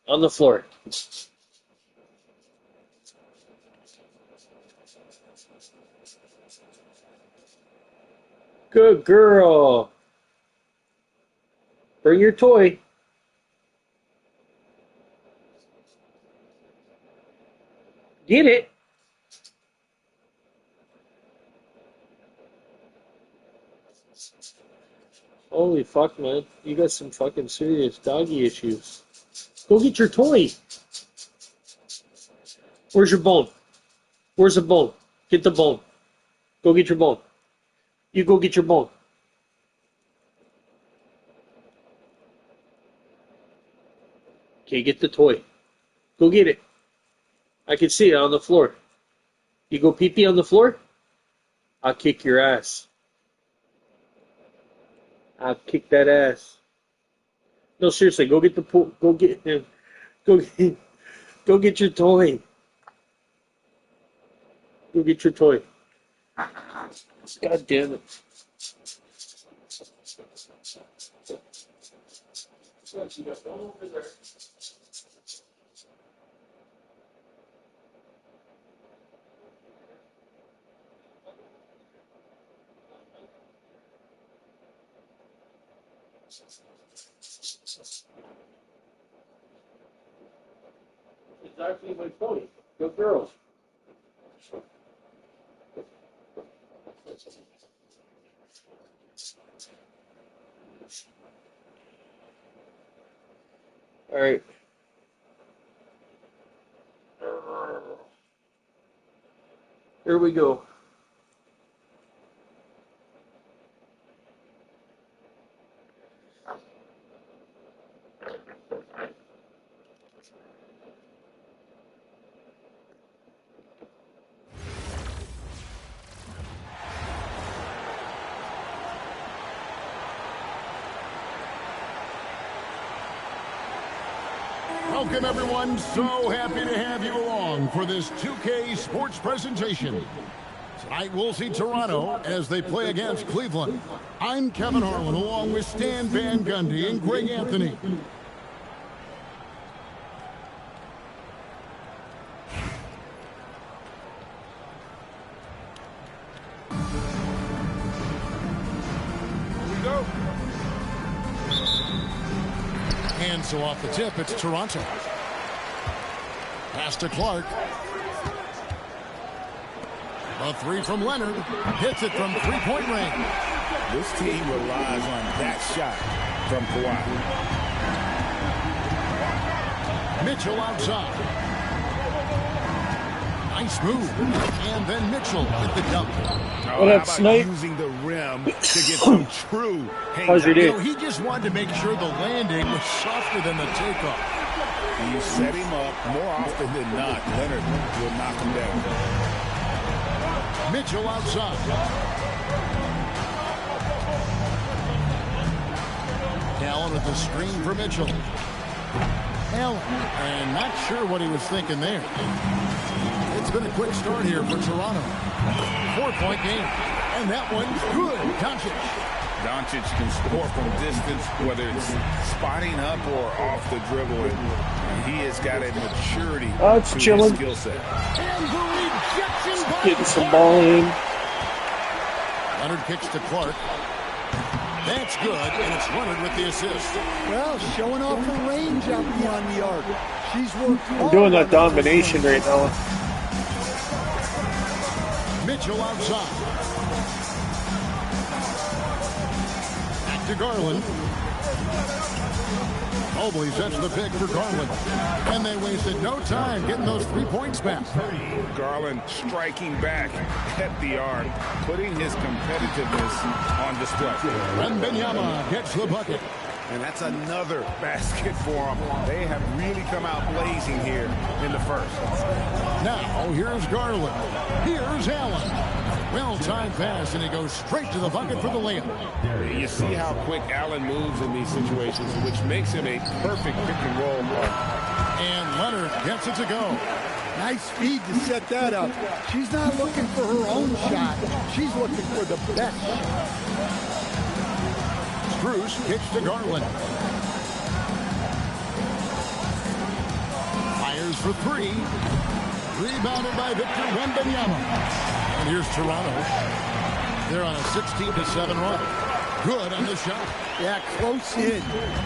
On the floor. Good girl. Bring your toy. Get it. Holy fuck, man. You got some fucking serious doggy issues. Go get your toy. Where's your bone? Where's the bone? Get the bone. Go get your bone. You go get your bone. Okay, get the toy. Go get it. I can see it on the floor. You go pee-pee on the floor? I'll kick your ass. I'll kick that ass. No, seriously, go get the pool. Go get him. Go get your toy. Go get your toy. God damn it. You got one over there. It's actually my toy. Good girl. All right. Here we go. Welcome, everyone. So happy to have you along for this 2K Sports presentation. Tonight, we'll see Toronto as they play against Cleveland. I'm Kevin Harlan, along with Stan Van Gundy and Greg Anthony. And so off the tip, it's Toronto. Pass to Clark. A three from Leonard. Hits it from three-point range. This team relies on that shot from Kawhi. Mitchell outside. Nice move. And then Mitchell with the dunk. What up, Snipe? Using the rim to get some true How's your day? He just wanted to make sure the landing was softer than the takeoff. You set him up more often than not. Leonard will knock him down. Mitchell outside. Allen with the screen for Mitchell. Allen. And not sure what he was thinking there. It's been a quick start here for Toronto. 4-point game. And that one's good. Doncic can score from distance, whether it's spotting up or off the dribble. And he has got a maturity It's chilling. skill set. And the rejection by Getting some ball in. Leonard kicks to Clark. That's good, and it's Leonard with the assist. Well, showing off her range out beyond the arc. She's worked hard. Doing that domination right now. Mitchell outside. Back to Garland. Mobley sets the pick for Garland. And they wasted no time getting those 3 points back. Garland striking back at the arc, putting his competitiveness on display. Wembanyama gets the bucket. And that's another basket for them. They have really come out blazing here in the first. Now, here's Garland. Here's Allen. Well-timed pass, and he goes straight to the bucket for the layup. You see how quick Allen moves in these situations, which makes him a perfect pick-and-roll partner. And Leonard gets it to go. Nice speed to set that up. She's not looking for her own shot. She's looking for the best shot. Bruce kicks to Garland. Fires for three. Rebounded by Victor Wembanyama. And here's Toronto. They're on a 16-7 run. Good on the shot. Yeah, close in.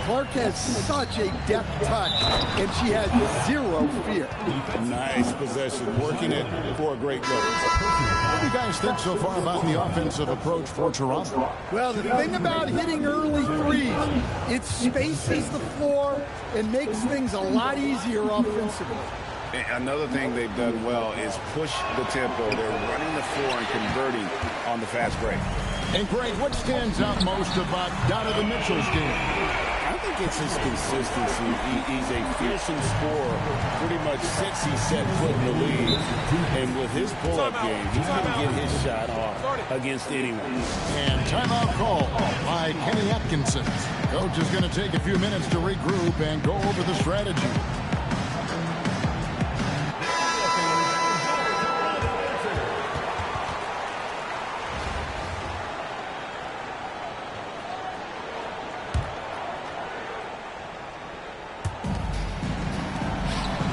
Clark has such a deft touch, and she has zero fear. Nice possession, working it for a great goal. What do you guys think so far about the offensive approach for Toronto? Well, the thing about hitting early threes, it spaces the floor and makes things a lot easier offensively. Another thing they've done well is push the tempo. They're running the floor and converting on the fast break. And Greg, what stands out most about Donovan Mitchell's game? I think it's his consistency. He's a fearsome scorer pretty much since he set foot in the league. And with his pull-up game, he's going to get his shot off against anyone. And timeout call by Kenny Atkinson. Coach is going to take a few minutes to regroup and go over the strategy.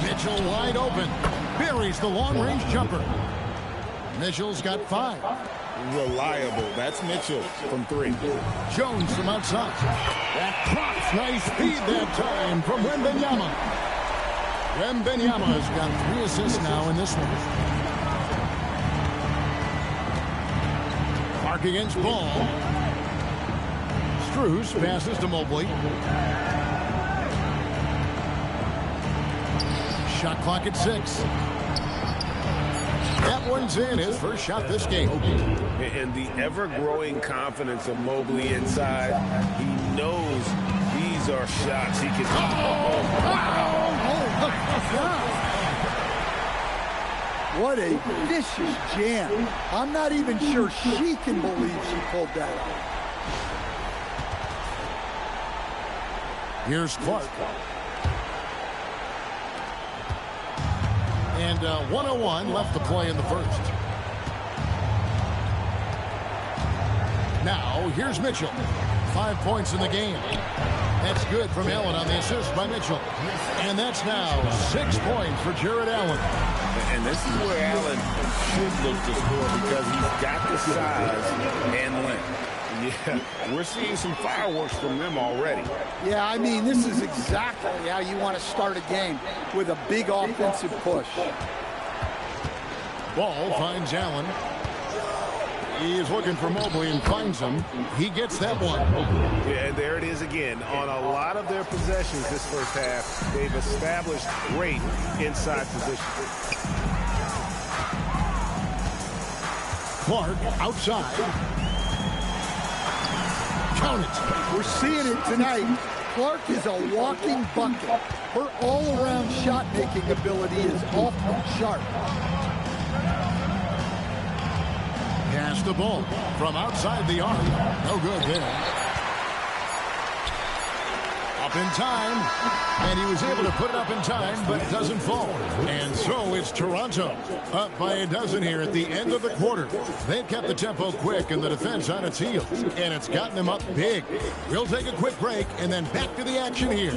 Mitchell wide open. Buries the long-range jumper. Mitchell's got 5. Reliable. That's Mitchell from 3. Jones from outside. That clock's nice speed that time from Wembanyama. Wembanyama's got 3 assists now in this one. Mark against Ball. Strus passes to Mobley. Shot clock at 6. That one's in, his first shot this game. And the ever-growing confidence of Mobley inside, he knows these are shots he can... What a vicious jam. I'm not even sure she can believe she pulled that off. Here's Clark. And 101 left to play in the first. Now, here's Mitchell. 5 points in the game. That's good from Allen on the assist by Mitchell. And that's now 6 points for Jared Allen. And this is where Allen should look to score because he's got the size and length. Yeah, we're seeing some fireworks from them already. Yeah, I mean, this is exactly how you want to start a game, with a big offensive push. Ball finds Allen. He is looking for Mobley and finds him. He gets that one. Yeah, there it is again. On a lot of their possessions this first half, they've established great inside position. Clark outside. Count it. We're seeing it tonight. Clark is a walking bucket. Her all-around shot-making ability is off the chart. Pass the ball from outside the arc. No good there. Up in time. And he was able to put it up in time, but it doesn't fall. And so it's Toronto up by a dozen here at the end of the quarter. They've kept the tempo quick and the defense on its heels. And it's gotten them up big. We'll take a quick break and then back to the action here.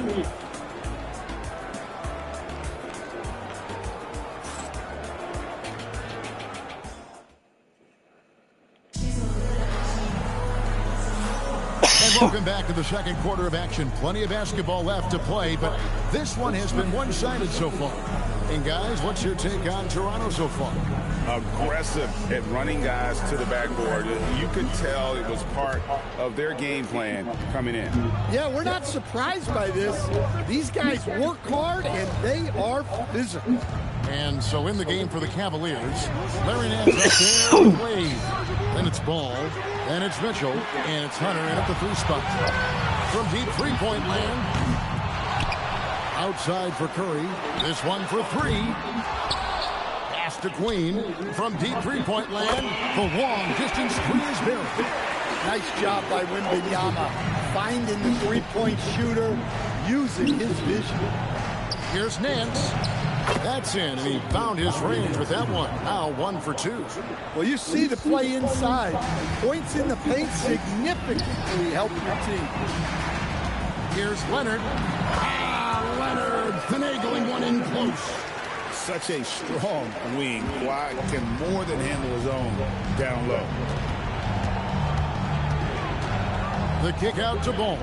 Welcome back to the second quarter of action. Plenty of basketball left to play, but this one has been one-sided so far. And guys, what's your take on Toronto so far? Aggressive at running guys to the backboard. You could tell it was part of their game plan coming in. Yeah, we're not surprised by this. These guys work hard, and they are physical. And so in the game for the Cavaliers, Larry Nance up there with Wade. Then it's Ball. Then it's Mitchell. And it's Hunter in at the 3 spot. From deep three-point land. Outside for Curry. This one for 3. Pass to Queen. From deep three-point land. The long distance 3 is buried. Nice job by Wembanyama. Finding the three-point shooter. Using his vision. Here's Nance. That's in, and he found his range with that one. Now 1 for 2. Well, you see the play inside. Points in the paint significantly help your team. Here's Leonard. Leonard finagling one in close. Such a strong wing. Kawhi can more than handle his own down low. The kick out to Ball.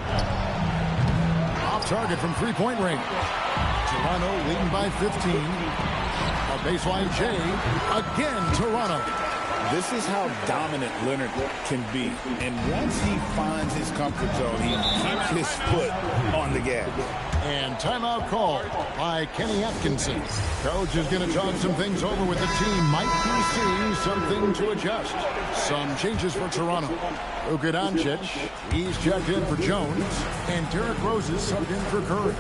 Off target from three-point range. Toronto leading by 15. A baseline J. Again, Toronto. This is how dominant Leonard can be. And once he finds his comfort zone, he keeps his foot on the gas. And timeout called by Kenny Atkinson. Coach is going to talk some things over with the team. Might be seeing something to adjust. Some changes for Toronto. Luka Doncic, he's checked in for Jones. And Derrick Rose is subbed in for Curry.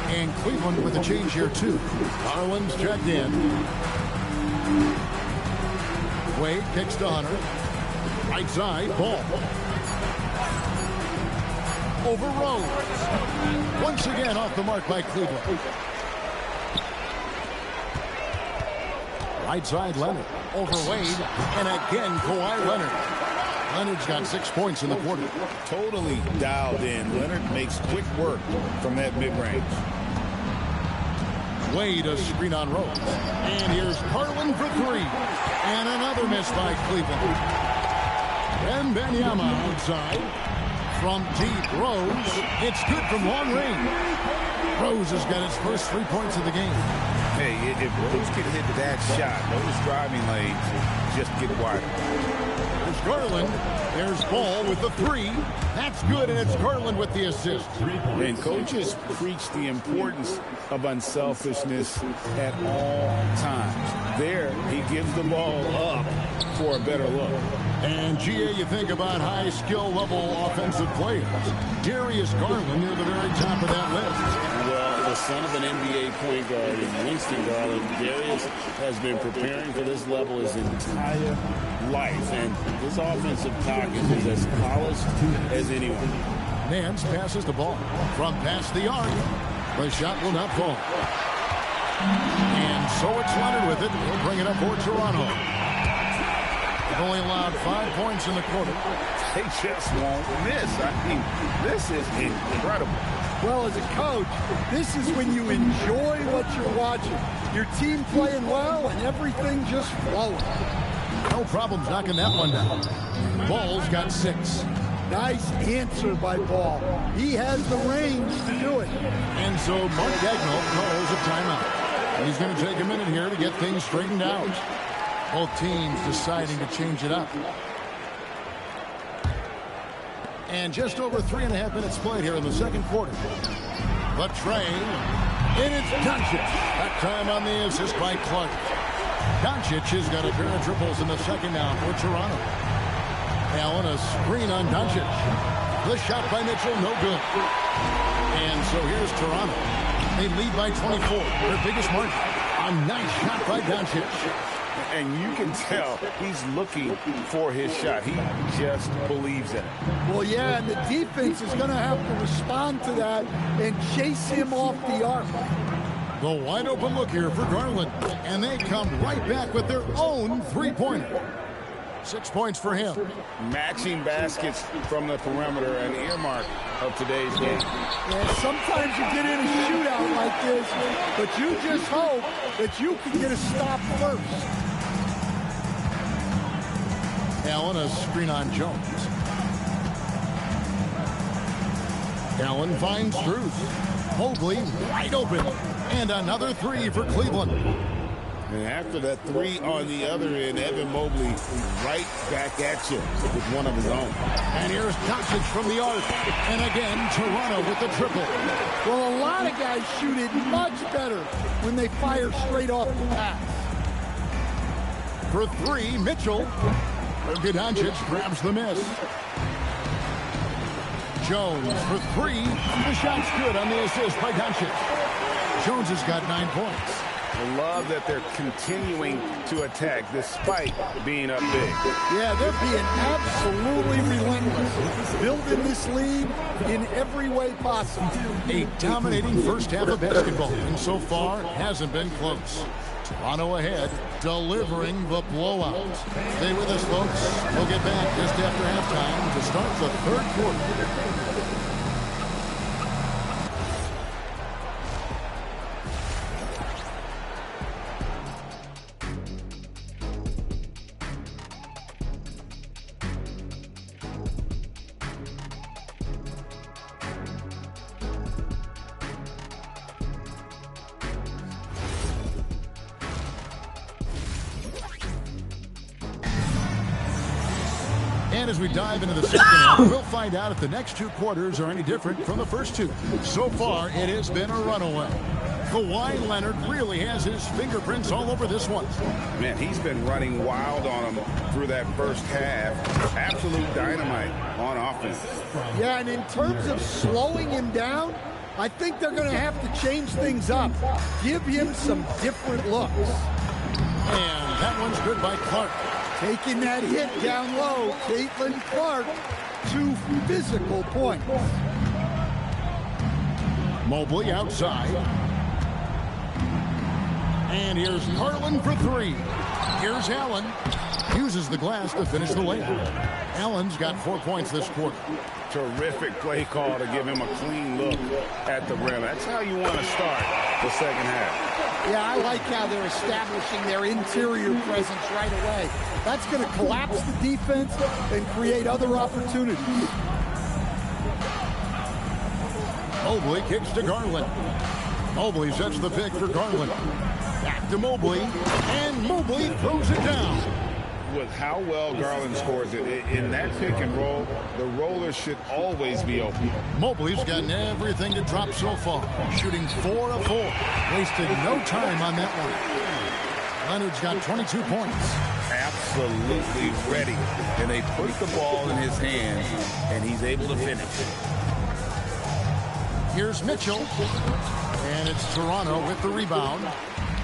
And Cleveland with a change here, too. Garland's checked in. Wade kicks to Hunter. Right side, Ball. Over Rose. Once again off the mark by Cleveland. Right side, Leonard. Over Wade. And again, Kawhi Leonard. Leonard's got 6 points in the quarter. Totally dialed in. Leonard makes quick work from that mid-range. Wade a screen on Rose. And here's Garland for 3. And another miss by Cleveland. And Wembanyama outside. From deep, Rose. It's good from long range. Rose has got his first 3 points of the game. Hey, if Rose can hit that shot, those driving lanes just get wider. There's Garland. There's Ball with the 3. That's good, and it's Garland with the assist. And coaches preach the importance of unselfishness at all times. There, he gives the ball up for a better look. And, GA, you think about high skill level offensive players. Darius Garland near the very top of that list. Well, the son of an NBA point guard in Winston Garland, Darius has been preparing for this level his entire life. And his offensive pocket is as polished as anyone. Nance passes the ball from past the arc. The shot will not fall. And so it's Leonard with it. He'll bring it up for Toronto. They've only allowed 5 points in the quarter. They just won't miss. I mean, this is incredible. Well, as a coach, this is when you enjoy what you're watching. Your team playing well and everything just flowing. No problems knocking that one down. Ball's got 6. Nice answer by Ball. He has the range to do it. And so Mark Dagnall calls a timeout. He's going to take a minute here to get things straightened out. Both teams deciding to change it up. And just over 3.5 minutes played here in the second quarter. The tray. And it's Doncic. That time on the assist by Clark. Doncic has got a pair of triples in the second now for Toronto. Allen a screen on Doncic. The shot by Mitchell, no good. And so here's Toronto. They lead by 24. Their biggest margin. A nice shot by Doncic. And you can tell he's looking for his shot. He just believes in it. Well, yeah, and the defense is going to have to respond to that and chase him off the arc. The wide open look here for Garland. And they come right back with their own three-pointer. 6 points for him. Matching baskets from the perimeter, an earmark of today's game. Yeah, sometimes you get in a shootout like this, but you just hope that you can get a stop first. Allen, a screen on Jones. Allen finds Strus. Mobley wide open. And another three for Cleveland. And after that three on the other end, Evan Mobley right back at you with one of his own. And here's Doncic from the arc. And again, Toronto with the triple. Well, a lot of guys shoot it much better when they fire straight off the pass. For three, Mitchell. Doncic grabs the miss. Jones for three. The shot's good on the assist by Doncic. Jones has got 9 points. I love that they're continuing to attack despite being up big. Yeah, they're being absolutely relentless. Building this lead in every way possible. A dominating first half of basketball, and so far hasn't been close. Toronto ahead, delivering the blowout. Stay with us, folks. We'll get back just after halftime to start the third quarter. And as we dive into the second half, we'll find out if the next two quarters are any different from the first two. So far, it has been a runaway. Kawhi Leonard really has his fingerprints all over this one. Man, he's been running wild on him through that first half. Absolute dynamite on offense. Yeah, and in terms of slowing him down, I think they're going to have to change things up. Give him some different looks. And that one's good by Clark. Taking that hit down low, Caitlin Clark, 2 physical points. Mobley outside. And here's Garland for three. Here's Allen. Uses the glass to finish the layup. Allen's got 4 points this quarter. Terrific play call to give him a clean look at the rim. That's how you want to start the second half. Yeah, I like how they're establishing their interior presence right away. That's going to collapse the defense and create other opportunities. Mobley kicks to Garland. Mobley sets the pick for Garland. Back to Mobley, and Mobley throws it down. With how well Garland scores it, in that pick and roll, the roller should always be open. Mobley's gotten everything to drop so far, shooting 4 of 4. Wasted no time on that one. Leonard's got 22 points. Absolutely ready. And they put the ball in his hands, and he's able to finish. Here's Mitchell. And it's Toronto with the rebound.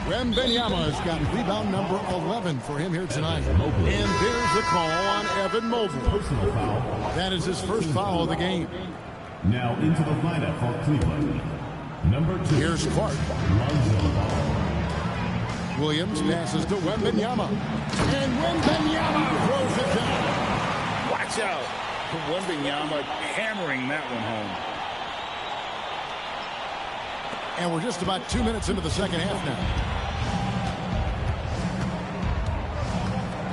Wembanyama has got rebound number 11 for him here tonight. And there's the call on Evan Mobley. Personal foul. That is his first foul of the game. Now into the lineup for Cleveland. Number 2. Here's Clark. Williams passes to Wembanyama. And Wembanyama throws it down. Watch out. Wembanyama hammering that one home. And we're just about 2 minutes into the second half now.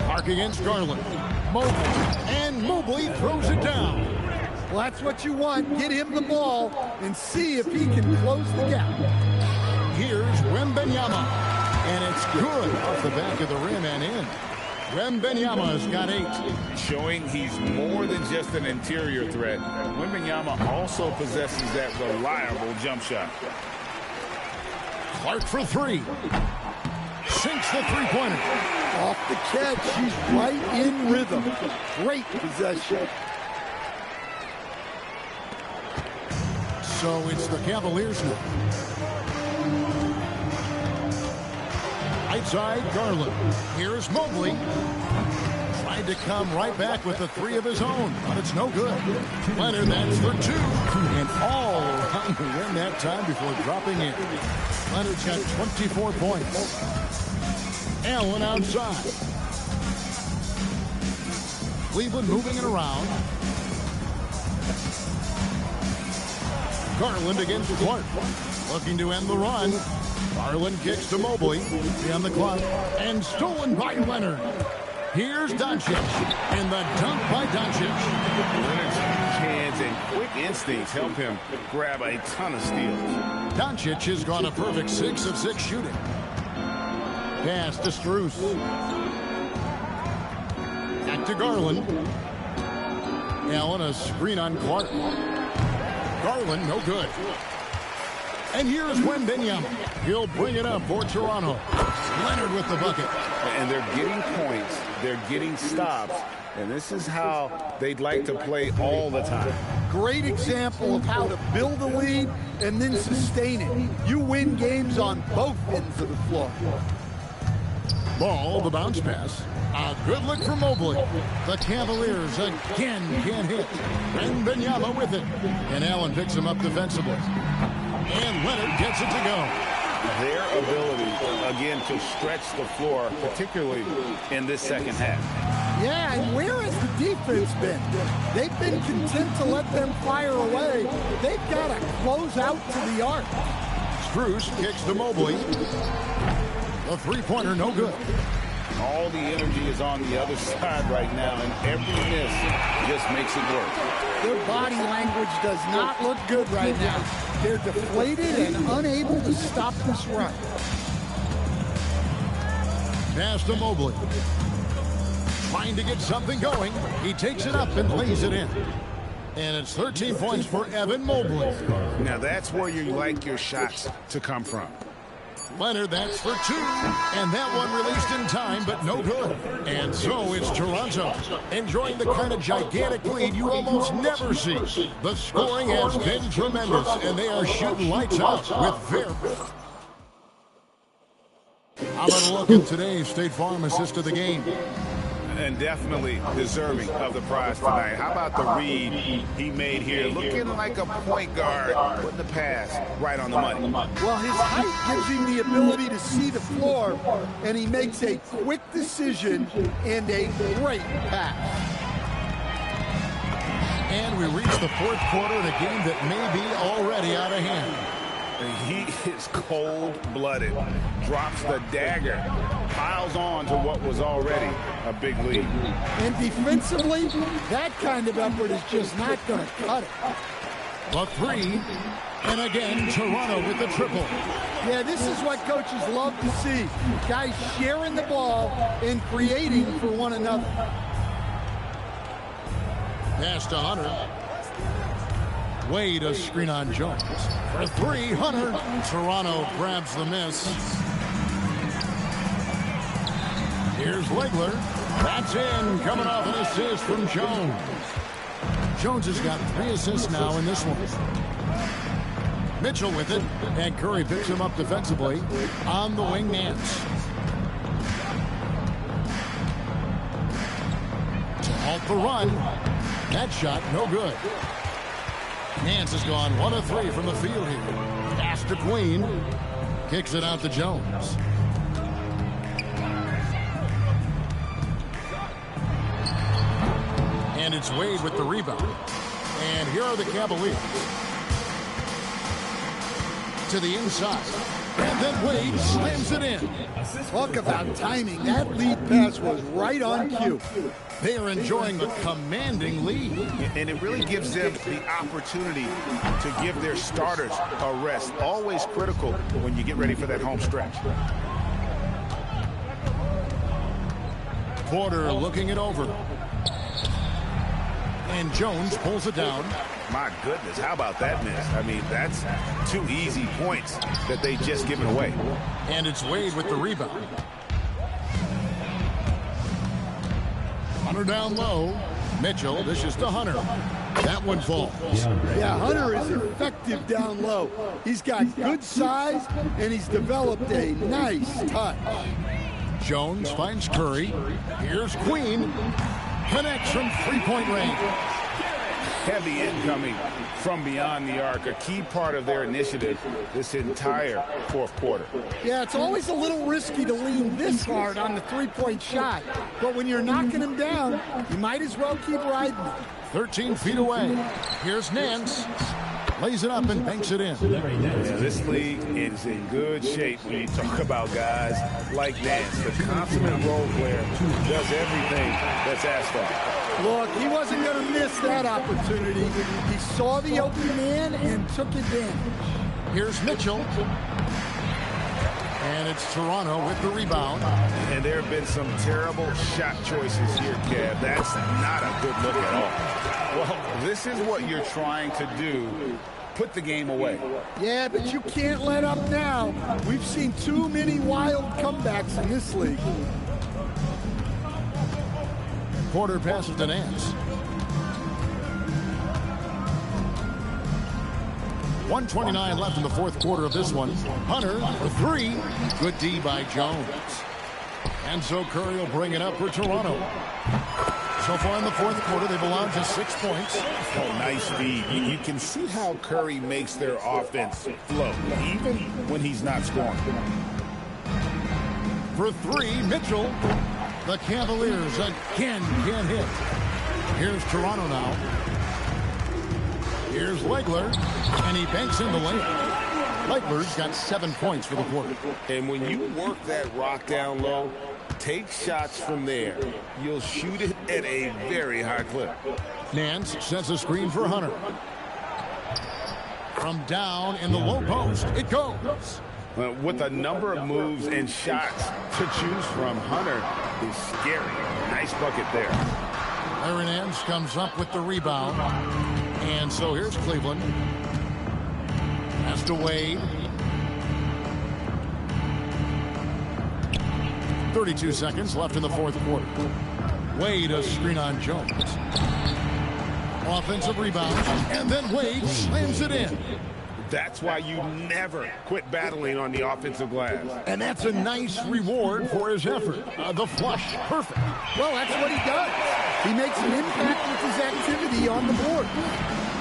Clark against Garland. Mobley. And Mobley throws it down. Well, that's what you want. Get him the ball and see if he can close the gap. Here's Wembanyama. And it's good off the back of the rim and in. Wembanyama's got 8. Showing he's more than just an interior threat. Wembanyama also possesses that reliable jump shot. Clark for 3. Sinks the three-pointer. Off the catch, she's right in rhythm. Great possession. So it's the Cavaliers now. Right outside Garland. Here's Mobley. Tried to come right back with the three of his own, but it's no good. Leonard, that's for two. And all around the rim that time before dropping in. Leonard's got 24 points. Allen outside. Cleveland moving it around. Garland against Clark. Looking to end the run. Garland kicks to Mobley. On the clock. And stolen by Leonard. Here's Doncic. And the dunk by Doncic. Leonard's hands and quick instincts help him grab a ton of steals. Doncic has gone a perfect 6 of 6 shooting. Pass to Strus. Back to Garland. Allen, a screen on Clark. Garland, no good. And here's Wembanyama. He'll bring it up for Toronto. Leonard with the bucket. And they're getting points. They're getting stops. And this is how they'd like to play all the time. Great example of how to build a lead and then sustain it. You win games on both ends of the floor. Ball, the bounce pass. A good look for Mobley. The Cavaliers again can't hit. And Wembanyama with it. And Allen picks him up defensively. And Leonard gets it to go. Their ability, again, to stretch the floor, particularly in this second half. Yeah, and where has the defense been? They've been content to let them fire away. They've got to close out to the arc. Strus kicks to Mobley. The three-pointer, no good. All the energy is on the other side right now, and every miss just makes it work. Their body language does not look good right now. They're deflated and unable to stop this run. Pass to Mobley. Trying to get something going. He takes it up and lays it in. And it's 13 points for Evan Mobley. Now that's where you like your shots to come from. Leonard, that's for two. And that one released in time, but no good. And so it's Toronto, enjoying the kind of gigantic lead you almost never see. The scoring has been tremendous, and they are shooting lights out with their... How about a look at today's State Farm assist of the game? And definitely deserving of the prize tonight. How about the read he made here? Looking like a point guard, putting the pass right on the money. Well, his height gives him the ability to see the floor, and he makes a quick decision and a great pass. And we reach the fourth quarter in a game that may be already out of hand. He is cold-blooded, drops the dagger, piles on to what was already a big lead. And defensively, that kind of effort is just not going to cut it. The three, and again, Toronto with the triple. Yeah, this is what coaches love to see. Guys sharing the ball and creating for one another. Pass to Hunter. Wade, a screen on Jones. For three, Hunter. Toronto grabs the miss. Here's Legler. That's in, coming off an assist from Jones. Jones has got 3 assists now in this one. Mitchell with it, and Curry picks him up defensively on the wing. Nance. To halt the run. That shot, no good. Nance has gone 1 of 3 from the field here. Pass to Queen. Kicks it out to Jones. And it's Wade with the rebound. And here are the Cavaliers. To the inside. And then Wade slams it in. Talk about timing. That lead pass was right on cue. They are enjoying the commanding lead. And it really gives them the opportunity to give their starters a rest. Always critical when you get ready for that home stretch. Porter looking it over. And Jones pulls it down. My goodness, how about that miss? I mean, that's 2 easy points that they just given away. And it's Wade with the rebound. Hunter down low. Mitchell dishes to Hunter. That one falls. Yeah, Hunter is effective down low. He's got good size, and he's developed a nice touch. Jones finds Curry. Here's Queen. Connects from three-point range. Heavy incoming from beyond the arc, a key part of their initiative this entire fourth quarter. Yeah, it's always a little risky to lean this hard on the three-point shot. But when you're knocking him down, you might as well keep riding him. 13 feet away. Here's Nance. Lays it up and banks it in. Yeah, this league is in good shape when you talk about guys like Nance. The consummate role player does everything that's asked of him. Look, he wasn't going to miss that opportunity. He saw the open man and took advantage. Here's Mitchell. And it's Toronto with the rebound. And there have been some terrible shot choices here, Kev. That's not a good look at all. Well, this is what you're trying to do. Put the game away. Yeah, but you can't let up now. We've seen too many wild comebacks in this league. Porter passes to Nance. 1:29 left in the fourth quarter of this one. Hunter for three. Good D by Jones. And so Curry will bring it up for Toronto. So far in the fourth quarter, they've allowed just 6 points. Oh, nice feed. You can see how Curry makes their offense flow, even when he's not scoring. For three, Mitchell. The Cavaliers again can't hit. Here's Toronto now. Here's Legler, and he banks in the lane. Legler's got 7 points for the quarter. And when you work that rock down low, take shots from there. You'll shoot it at a very high clip. Nance sets a screen for Hunter. From down in the low post, it goes. With a number of moves and shots to choose from, Hunter is scary. Nice bucket there. Larry Nance comes up with the rebound. And so here's Cleveland. Has to Wade. 32 seconds left in the fourth quarter. Wade a screen on Jones. Offensive rebound. And then Wade slams it in. That's why you never quit battling on the offensive glass. And that's a nice reward for his effort. The flush, perfect. Well, that's what he does. He makes an impact with his activity on the board.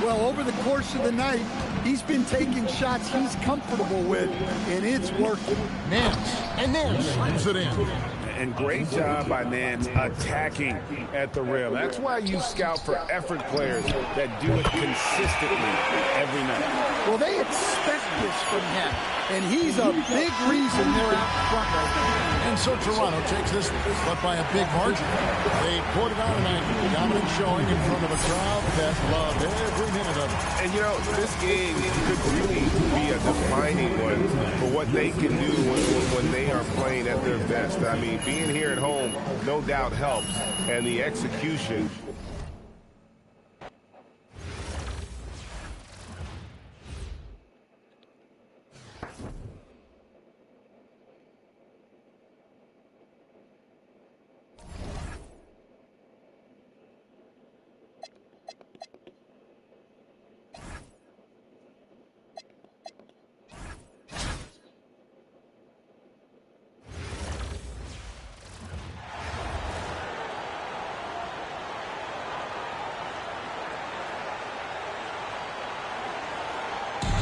Well, over the course of the night, he's been taking shots he's comfortable with, and it's working. Nance, and Nance slams it in. And great job by Nance attacking at the rim. That's why you scout for effort players that do it consistently every night. Well, they expect this from him, and he's a big reason they're out front right now. And so Toronto takes this, but by a big margin. They poured it out tonight, dominant showing in front of a crowd that loved every minute of it. And, you know, this game could really be a defining one for what they can do when they are playing at their best. I mean, being here at home no doubt helps, and the execution.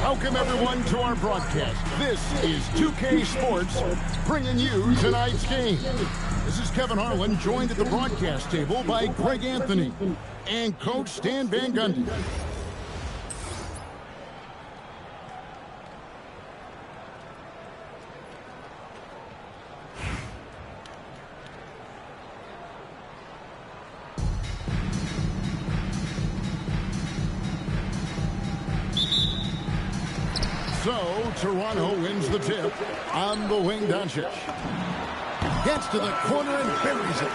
Welcome, everyone, to our broadcast. This is 2K Sports, bringing you tonight's game. This is Kevin Harlan, joined at the broadcast table by Greg Anthony and Coach Stan Van Gundy. So, Toronto wins the tip on the wing. Doncic gets to the corner and buries it.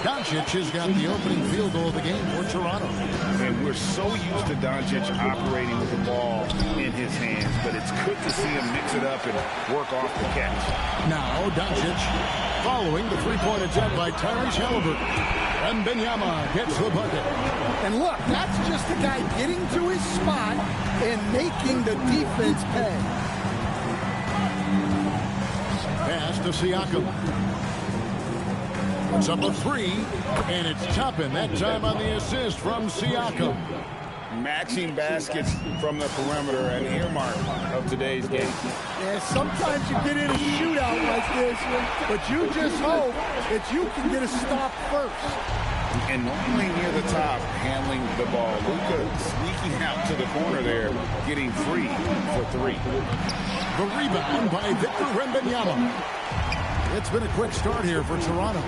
Doncic has got the opening field goal of the game for Toronto. And we're so used to Doncic operating with the ball in his hands, but it's good to see him mix it up and work off the catch. Now Doncic following the three-point attempt by Tyrese Halliburton. And Wembanyama gets the bucket. And look, that's just the guy getting to his spot and making the defense pay. Pass to Siakam. Puts up a three, and it's Toppin that time on the assist from Siakam. Matching baskets from the perimeter, an earmark of today's game. Yeah, sometimes you get in a shootout like this, but you just hope that you can get a stop first. And normally near the top, handling the ball. Luka sneaking out to the corner there, getting free for three. The rebound by Victor Wembanyama. It's been a quick start here for Toronto.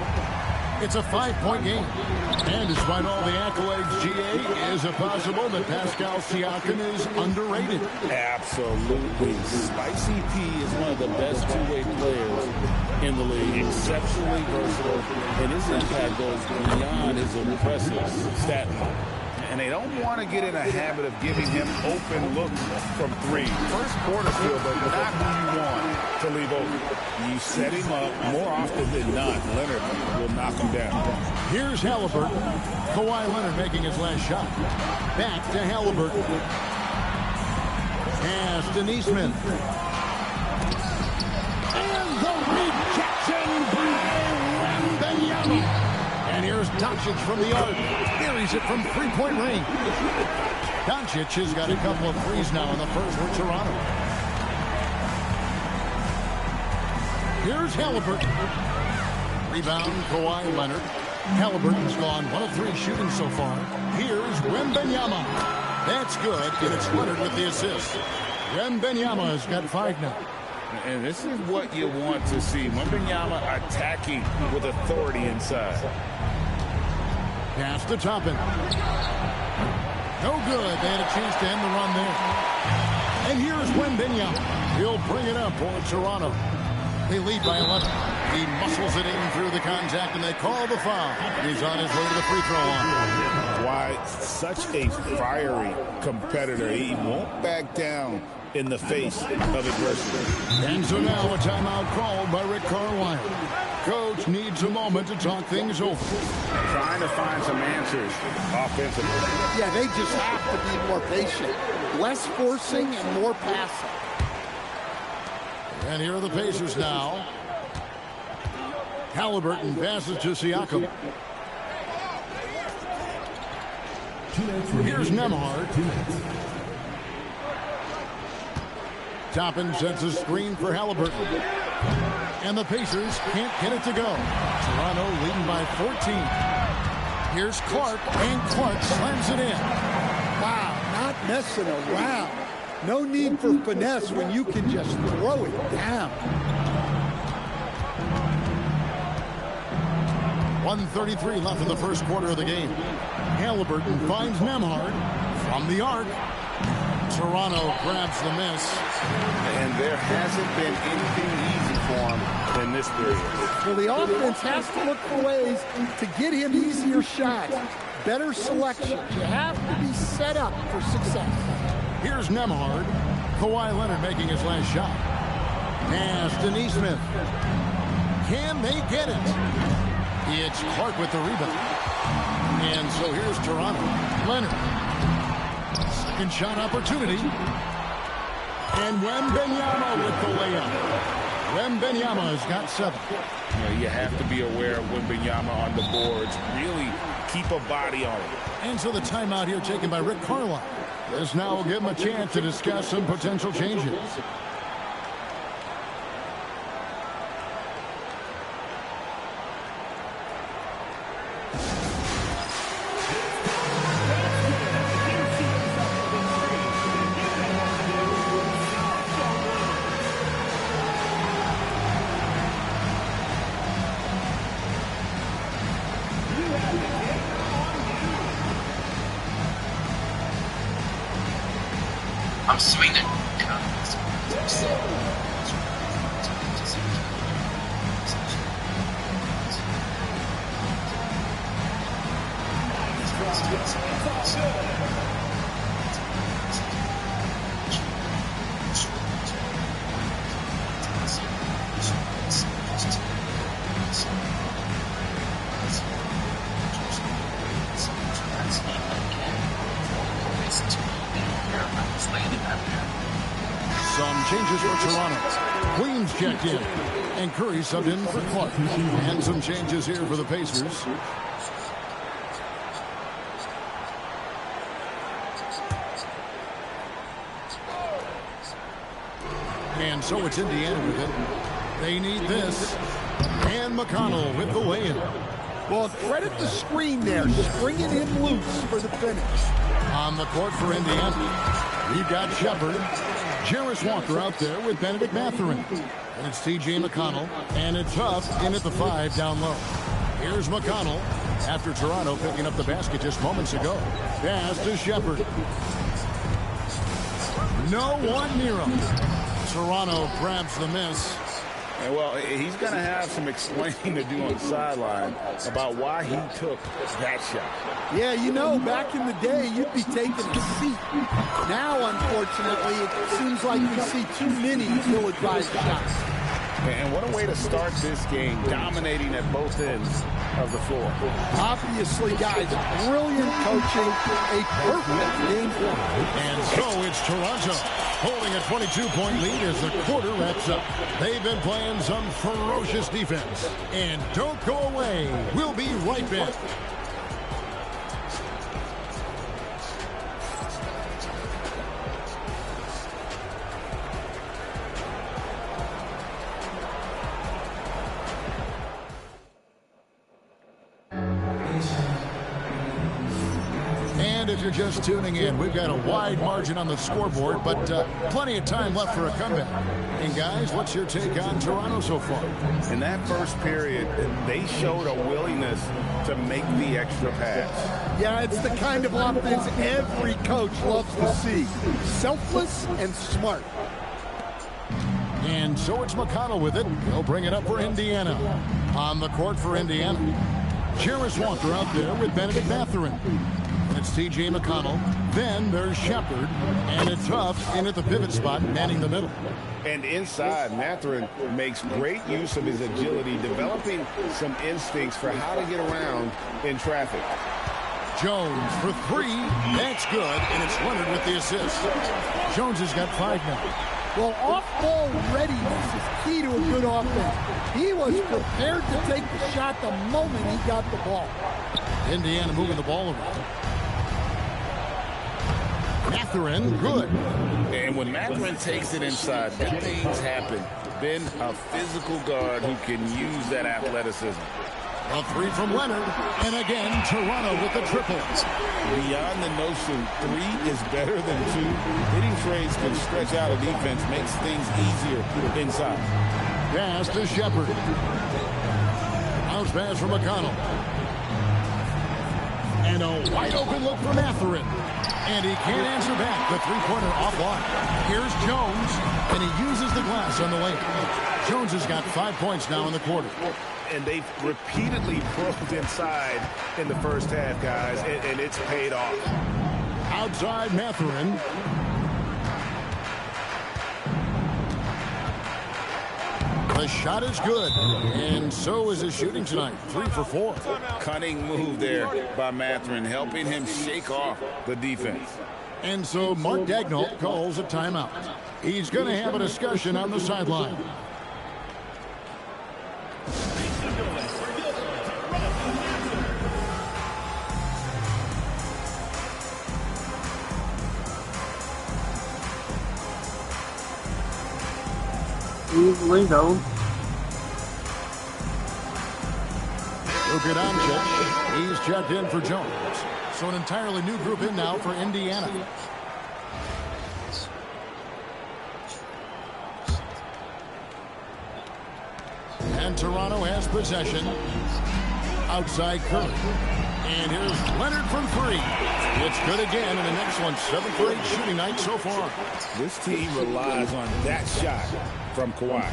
It's a 5-point game. And despite all the accolades, GA, is it possible that Pascal Siakam is underrated? Absolutely. Spicy P is one of the best two-way players in the league. Exceptionally versatile, and his impact goes beyond his impressive stat line. And they don't want to get in a habit of giving him open looks from three. First quarter feel, but not who you want to leave open. You set him up more often than not. Leonard will knock him down. Here's Halliburton. Kawhi Leonard making his last shot. Back to Halliburton. Pass to Neesmith. And the rejection by Wembanyama. And here's Doncic from the arc. Buries it from three-point range. Doncic has got a couple of threes now in the first for Toronto. Here's Halliburton. Rebound, Kawhi Leonard. Halliburton's gone 1 of 3 shooting so far. Here's Wembanyama. That's good, and it's Leonard with the assist. Wembanyama has got 5 now. And this is what you want to see. Wembanyama attacking with authority inside. Pass to Toppin. No good. They had a chance to end the run there. And here's Wembanyama. He'll bring it up for Toronto. They lead by 11. He muscles it in through the contact, and they call the foul. He's on his way to the free throw line. Why, such a fiery competitor. He won't back down in the face of adversity. And so now a timeout called by Rick Carlisle. Coach needs a moment to talk things over. Trying to find some answers offensively. Yeah, they just have to be more patient. Less forcing and more passing. And here are the Pacers now. Halliburton passes to Siakam. Here's Nembhard. Toppin sets a screen for Halliburton. And the Pacers can't get it to go. Toronto leading by 14. Here's Clark, and Clark slams it in. Wow, not messing around. No need for finesse when you can just throw it down. 1:33 left in the first quarter of the game. Halliburton finds Nembhard from the arc. Toronto grabs the miss. And there hasn't been anything easy for him in this period. Well, the offense has to look for ways to get him easier shots. Better selection. You have to be set up for success. Here's Nembhard. Kawhi Leonard making his last shot. Pass to Neesmith. Can they get it? It's Clark with the rebound. And so here's Toronto. Leonard. Second shot opportunity. And Wembanyama with the layup. Wembanyama has got 7. You have to be aware of Wembanyama on the boards. Really keep a body on it. And so the timeout here taken by Rick Carlisle. This now will give him a chance to discuss some potential changes. I'm swinging. Some changes for Toronto. Queens checked in, and Curry subbed in for Clark. And some changes here for the Pacers. And so it's Indiana with it. They need this. And McConnell with the lay-in. Well, credit the screen there, springing him loose for the finish. On the court for Indiana, we've got Shepard. Jarris Walker out there with Benedict Mathurin. And it's T.J. McConnell. And it's Huff in at the 5 down low. Here's McConnell after Toronto picking up the basket just moments ago. Pass to Shepard. No one near him. Toronto grabs the miss. And well, he's going to have some explaining to do on the sideline about why he took that shot. Yeah, you know, back in the day, you'd be taking a seat. Now, unfortunately, it seems like we see too many ill-advised shots. And what a way to start this game, dominating at both ends of the floor. Obviously, guys, brilliant coaching, a perfect game plan. And so it's Toronto holding a 22-point lead as the quarter wraps up. They've been playing some ferocious defense. And don't go away. We'll be right back. If you're just tuning in, we've got a wide margin on the scoreboard, but plenty of time left for a comeback. And guys, what's your take on Toronto so far? In that first period, they showed a willingness to make the extra pass. Yeah, it's the kind of offense every coach loves to see. Selfless and smart. And so it's McConnell with it. He'll bring it up for Indiana. On the court for Indiana, Jarris Walker out there with Benedict Mathurin. It's T.J. McConnell. Then there's Shepard. And it's Huff in at the pivot spot, manning the middle. And inside, Mathurin makes great use of his agility, developing some instincts for how to get around in traffic. Jones for 3. That's good. And it's Leonard with the assist. Jones has got 5 now. Well, off-ball readiness is key to a good offense. He was prepared to take the shot the moment he got the ball. Indiana moving the ball around. Mathurin, good. And when Mathurin takes it inside, good things happen. Then a physical guard who can use that athleticism. A 3 from Leonard. And again, Toronto with the triple. Beyond the notion 3 is better than 2, hitting trades can stretch out a defense, makes things easier inside. Pass to Shepard. Bounce pass from McConnell. And a wide open look for Mathurin. And he can't answer back. The three-pointer offline. Here's Jones. And he uses the glass on the lane. Jones has got 5 points now in the quarter. And they've repeatedly probed inside in the first half, guys, and it's paid off. Outside Mathurin. The shot is good, and so is his shooting tonight. 3 for 4. Cunning move there by Mathurin, helping him shake off the defense. And so Mark Daigneault calls a timeout. He's going to have a discussion on the sideline. Lay down. Luka Doncic, he's checked in for Jones. So an entirely new group in now for Indiana. And Toronto has possession. Outside Curry. And here's Leonard from 3. It's good again, and the next one, 7 for 8 shooting night so far. This team relies on that shot from Kawhi.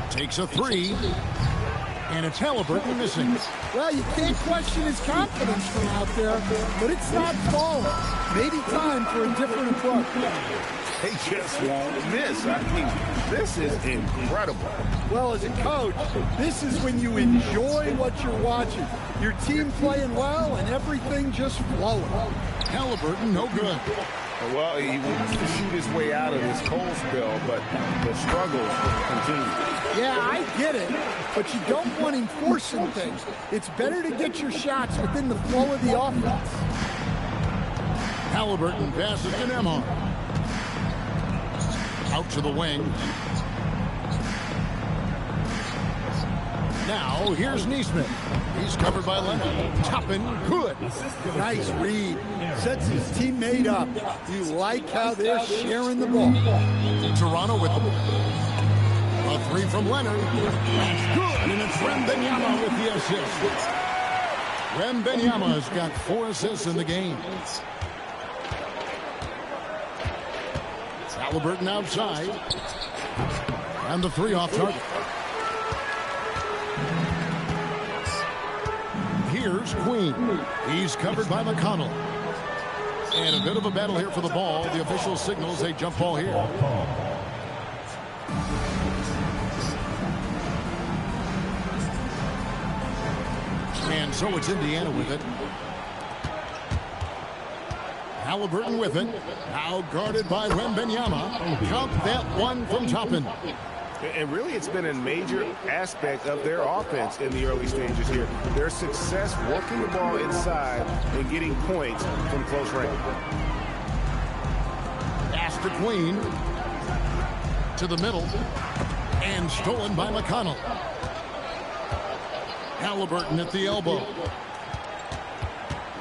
Takes a 3. And it's Halliburton missing. Well, you can't question his confidence from out there, but it's not falling. Maybe time for a different approach. They just won't miss. I mean, this is incredible. Well, as a coach, this is when you enjoy what you're watching. Your team playing well and everything just flowing. Halliburton, no good. Well, he wants to shoot his way out of this cold spell, but the struggles continue. Yeah, I get it, but you don't want him forcing things. It's better to get your shots within the flow of the offense. Halliburton passes to Nembhard. Out to the wing. Now, here's Neesmith. He's covered by Leonard. Toppin, good. Nice read. Sets his teammate up. You like how they're sharing the ball. Toronto with them. A three from Leonard. That's good, and it's Wembanyama with the assist. Wembanyama has got 4 assists in the game. Halliburton outside. And the three off target. Here's Queen. He's covered by McConnell. And a bit of a battle here for the ball. The official signals a jump ball here. And so it's Indiana with it. Halliburton with it. Now guarded by Wembanyama. Count that one from Toppin. And really, it's been a major aspect of their offense in the early stages here. Their success working the ball inside and getting points from close range. Pass to Queen. To the middle. And stolen by McConnell. Halliburton at the elbow.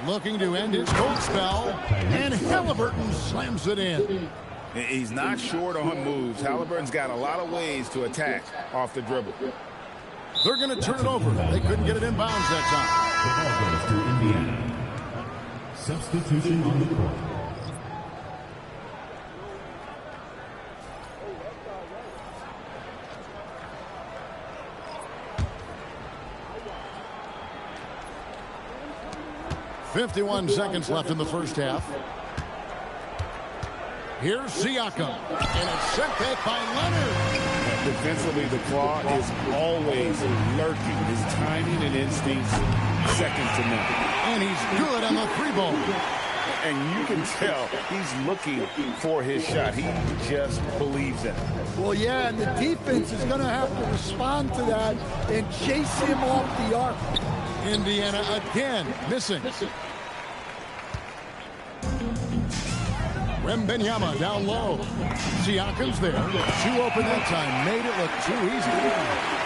Looking to end his cold spell. And Halliburton slams it in. He's not short on moves. Halliburton's got a lot of ways to attack off the dribble. They're going to turn it over. They couldn't get it in bounds that The ball goes to Indiana. Substitution on the court. time. 51 seconds left in the first half. Here's Siakam, and it's sent back by Leonard. Defensively, the claw is always lurking. His timing and instincts second to none. And he's good on the three ball. And you can tell he's looking for his shot. He just believes in it. Well, yeah, and the defense is going to have to respond to that and chase him off the arc. Indiana again missing. Wembanyama down low. Siakam's there. Too open that time. Made it look too easy.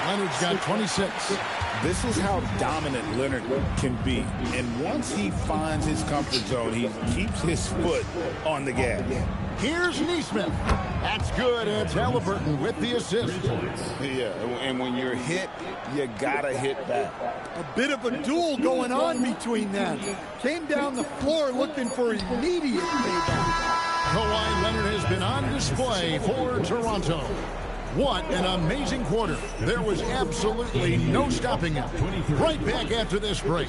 Leonard's got 26. This is how dominant Leonard can be. And once he finds his comfort zone, he keeps his foot on the gas. Here's Neesmith. That's good. And it's Halliburton with the assist. Yeah, and when you're hit, you gotta hit back. A bit of a duel going on between them. Came down the floor looking for immediate payback. Kawhi Leonard has been on display for Toronto. What an amazing quarter. There was absolutely no stopping him. Right back after this break.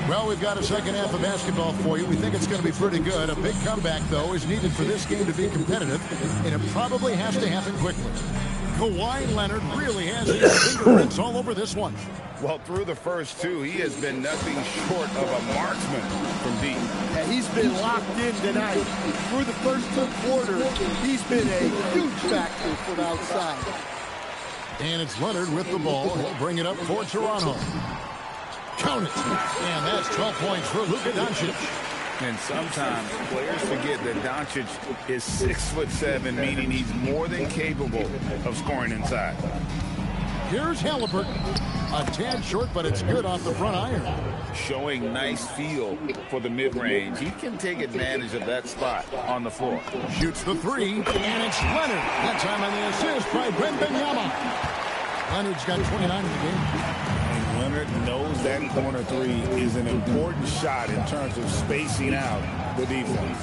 Well, we've got a second half of basketball for you. We think it's going to be pretty good. A big comeback, though, is needed for this game to be competitive, and it probably has to happen quickly. Kawhi Leonard really has his fingerprints all over this one. Well, through the first two, he has been nothing short of a marksman from deep. Yeah, he's been locked in tonight. Through the first 2 quarters, he's been a huge factor from outside. And it's Leonard with the ball. He'll bring it up for Toronto. Count it. And that's 12 points for Luka Doncic. And sometimes players forget that Doncic is 6'7", meaning he's more than capable of scoring inside. Here's Halliburton. A tad short, but it's good off the front iron. Showing nice feel for the mid-range. He can take advantage of that spot on the floor. Shoots the three, and it's Leonard. That time on the assist by Wembanyama. Leonard's got 29 in the game. And Leonard knows that corner three is an important shot in terms of spacing out the defense.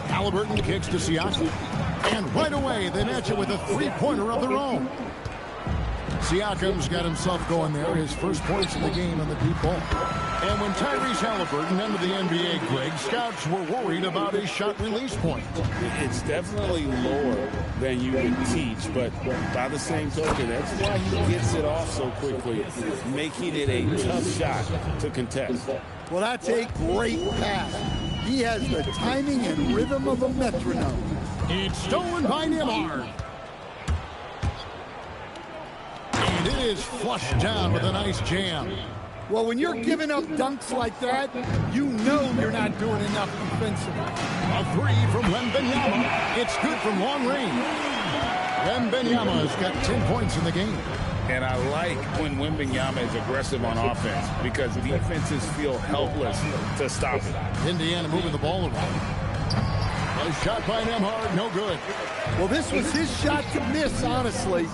Halliburton kicks to Siakam. And right away, they match it with a three-pointer of their own. Siakam's got himself going there. His first points in the game on the deep ball. And when Tyrese Halliburton entered the NBA, Greg, scouts were worried about his shot release point. It's definitely lower than you would teach, but by the same token, that's why he gets it off so quickly, making it a tough shot to contest. Well, that's a great pass. He has the timing and rhythm of a metronome. It's stolen by Nembhard. And it is flushed down with a nice jam. Well, when you're giving up dunks like that, you know you're not doing enough defensively. A three from Wembanyama. It's good from long range. Wembanyama's got 10 points in the game. And I like when Wembanyama is aggressive on offense because defenses feel helpless to stop it. Indiana moving the ball around. A shot by Nembhard, no good. Well, this was his shot to miss, honestly.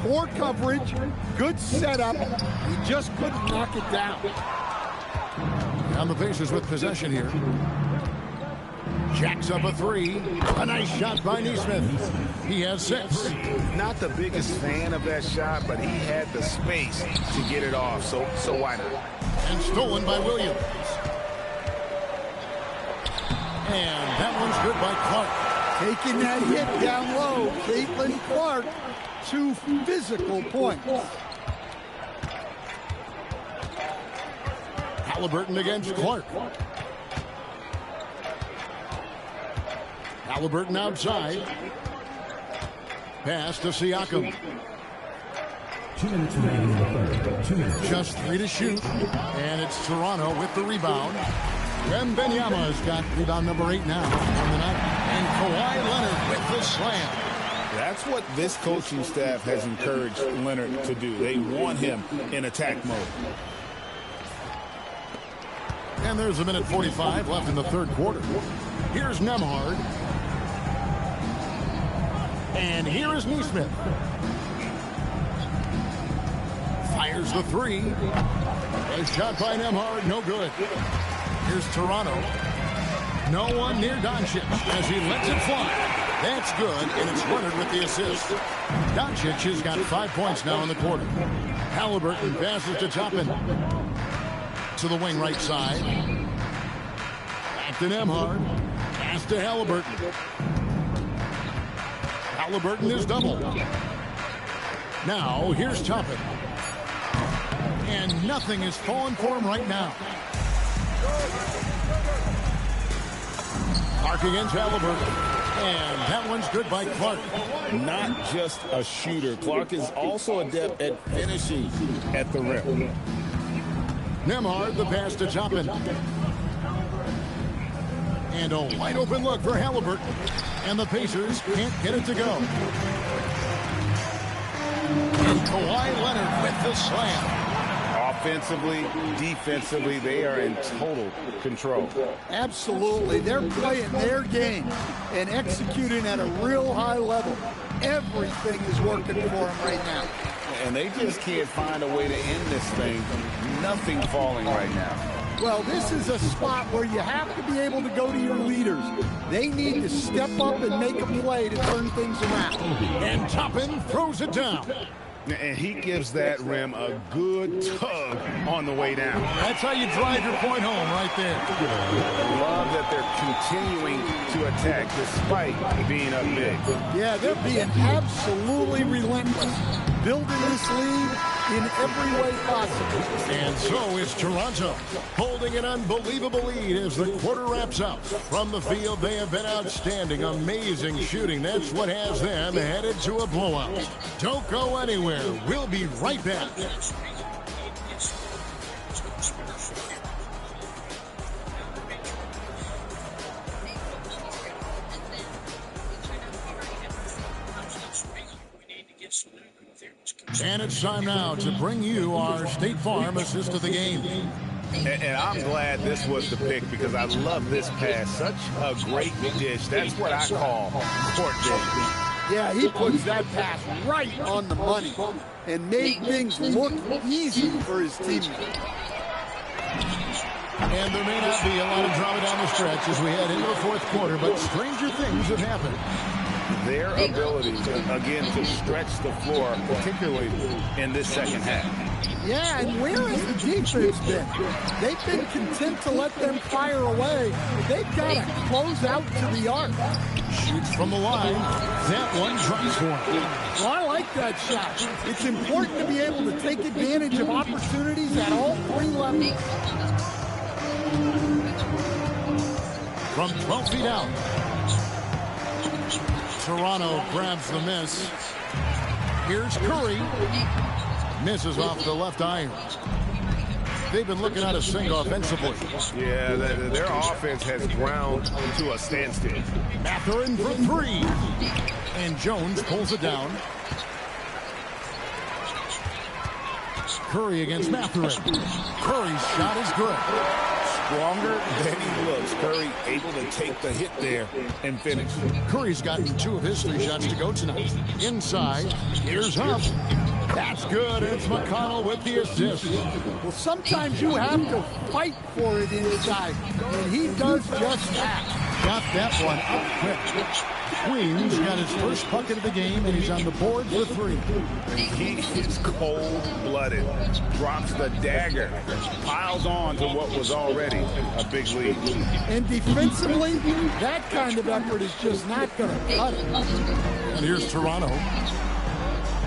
Poor coverage, good setup. He just couldn't knock it down. On the Pacers with possession here. Jacks up a three. A nice shot by Nesmith. He has 6. Not the biggest fan of that shot, but he had the space to get it off, so why not? And stolen by Williams. And that one's good by Clark. Taking that hit down low, Caitlin Clark, 2 physical points. Halliburton against Clark. Halliburton outside. Pass to Siakam. 2 minutes remaining in the third. 2 minutes. Just 3 to shoot. And it's Toronto with the rebound. Wembanyama's got rebound number 8 now on the night. And Kawhi Leonard with the slam. That's what this coaching staff has encouraged Leonard to do. They want him in attack mode. And there's a minute 45 left in the third quarter. Here's Nembhard. And here is Nesmith. Fires the three. A shot by Nembhard, no good. Here's Toronto. No one near Doncic as he lets it fly. That's good, and it's Leonard with the assist. Doncic has got 5 points now in the quarter. Halliburton passes to Toppin. To the wing right side. Back to Nembhard. Pass to Halliburton. Halliburton is doubled. Now, here's Toppin. And nothing is falling for him right now. Clark against Halliburton. And that one's good by Clark. Not just a shooter. Clark is also adept at finishing at the rim. Nembhard, the pass to Toppin. And a wide open look for Halliburton. And the Pacers can't get it to go. And Kawhi Leonard with the slam. Offensively, defensively, they are in total control. Absolutely. They're playing their game and executing at a real high level. Everything is working for them right now. And they just can't find a way to end this thing. Nothing falling right now. Well, this is a spot where you have to be able to go to your leaders. They need to step up and make a play to turn things around. And Toppin throws it down. And he gives that rim a good tug on the way down. That's how you drive your point home right there. Love that they're continuing to attack despite being up big. Yeah, they're being absolutely relentless, building this lead in every way possible. And so is Toronto, holding an unbelievable lead as the quarter wraps up. From the field, they have been outstanding, amazing shooting. That's what has them headed to a blowout. Don't go anywhere. We'll be right back. And it's time now to bring you our State Farm assist of the game. And I'm glad this was the pick because I love this pass. Such a great dish. That's what I call court vision. Yeah, he puts that pass right on the money and made things look easy for his teammates. And there may not be a lot of drama down the stretch as we head into the fourth quarter, but stranger things have happened. Their ability, again, to stretch the floor, particularly in this second half. Yeah, and where has the defense been? They've been content to let them fire away. They've got to close out to the arc. Shoots from the line. That one drops for him. Well, I like that shot. It's important to be able to take advantage of opportunities at all three levels. From 12 feet out. Toronto grabs the miss. Here's Curry. Misses off the left iron. They've been looking at a sink offensively. Yeah, their offense has ground to a standstill. Mathurin for three. And Jones pulls it down. Curry against Mathurin. Curry's shot is good. Stronger than he looks. Curry able to take the hit there and finish. Curry's gotten 2 of his 3 shots to go tonight. Inside, here's Huff. That's good. It's McConnell with the assist. Well, sometimes you have to fight for it inside, and he does just that. Got that one up quick. Queens got his first bucket of the game, and he's on the board for 3. He is cold-blooded. Drops the dagger. Piles on to what was already a big lead. And defensively, that kind of effort is just not going to cut it. And here's Toronto.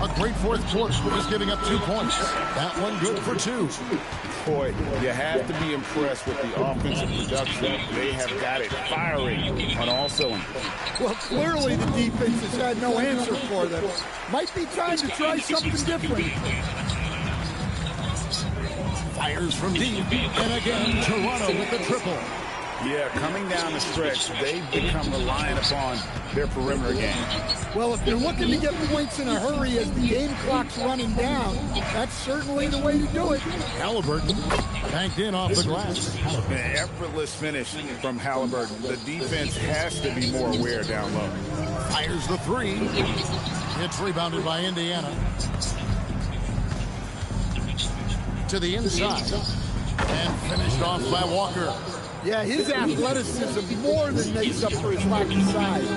A great fourth quarter, just giving up 2 points. That one good for 2. Boy, you have to be impressed with the offensive production. They have got it firing on all cylinders. Well, clearly the defense has had no answer for them. Might be time to try something different. Fires from deep, and again, Toronto with the triple. Yeah, coming down the stretch, they've become reliant upon their perimeter game. Well, if you're looking to get points in a hurry as the game clock's running down, that's certainly the way to do it. Halliburton banked in off the glass. An effortless finish from Halliburton. The defense has to be more aware down low. Fires the 3. It's rebounded by Indiana. To the inside. And finished off by Walker. Yeah, his athleticism more than makes up for his lack of size.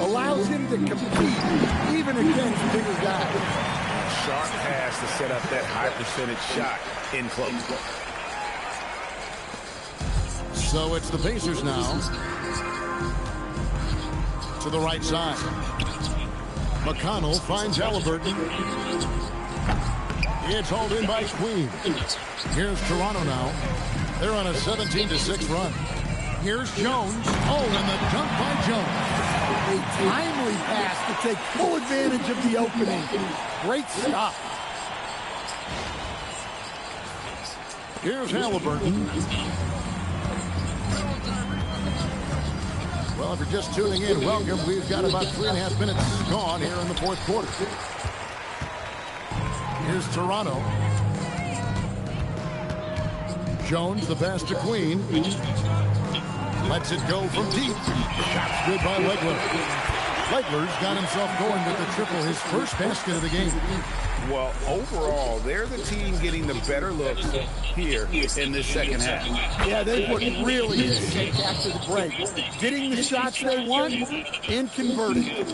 Allows him to compete even against bigger guys. Sharp pass to set up that high percentage shot in close. So it's the Pacers now. To the right side. McConnell finds Halliburton. It's hauled in by Queen. Here's Toronto now. They're on a 17-6 run. Here's Jones. Oh, and the dunk by Jones. A timely pass to take full advantage of the opening. Great stop. Here's Halliburton. Well, if you're just tuning in, welcome. We've got about 3.5 minutes gone here in the fourth quarter. Here's Toronto. Jones, the pass to Queen. Lets it go from deep. Shot's good by Legler. Legler's got himself going with the triple, his first basket of the game. Well, overall, they're the team getting the better looks here in this second half. Yeah, they look really in sync after the break. Getting the shots they want and converting.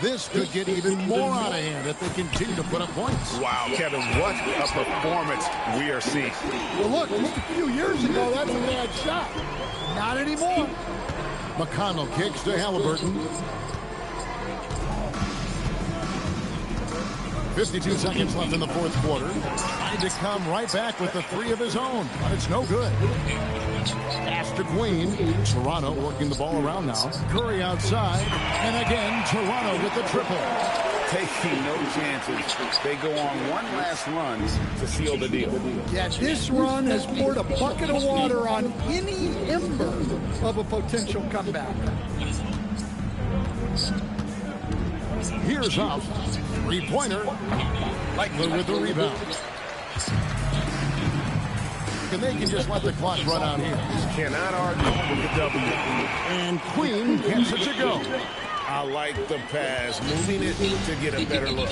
This could get even more out of hand if they continue to put up points. Wow, Kevin, what a performance we are seeing. Well, look, just a few years ago, that's a bad shot. Not anymore. McConnell kicks to Halliburton. 52 seconds left in the fourth quarter. Trying to come right back with the three of his own, but it's no good. Pass to Queen. Toronto working the ball around now. Curry outside. And again, Toronto with the triple. Taking no chances. They go on one last run to seal the deal. Yeah, this run has poured a bucket of water on any ember of a potential comeback. Here's up. Three-pointer. Lightly with the rebound. And they can just let the clock run out here. Cannot argue with the W. And Queen gets it to go. I like the pass, moving it to get a better look.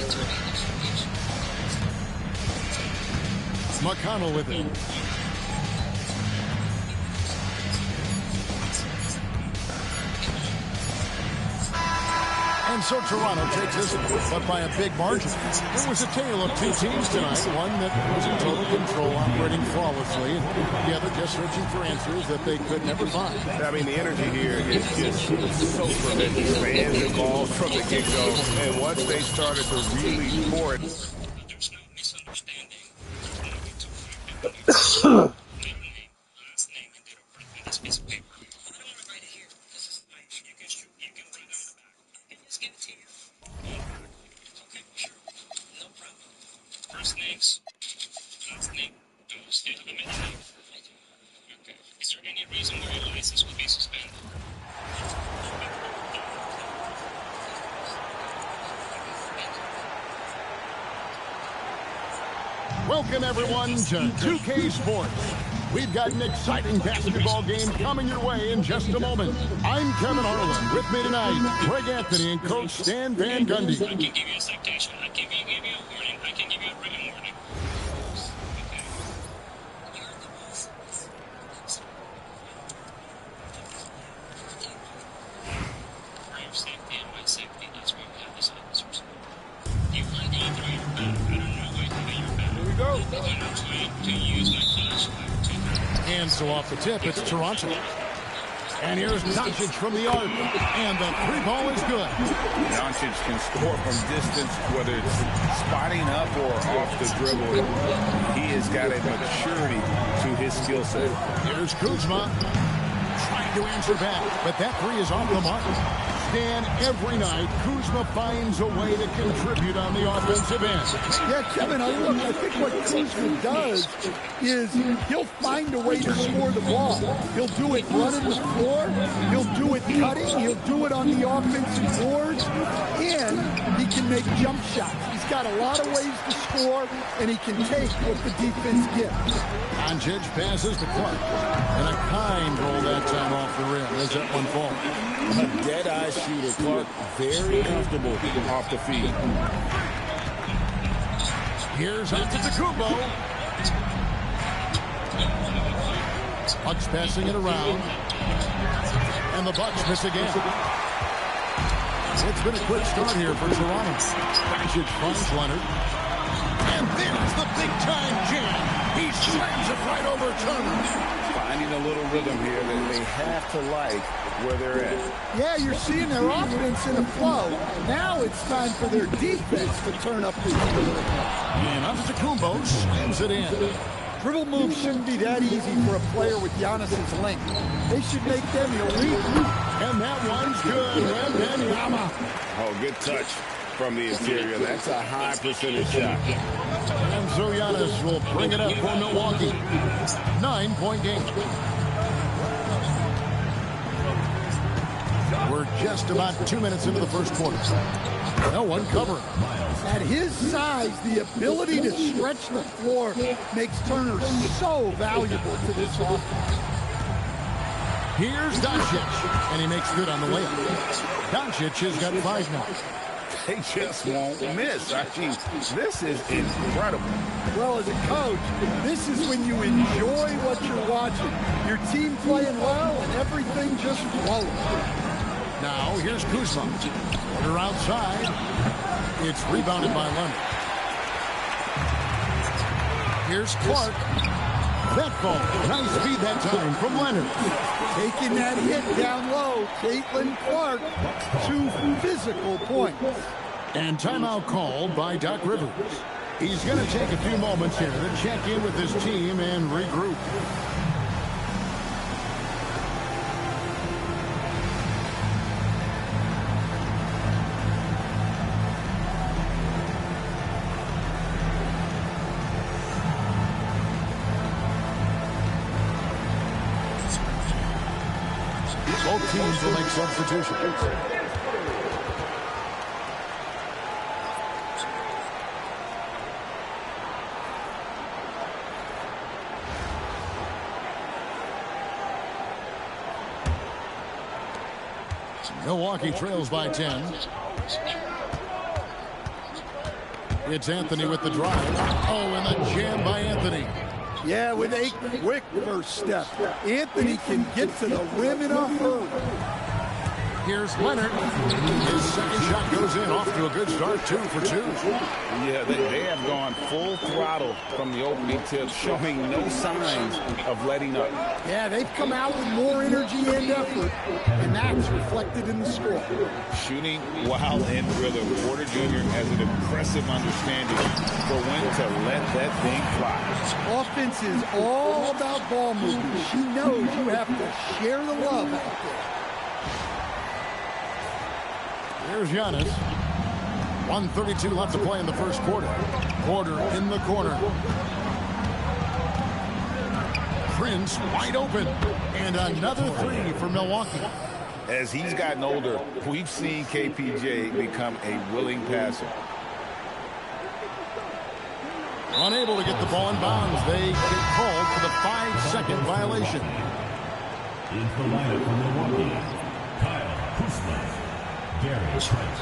McConnell with it. And so Toronto takes this, but by a big margin. It was a tale of two teams tonight. One that was in total control, operating flawlessly, and the other just searching for answers that they could never find. I mean, the energy here is just so tremendous. Fans involved from the get-go. And once they started to really pour it. There's no misunderstanding. Last name and date of birth on this piece of paper. I don't want to write it here because you can write it on the back. And just give it to you. Okay, sure. No problem. First names, last name, state of the middle name. Okay. Is there any reason why your license will be suspended? Welcome, everyone, to 2K Sports. We've got an exciting basketball game coming your way in just a moment. I'm Kevin Harlan. With me tonight, Greg Anthony and Coach Stan Van Gundy. I can give you a citation. I can give you a warning. I can give you a written warning. Okay. You're the boss. For your safety and my safety, that's why we have these officers. You are going through your back. I don't know why you through your back. Here we go. I'm trying to use my flashlight to And so off the tip, it's Toronto. And here's Doncic from the arc. And the three ball is good. Doncic can score from distance, whether it's spotting up or off the dribble. He has got a maturity to his skill set. Here's Kuzma trying to answer back, but that three is off the mark. Stan, every night, Kuzma finds a way to contribute on the offensive end. Yeah, Kevin, I think what Kuzma does is he'll find a way to score the ball. He'll do it running the floor. He'll do it cutting. He'll do it on the offensive boards. And he can make jump shots. He's got a lot of ways to score, and he can take what the defense gives. Doncic passes to Clark. And a kind roll that time off the rim as that one falls. A dead-eye shooter. Clark very comfortable off the field. Here's Antetokounmpo. Bucks passing it around. And the Bucks miss again. It's been a quick start here for Toronto. Doncic finds Leonard. And there's the big-time jam. He slams it right over Turner. Finding a little rhythm here that they have to like where they're at. Yeah, you're seeing their offense in a flow. Now it's time for their defense to turn up the heat. And Antetokounmpo slams it in. Dribble moves shouldn't be that easy for a player with Giannis's length. They should make them elite. And that one's good. Wembanyama. Oh, good touch from the interior. That's a high percentage shot. And so Giannis will bring it up for Milwaukee. 9-point game. We're just about 2 minutes into the first quarter. No one covering. At his size, the ability to stretch the floor makes Turner so valuable to this offense. Here's Doncic, and he makes good on the layup. Doncic has got 5 now. They just won't miss. I mean, this is incredible. Well, as a coach, this is when you enjoy what you're watching. Your team playing well and everything just flowing. Now, here's Kuzma. Carter outside. It's rebounded by Leonard. Here's Clark. That ball. Nice speed that time from Leonard. Taking that hit down low. Caitlin Clark. 2 physical points. And timeout called by Doc Rivers. He's going to take a few moments here to check in with his team and regroup. Both teams will make substitutions. Milwaukee trails by 10. It's Anthony with the drive. Oh, and the jam by Anthony. Yeah, with a quick first step. Anthony can get to the rim in a hurry. Here's Leonard. His second shot goes in, off to a good start, 2 for 2. Yeah, they have gone full throttle from the opening tip, showing no signs of letting up. Yeah, they've come out with more energy and effort, and that's reflected in the score. Shooting while in rhythm. Porter Jr. has an impressive understanding for when to let that thing fly. Offense is all about ball movement. She knows you have to share the love out there. Here's Giannis. 1:32 left to play in the first quarter. Porter in the corner. Prince wide open. And another 3 for Milwaukee. As he's gotten older, we've seen KPJ become a willing passer. Unable to get the ball in bounds. They get called for the 5-second violation. Into the lineup for Milwaukee, Kyle Kuzma, Gary Trent.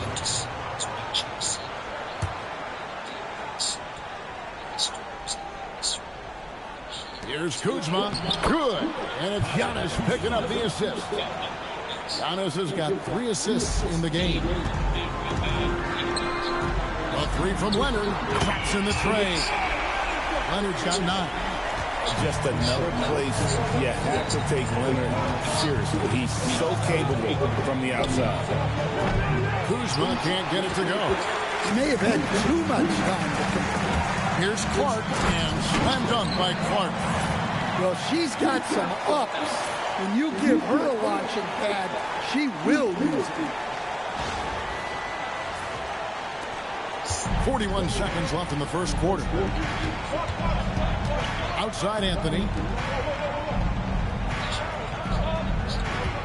Here's Kuzma. Good. And it's Giannis picking up the assist. Giannis has got 3 assists in the game. A 3 from Leonard. Cracks in the tray. Leonard's got 9. Just another place you have to take Leonard seriously. He's so capable from the outside. Kuzma can't get it to go. He may have had too much time to complete. Here's Clark, and slam dunk by Clark. Well, she's got some ups. When you give her a launching pad, she will use it. 41 seconds left in the first quarter. Outside Anthony.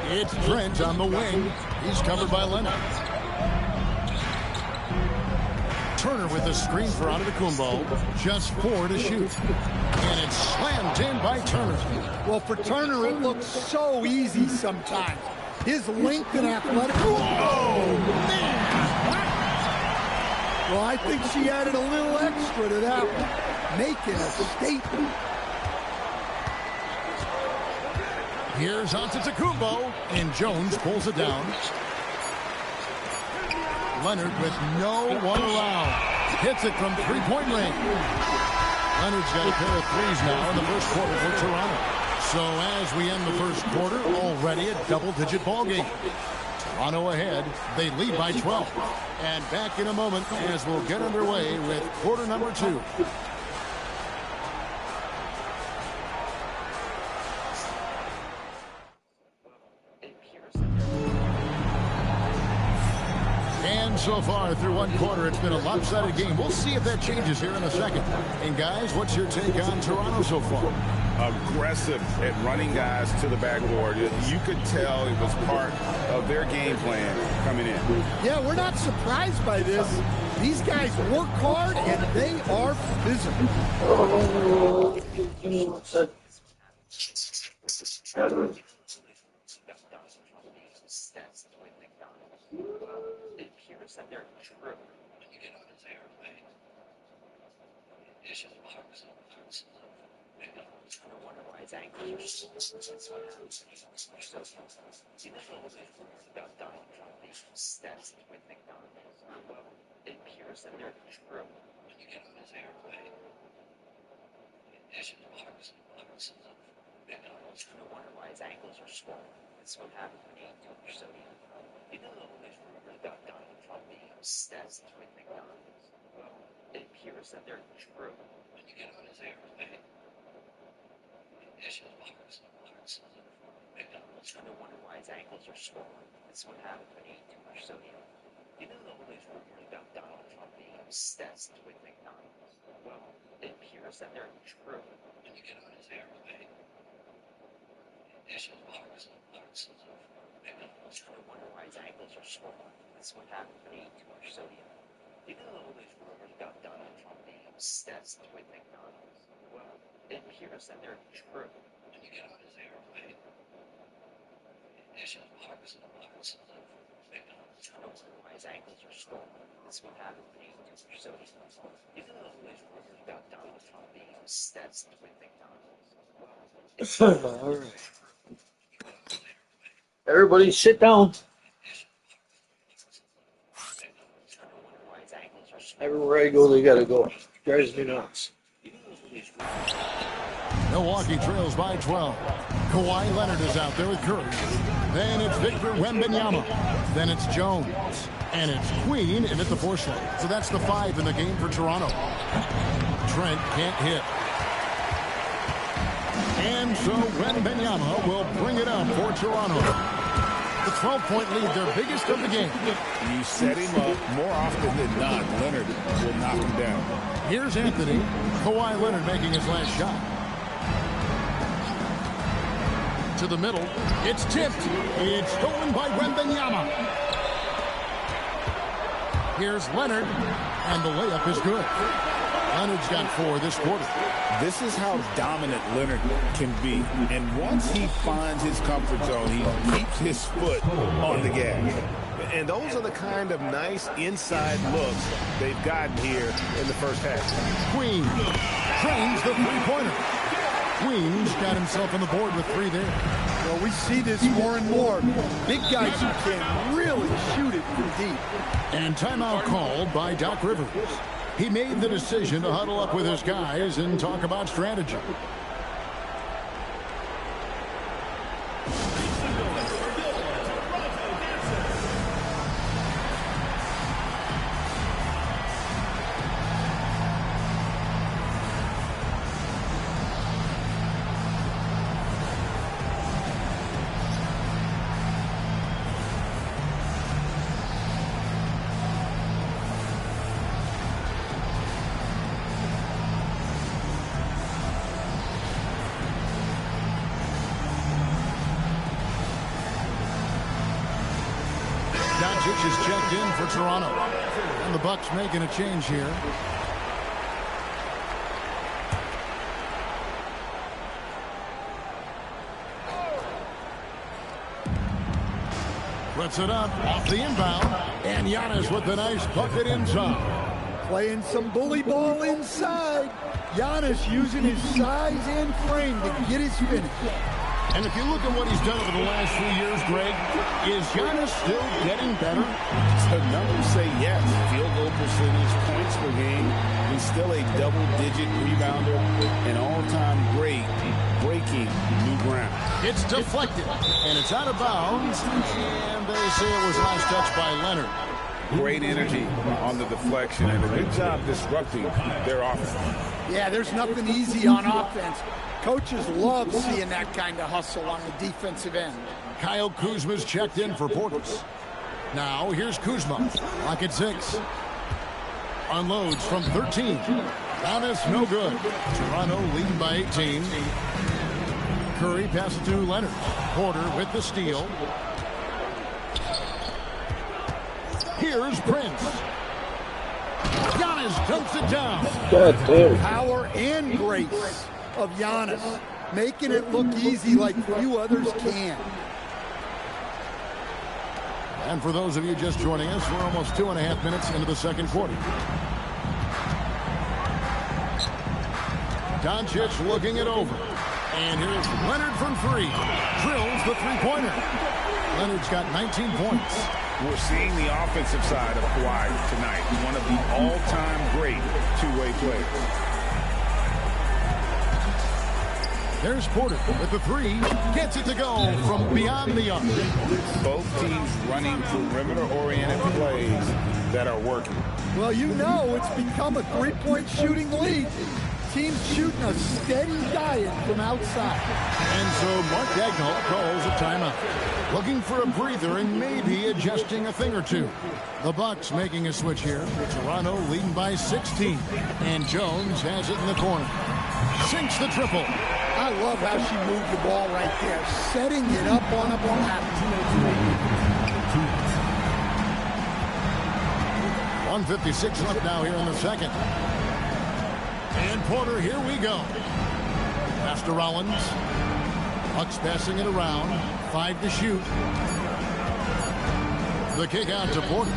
It's Trent on the wing. He's covered by Leonard. Turner with the screen for Antetokounmpo. Just 4 to shoot. And it's slammed in by Turner. Well, for Turner, it looks so easy sometimes. His length and athletic. Oh, man! Well, I think she added a little extra to that one, making a statement. Here's Antetokounmpo, and Jones pulls it down. Leonard with no one around. Hits it from 3-point range. Leonard's got a pair of 3s now in the first quarter for Toronto. So as we end the first quarter, already a double-digit ball game. Toronto ahead. They lead by 12. And back in a moment as we'll get underway with quarter number 2. And so far through one quarter, it's been a lopsided game. We'll see if that changes here in a second. And guys, what's your take on Toronto so far? Aggressive at running guys to the backboard. You could tell it was part of their game plan coming in. Yeah, we're not surprised by this. These guys work hard and they are physical. It appears that they're true when you get on his airplane. It's just bugs and bugs. And I wonder why his ankles. That's what happens. So, you know all those rumors about Donald Trump being obsessed with McDonald's? Well, it appears that they're true. When you get on his airplane, there's just boxes of McDonald's. No wonder why his ankles are swollen. That's what happens when you eat too much sodium. You know all those rumors about Donald Trump being obsessed with McDonald's? Well, it appears that they're true. When you get on his airplane, there's just boxes of McDonald's. No wonder why his ankles are swollen. That's what happens when you eat too much sodium. You know all those rumors about Donald Trump being obsessed with McDonald's? Well, it appears that they're true. When you get on his airplane, there's just boxes of McDonald's. No wonder why his ankles are swollen. That's what happens when you eat too much sodium. You know all those rumors about Donald Trump being obsessed with McDonald's? Well, it appears that they're true. When you get on his airplane, there's just boxes of McDonald's. No wonder why his ankles are swollen. That's what happens when you eat too much sodium. You know all those rumors about Donald Trump being obsessed with McDonald's? Well, All right. Everybody sit down. Everywhere I go, they gotta go. Drives me nuts. Milwaukee trails by 12. Kawhi Leonard is out there with Curry. Then it's Victor Wembanyama. Then it's Jones. And it's Queen in at the 4 slot. So that's the 5 in the game for Toronto. Trent can't hit. And so Wembanyama will bring it up for Toronto. The 12-point lead, their biggest of the game. You set him up more often than not. Leonard will knock him down. Here's Anthony. Kawhi Leonard making his last shot. To the middle. It's tipped. It's stolen by Wembanyama. Here's Leonard. And the layup is good. Leonard's got 4 this quarter. This is how dominant Leonard can be. And once he finds his comfort zone, he keeps his foot on the gas. And those are the kind of nice inside looks they've gotten here in the first half. Queen trains the three-pointer. Queen's got himself on the board with 3 there. Well, we see this more and more. Big guys who can really shoot it from deep. And timeout called by Doc Rivers. He made the decision to huddle up with his guys and talk about strategy. Is checked in for Toronto. And the Bucks making a change here. Puts it up off the inbound. And Giannis with the nice bucket inside. Playing some bully ball inside. Giannis using his size and frame to get his finish. And if you look at what he's done over the last few years, Greg, is Giannis still getting better? The numbers say yes. Field goal percentage, points per game. He's still a double-digit rebounder, an all-time great, breaking new ground. It's deflected, and it's out of bounds. And they say it was last touched by Leonard. Great energy on the deflection, and a good job disrupting their offense. Yeah, there's nothing easy on offense. Coaches love seeing that kind of hustle on the defensive end. Kyle Kuzma's checked in for Portis. Now, here's Kuzma. Lock at 6. Unloads from 13. Giannis, no good. Toronto leading by 18. Curry passes to Leonard. Porter with the steal. Here's Prince. Giannis dunks it down. God damn. Power and grace of Giannis, making it look easy like few others can. And for those of you just joining us, we're almost 2.5 minutes into the second quarter. Doncic looking it over. And here's Leonard from three. Drills the three-pointer. Leonard's got 19 points. We're seeing the offensive side of Kawhi tonight. One of the all-time great two-way players. There's Porter with the three. Gets it to go from beyond the arc. Both teams running perimeter-oriented plays that are working. Well, you know it's become a three-point shooting league. Teams shooting a steady diet from outside. And so Mark Daigneault calls a timeout. Looking for a breather and maybe adjusting a thing or two. The Bucks making a switch here. Toronto leading by 16. And Jones has it in the corner. Sinks the triple. I love how she moved the ball right there, setting it up on a block. 1:56 left now here in the second. And Porter, here we go. Pass to Rollins. Bucks passing it around. 5 to shoot. The kick out to Porter.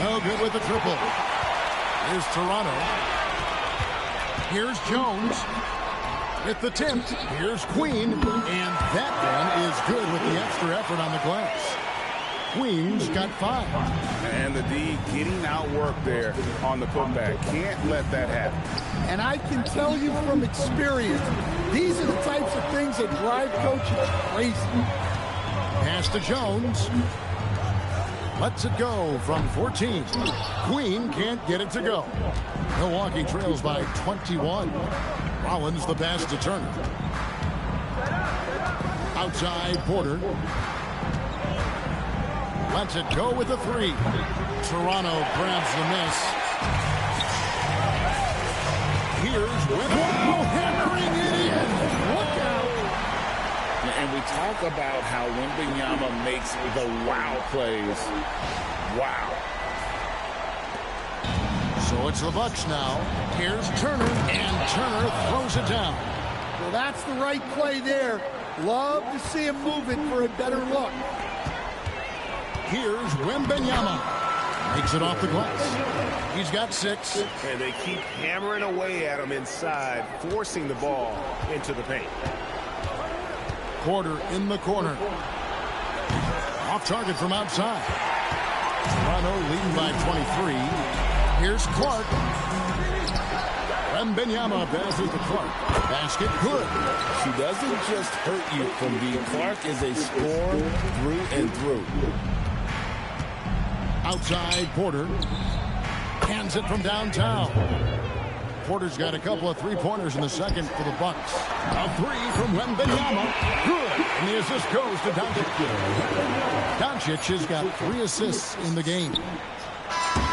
No good with the triple. Here's Toronto. Here's Jones. With the tip. Here's Queen. And that one is good with the extra effort on the glass. Queen's got 5. And the D getting outworked there on the putback. Can't let that happen. And I can tell you from experience, these are the types of things that drive coaches crazy. Pass to Jones. Lets it go from 14. Queen can't get it to go. Milwaukee trails by 21. Rollins the pass to Turner. Outside Porter. Lets it go with a three. Toronto grabs the miss. Here's Wembenyama hammering it in. Look out. And we talk about how Wembenyama makes the wow plays. Wow. So it's the Bucks now. Here's Turner, and Turner throws it down. Well, that's the right play there. Love to see him move it for a better look. Here's Wembenyama. Makes it off the glass. He's got 6. And they keep hammering away at him inside, forcing the ball into the paint. Porter in the corner. Off target from outside. Toronto leading by 23. Here's Clark. Wembenyama passes to Clark. Basket good. She doesn't just hurt you from being. Clark is a scorer through and through. Outside Porter. Hands it from downtown. Porter's got a couple of three-pointers in the second for the Bucks. A three from Wembenyama. Good. And the assist goes to Doncic. Doncic has got 3 assists in the game.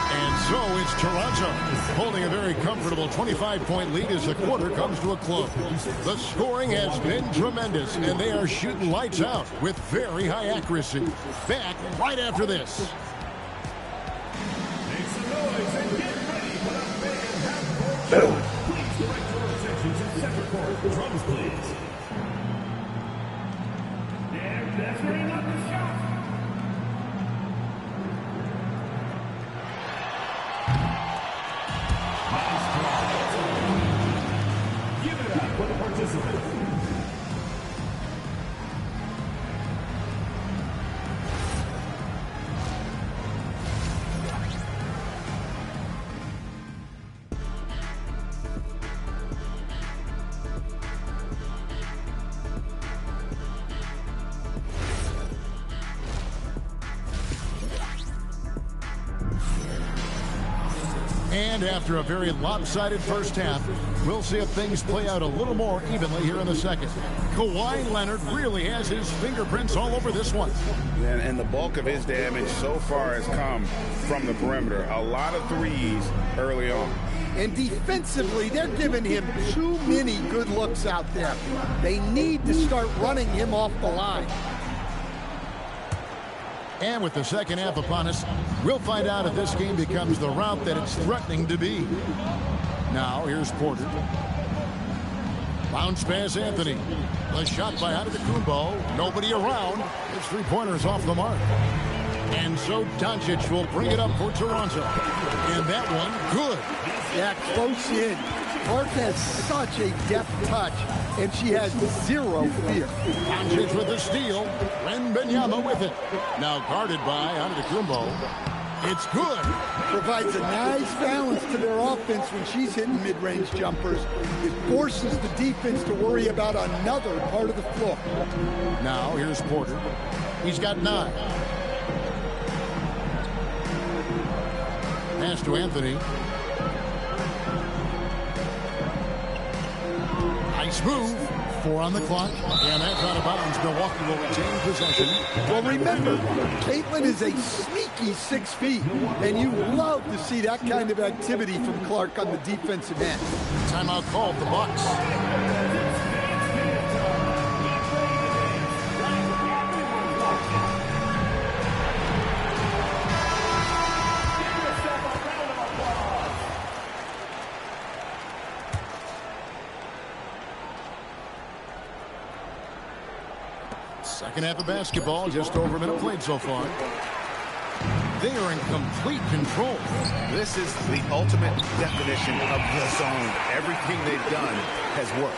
And so it's Toronto holding a very comfortable 25-point lead as the quarter comes to a close. The scoring has been tremendous, and they are shooting lights out with very high accuracy. Back right after this. Make some noise and get ready for the big half-court. Please direct your attention to center court. Drums, please. And that's where he got the shot. Give it up for the participants. And after a very lopsided first half, we'll see if things play out a little more evenly here in the second. Kawhi Leonard really has his fingerprints all over this one. And the bulk of his damage so far has come from the perimeter. A lot of threes early on. And defensively, they're giving him too many good looks out there. They need to start running him off the line. And with the second half upon us, we'll find out if this game becomes the route that it's threatening to be. Now, here's Porter. Bounce pass, Anthony. A shot by Antetokounmpo. Nobody around. His three-pointer's off the mark. And so Doncic will bring it up for Toronto. And that one, good. Yeah, close in. Clark has such a deft touch, and she has zero fear. Doncic with the steal. Wembanyama with it. Now guarded by Antetokounmpo. It's good. Provides a nice balance to their offense when she's hitting mid-range jumpers. It forces the defense to worry about another part of the floor. Now here's Porter. He's got 9. Pass to Anthony. Nice move. 4 on the clock. And that's out of bounds. Milwaukee will retain possession. Well, remember, Caitlin is a sneaky 6 feet, and you love to see that kind of activity from Clark on the defensive end. Timeout called the Bucks. Second half of basketball, just over a minute played so far. They are in complete control. This is the ultimate definition of the zone. Everything they've done has worked.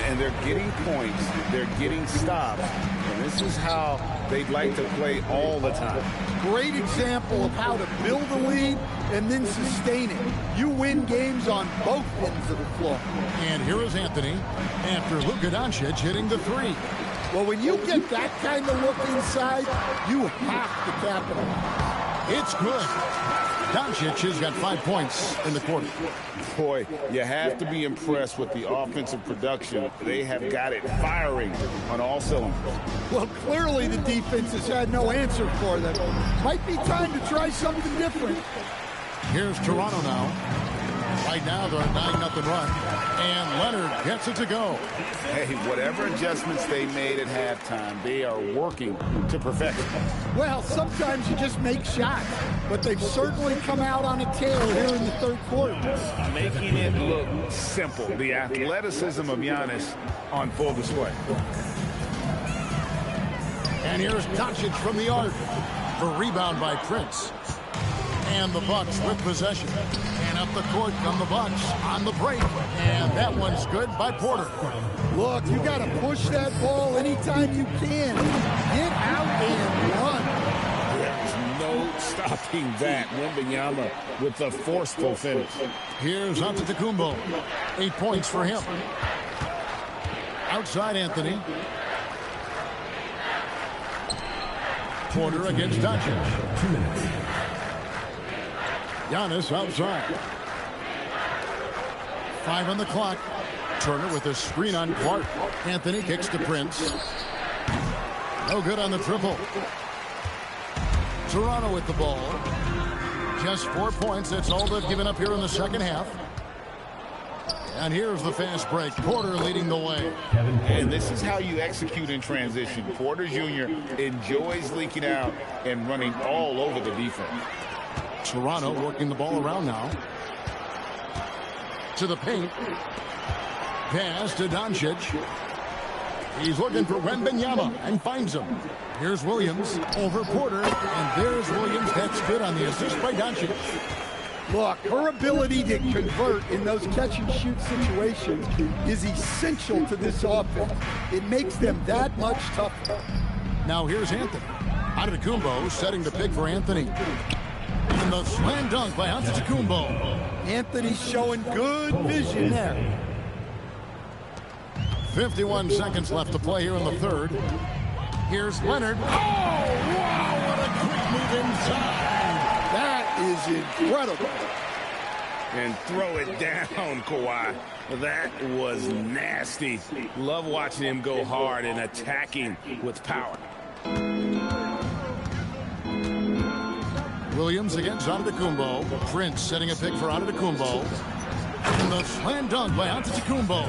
And they're getting points. They're getting stops. And this is how they'd like to play all the time. Great example of how to build a lead and then sustain it. You win games on both ends of the floor. And here is Anthony after Luka Doncic hitting the 3. Well, when you get that kind of look inside, you have to capitalize. It's good. Doncic has got 5 points in the quarter. Boy, you have to be impressed with the offensive production. They have got it firing on all cylinders. Well, clearly the defense has had no answer for them. Might be time to try something different. Here's Toronto now. Right now they're a 9-0 run. And Leonard gets it to go. Hey, whatever adjustments they made at halftime, they are working to perfection. Well, sometimes you just make shots, but they've certainly come out on a tear here in the third quarter. Making it look simple. The athleticism of Giannis on full display. And here's Doncic from the arc. The rebound by Prince. And the Bucks with possession. And up the court come the Bucks on the break. And that one's good by Porter. Look, you got to push that ball anytime you can. Get out and run. There's no stopping that. Wembanyama with the forceful finish. Here's Antetokounmpo. 8 points for him. Outside Anthony. Porter against Doncic. 2 minutes. Giannis outside. 5 on the clock. Turner with a screen on Clark. Anthony kicks to Prince. No good on the triple. Toronto with the ball. Just 4 points. That's all they've given up here in the second half. And here's the fast break. Porter leading the way. And this is how you execute in transition. Porter Jr. enjoys leaking out and running all over the defense. Toronto working the ball around now. To the paint. Pass to Doncic. He's looking for Wembanyama and finds him. Here's Williams over Porter. And there's Williams. That's good on the assist by Doncic. Look, her ability to convert in those catch-and-shoot situations is essential to this offense. It makes them that much tougher. Now here's Anthony. Antetokounmpo setting the pick for Anthony. And the slam dunk by Antetokounmpo. Anthony's showing good vision there. 51 seconds left to play here in the third. Here's Leonard. Oh, wow, what a quick move inside. That is incredible. And throw it down, Kawhi. That was nasty. Love watching him go hard and attacking with power. Williams against Antetokounmpo. Prince setting a pick for Antetokounmpo. And the slam dunk by Antetokounmpo.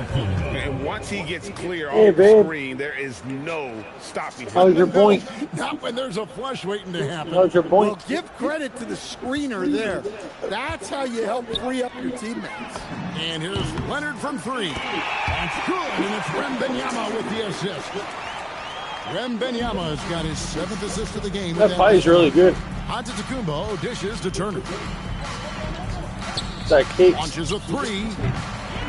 And once he gets clear off the screen, there is no stopping him. How's your point? Not when there's a flush waiting to happen. How's your point? Well, give credit to the screener there. That's how you help free up your teammates. And here's Leonard from 3. That's good, and it's Wembanyama with the assist. Wembanyama has got his 7th assist of the game. That pie is really good. Antetokounmpo dishes to Turner. That cake. Launches a 3.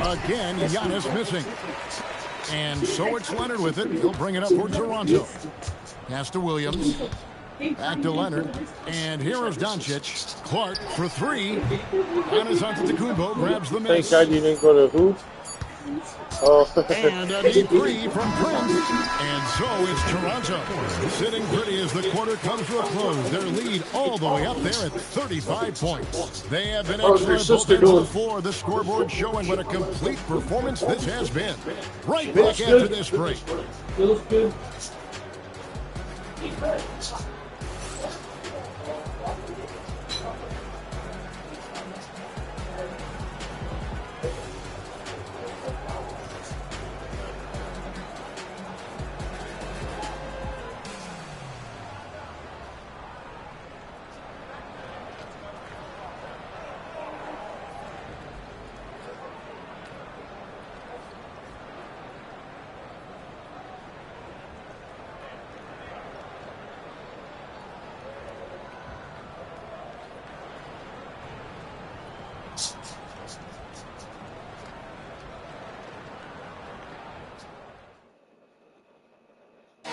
Again, Giannis missing. And so it's Leonard with it. He'll bring it up for Toronto. Pass to Williams. Back to Leonard. And here is Doncic. Clark for three. Giannis Antetokounmpo grabs the miss. Thank God you didn't go to who? Oh. And a deep three from Prince. And so it's Toronto. Sitting pretty as the quarter comes to a close. Their lead all the way up there at 35 points. They have been How's your excellent sister both ends of doing? the floor. The scoreboard showing what a complete performance this has been. Right back after this break. Feels good.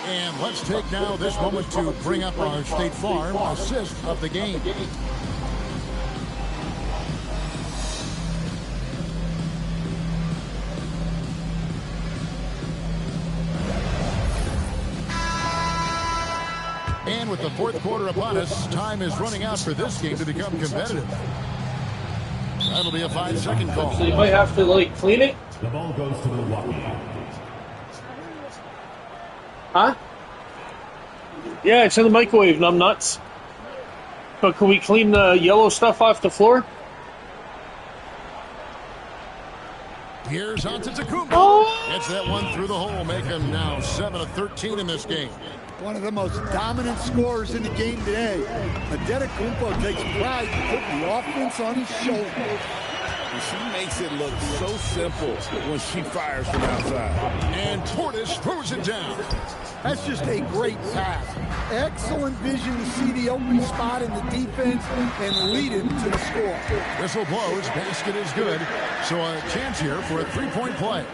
And let's take now this moment to bring up our State Farm assist of the game. And with the fourth quarter upon us, time is running out for this game to become competitive. That'll be a 5-second call. So you might have to, like, clean it? The ball goes to Milwaukee. Huh? Yeah, it's in the microwave, numbnuts. But can we clean the yellow stuff off the floor? Here's Antetokounmpo. Oh. Gets that one through the hole, make him now 7 of 13 in this game. One of the most dominant scorers in the game today. Antetokounmpo takes pride in putting the offense on his shoulders. And she makes it look so simple when she fires from outside. And Portis throws it down. That's just a great pass. Excellent vision to see the open spot in the defense and lead him to the score. Whistle blows, basket is good. So a chance here for a three-point play.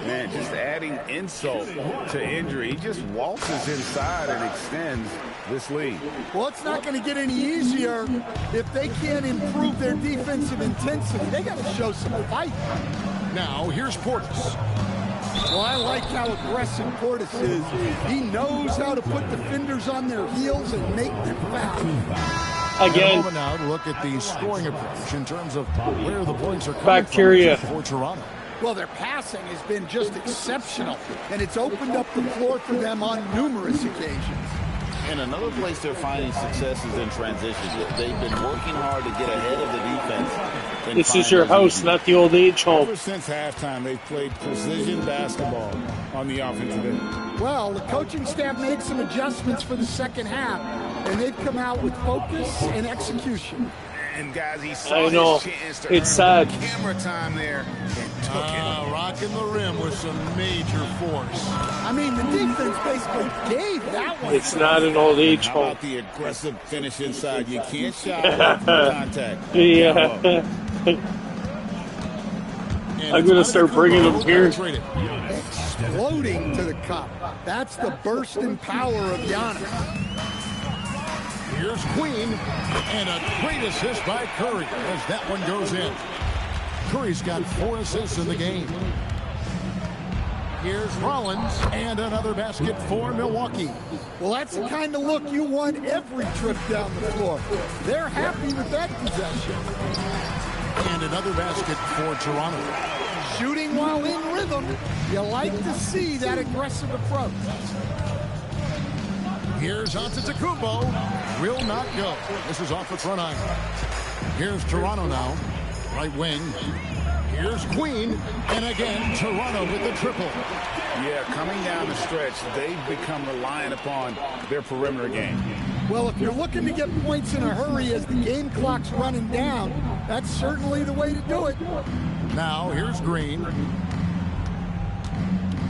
Man, just adding insult to injury. He just waltzes inside and extends this lead. Well, it's not going to get any easier if they can't improve their defensive intensity. They got to show some fight. Now, here's Portis. Well, I like how aggressive Portis is. He knows how to put defenders on their heels and make them foul. Again. Now to look at the scoring approach in terms of where the points are coming Bacteria. from for Toronto. Well, their passing has been just exceptional, and it's opened up the floor for them on numerous occasions. And another place they're finding success is in transition. They've been working hard to get ahead of the defense. This is your house, not the old age home. Ever since halftime, they've played precision basketball on the offensive end. Well, the coaching staff made some adjustments for the second half, and they've come out with focus and execution. And guys, he saw I know. his chance to It's earn sad. camera time there and took it. Rocking the rim with some major force. I mean, the defense basically gave that one. It's not an old age How home. about the aggressive finish inside? You can't shot away from contact. Yeah. I'm going to start bringing them here. Exploding to the cup. That's the burst in power of Giannis. Here's Queen, and a great assist by Curry as that one goes in. Curry's got 4 assists in the game. Here's Rollins, and another basket for Milwaukee. Well, that's the kind of look you want every trip down the floor. They're happy with that possession. And another basket for Toronto. Shooting while in rhythm, you like to see that aggressive approach. Here's Antetokounmpo. Will not go. This is off the front iron. Here's Toronto now. Right wing. Here's Queen. And again, Toronto with the triple. Yeah, coming down the stretch, they've become reliant upon their perimeter game. Well, if you're looking to get points in a hurry as the game clock's running down, that's certainly the way to do it. Now, here's Green.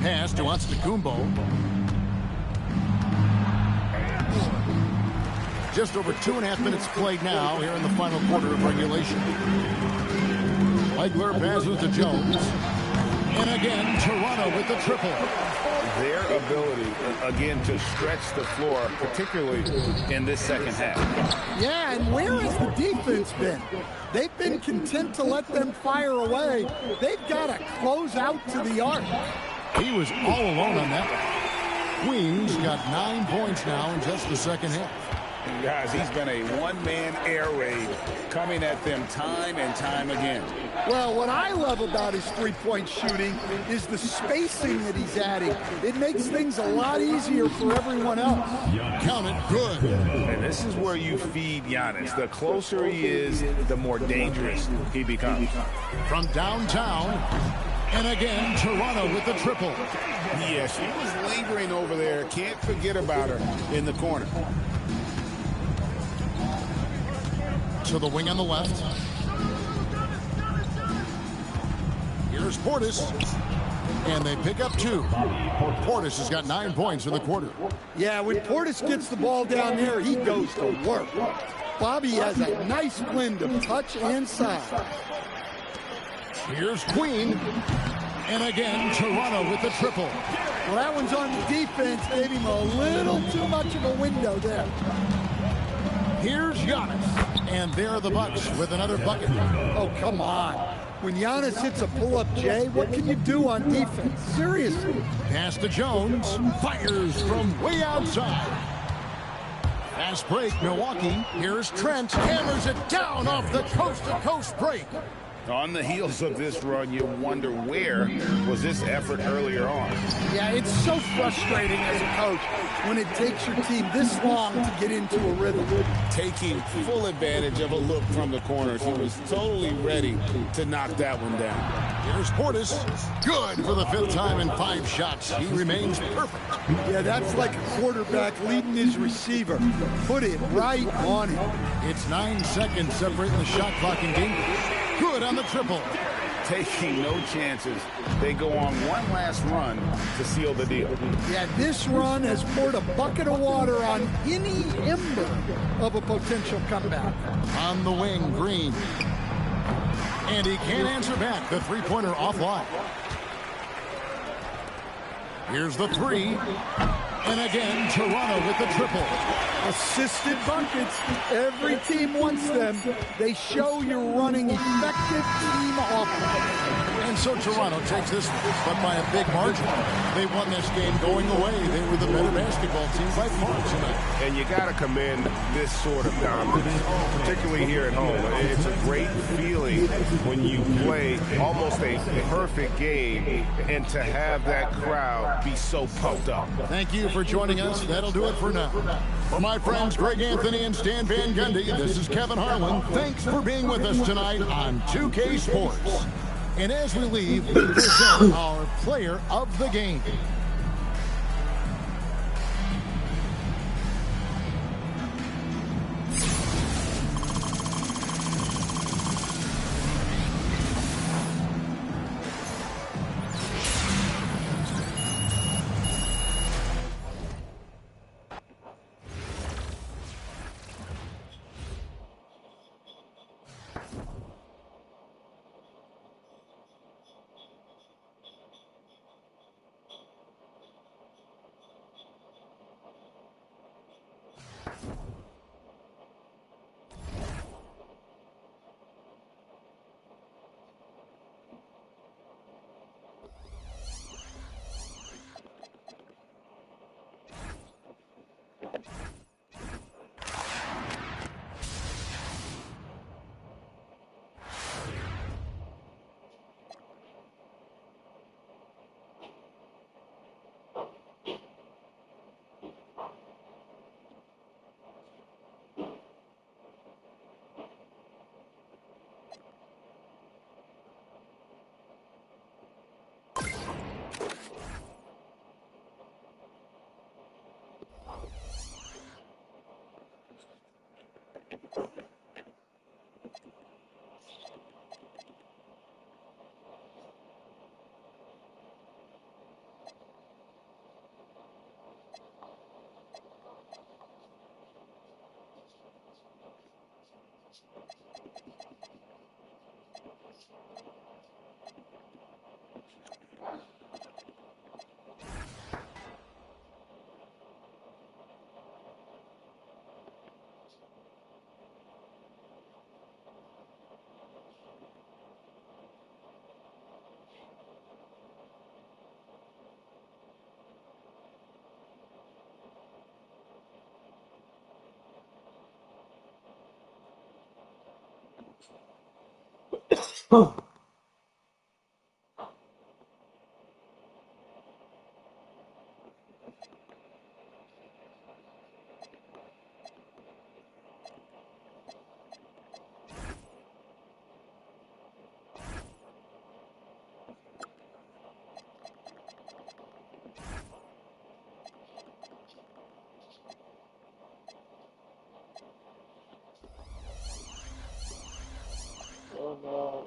Pass to Antetokounmpo. Just over 2.5 minutes played now here in the final quarter of regulation. Legler passes to Jones. And again, Toronto with the triple. Their ability, again, to stretch the floor, particularly in this second half. Yeah, and where has the defense been? They've been content to let them fire away. They've got to close out to the arc. He was all alone on that one. Queen's got 9 points now in just the second half. Guys, he's been a one-man air raid coming at them time and time again. Well, what I love about his three-point shooting is the spacing that he's adding. It makes things a lot easier for everyone else. Count it, good. And this is where you feed Giannis. The closer he is, the more dangerous he becomes. From downtown, and again, Toronto with the triple. Yeah, she was lingering over there. Can't forget about her in the corner. To the wing on the left. Here's Portis. And they pick up 2. Portis has got 9 points in the quarter. Yeah, when Portis gets the ball down there, he goes to work. Bobby has a nice blend of touch and size. Here's Queen. And again, Toronto with the triple. Well, that one's on the defense. Gave him a little too much of a window there. Here's Giannis. And there are the Bucks with another bucket. Oh, come on. When Giannis hits a pull-up J, what can you do on defense? Seriously. Pass to Jones. Fires from way outside. Fast break, Milwaukee. Here's Trent. Hammers it down off the coast-to-coast break. On the heels of this run, you wonder where was this effort earlier on. Yeah, it's so frustrating as a coach when it takes your team this long to get into a rhythm. Taking full advantage of a look from the corners. He was totally ready to knock that one down. Here's Portis. Good for the 5th time in 5 shots. He remains perfect. Yeah, that's like a quarterback leading his receiver. Put it right on him. It's 9 seconds separating the shot clock and game. Good on the triple. Taking no chances. They go on one last run to seal the deal. Yeah, this run has poured a bucket of water on any ember of a potential comeback. On the wing, Green. And he can't answer back. The three-pointer offline. Here's the 3. And again, Toronto with the triple. Assisted buckets. Every team wants them. They show you're running effective team offense. And so Toronto takes this, but by a big margin. They won this game going away. They were the better basketball team by far tonight. And you got to commend this sort of dominance, particularly here at home. It's a great feeling when you play almost a perfect game and to have that crowd be so pumped up. Thank you for joining us. That'll do it for now. For my friends Greg Anthony and Stan Van Gundy, this is Kevin Harlan. Thanks for being with us tonight on 2K Sports. And as we leave, we present our player of the game. Oh no.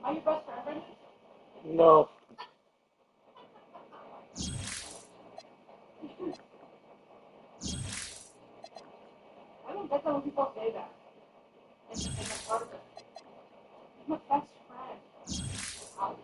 Are you best friend? No. I don't get that when people say that. In the part. He's my best friend. Wow.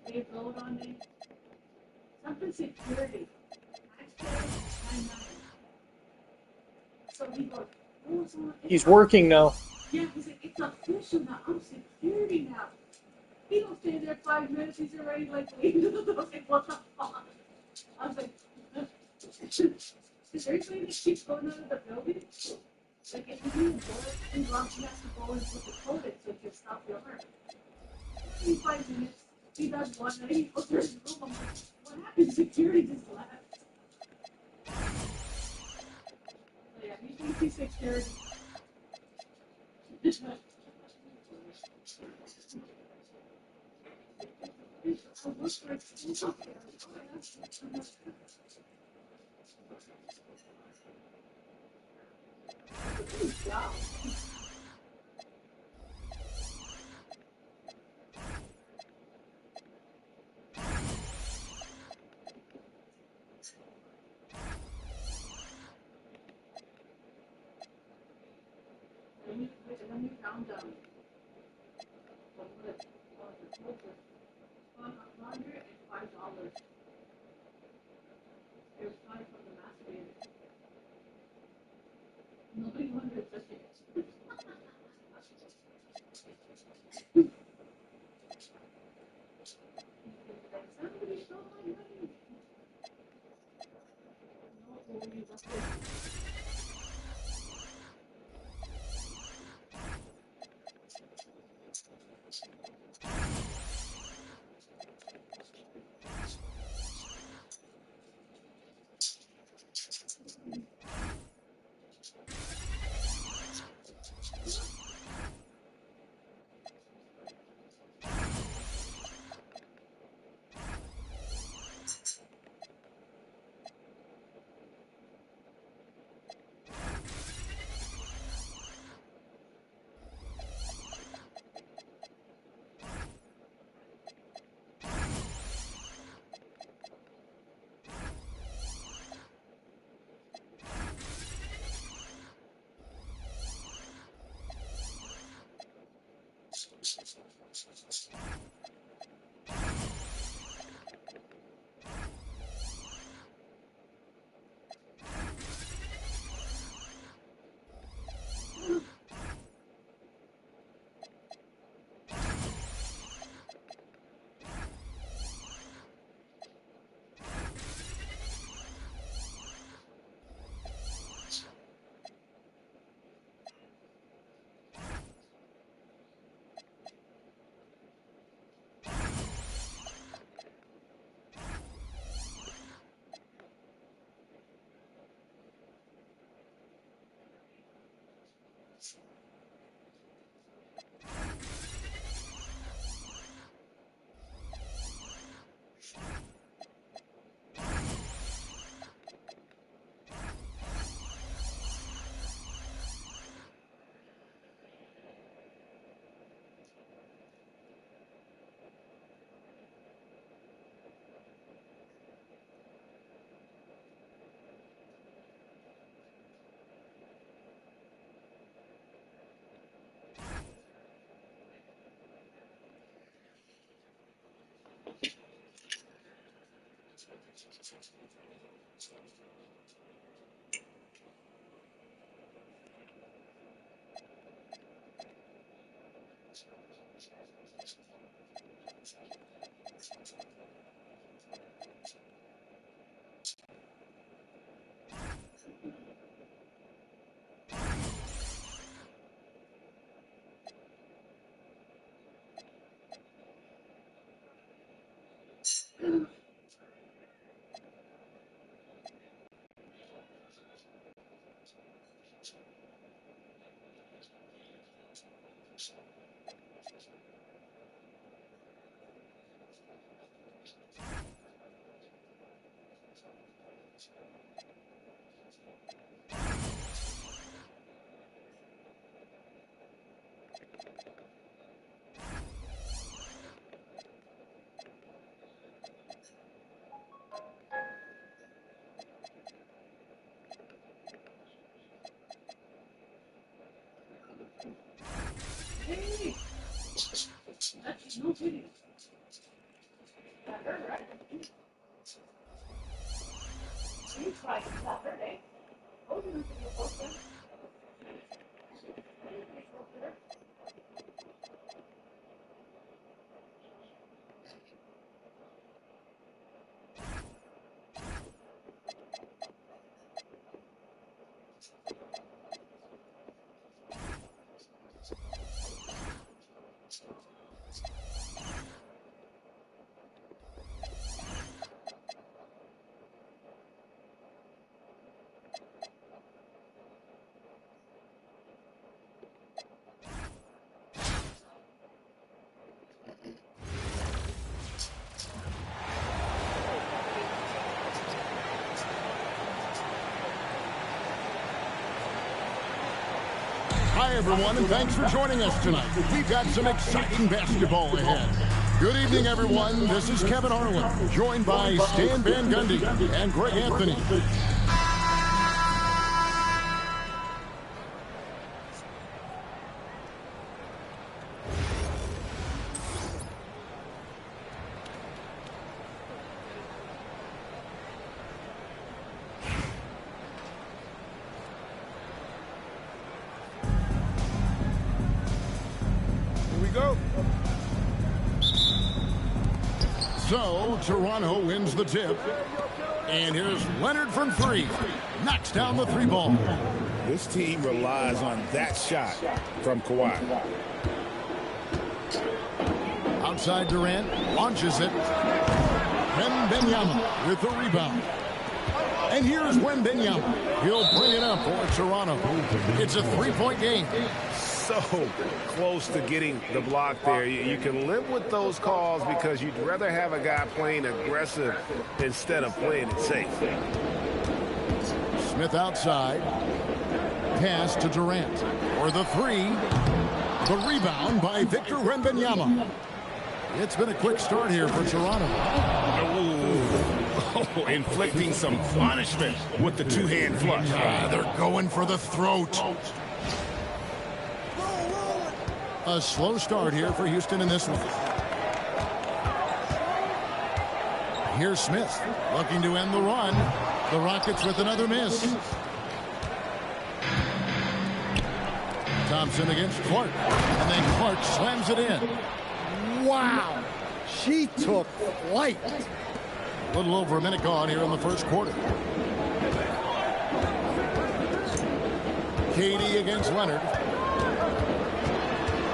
they load on it. Something security. I said 99. So he goes, oh, He's working now. yeah, he said, it's official now. I'm security now. He don't stay there 5 minutes. He's already like leaving the door. I was like, what the fuck? I was like, is there something that keeps going out of the building? Like, if you need a bullet, he has to go and put the code in so he can stop the alarm. In 5 minutes, he does one, and he goes to his room. I'm like, what happened? Security just left. So yeah, he thinks he's security. I look for extension here. Wow. Let me count down. $105. It was coming from the master. Nobody wonders that somebody stole my money. No, you left it. Hey, that's no kidding. Hi, everyone, and thanks for joining us tonight. We've got some exciting basketball ahead. Good evening, everyone. This is Kevin Harlan, joined by Stan Van Gundy and Greg Anthony. So, Toronto wins the tip. And here's Leonard from three. Knocks down the three ball. This team relies on that shot from Kawhi. Outside Durant, launches it. Wembanyama with the rebound. And here's Wembanyama. He'll bring it up for Toronto. It's a three-point game. So close to getting the block there. You can live with those calls because you'd rather have a guy playing aggressive instead of playing it safe. Smith outside. Pass to Durant for the three. The rebound by Victor Wembanyama. It's been a quick start here for Toronto. Oh, inflicting some punishment with the two-hand flush. They're going for the throat. A slow start here for Houston in this one. Here's Smith looking to end the run. The Rockets with another miss. Thompson against Clark. And then Clark slams it in. Wow. She took flight. A little over a minute gone here in the first quarter. KD against Leonard.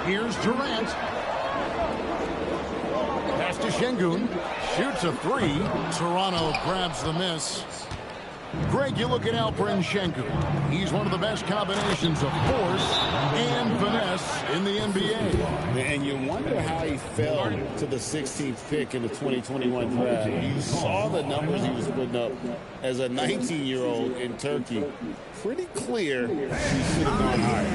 Here's Durant. Pass to Şengün. Shoots a three. Toronto grabs the miss. Greg, you look at Alperen Şengün. He's one of the best combinations of force and finesse in the NBA. And you wonder how he fell to the 16th pick in the 2021 draft. You saw the numbers he was putting up as a 19-year-old in Turkey. Pretty clear he should have gone higher.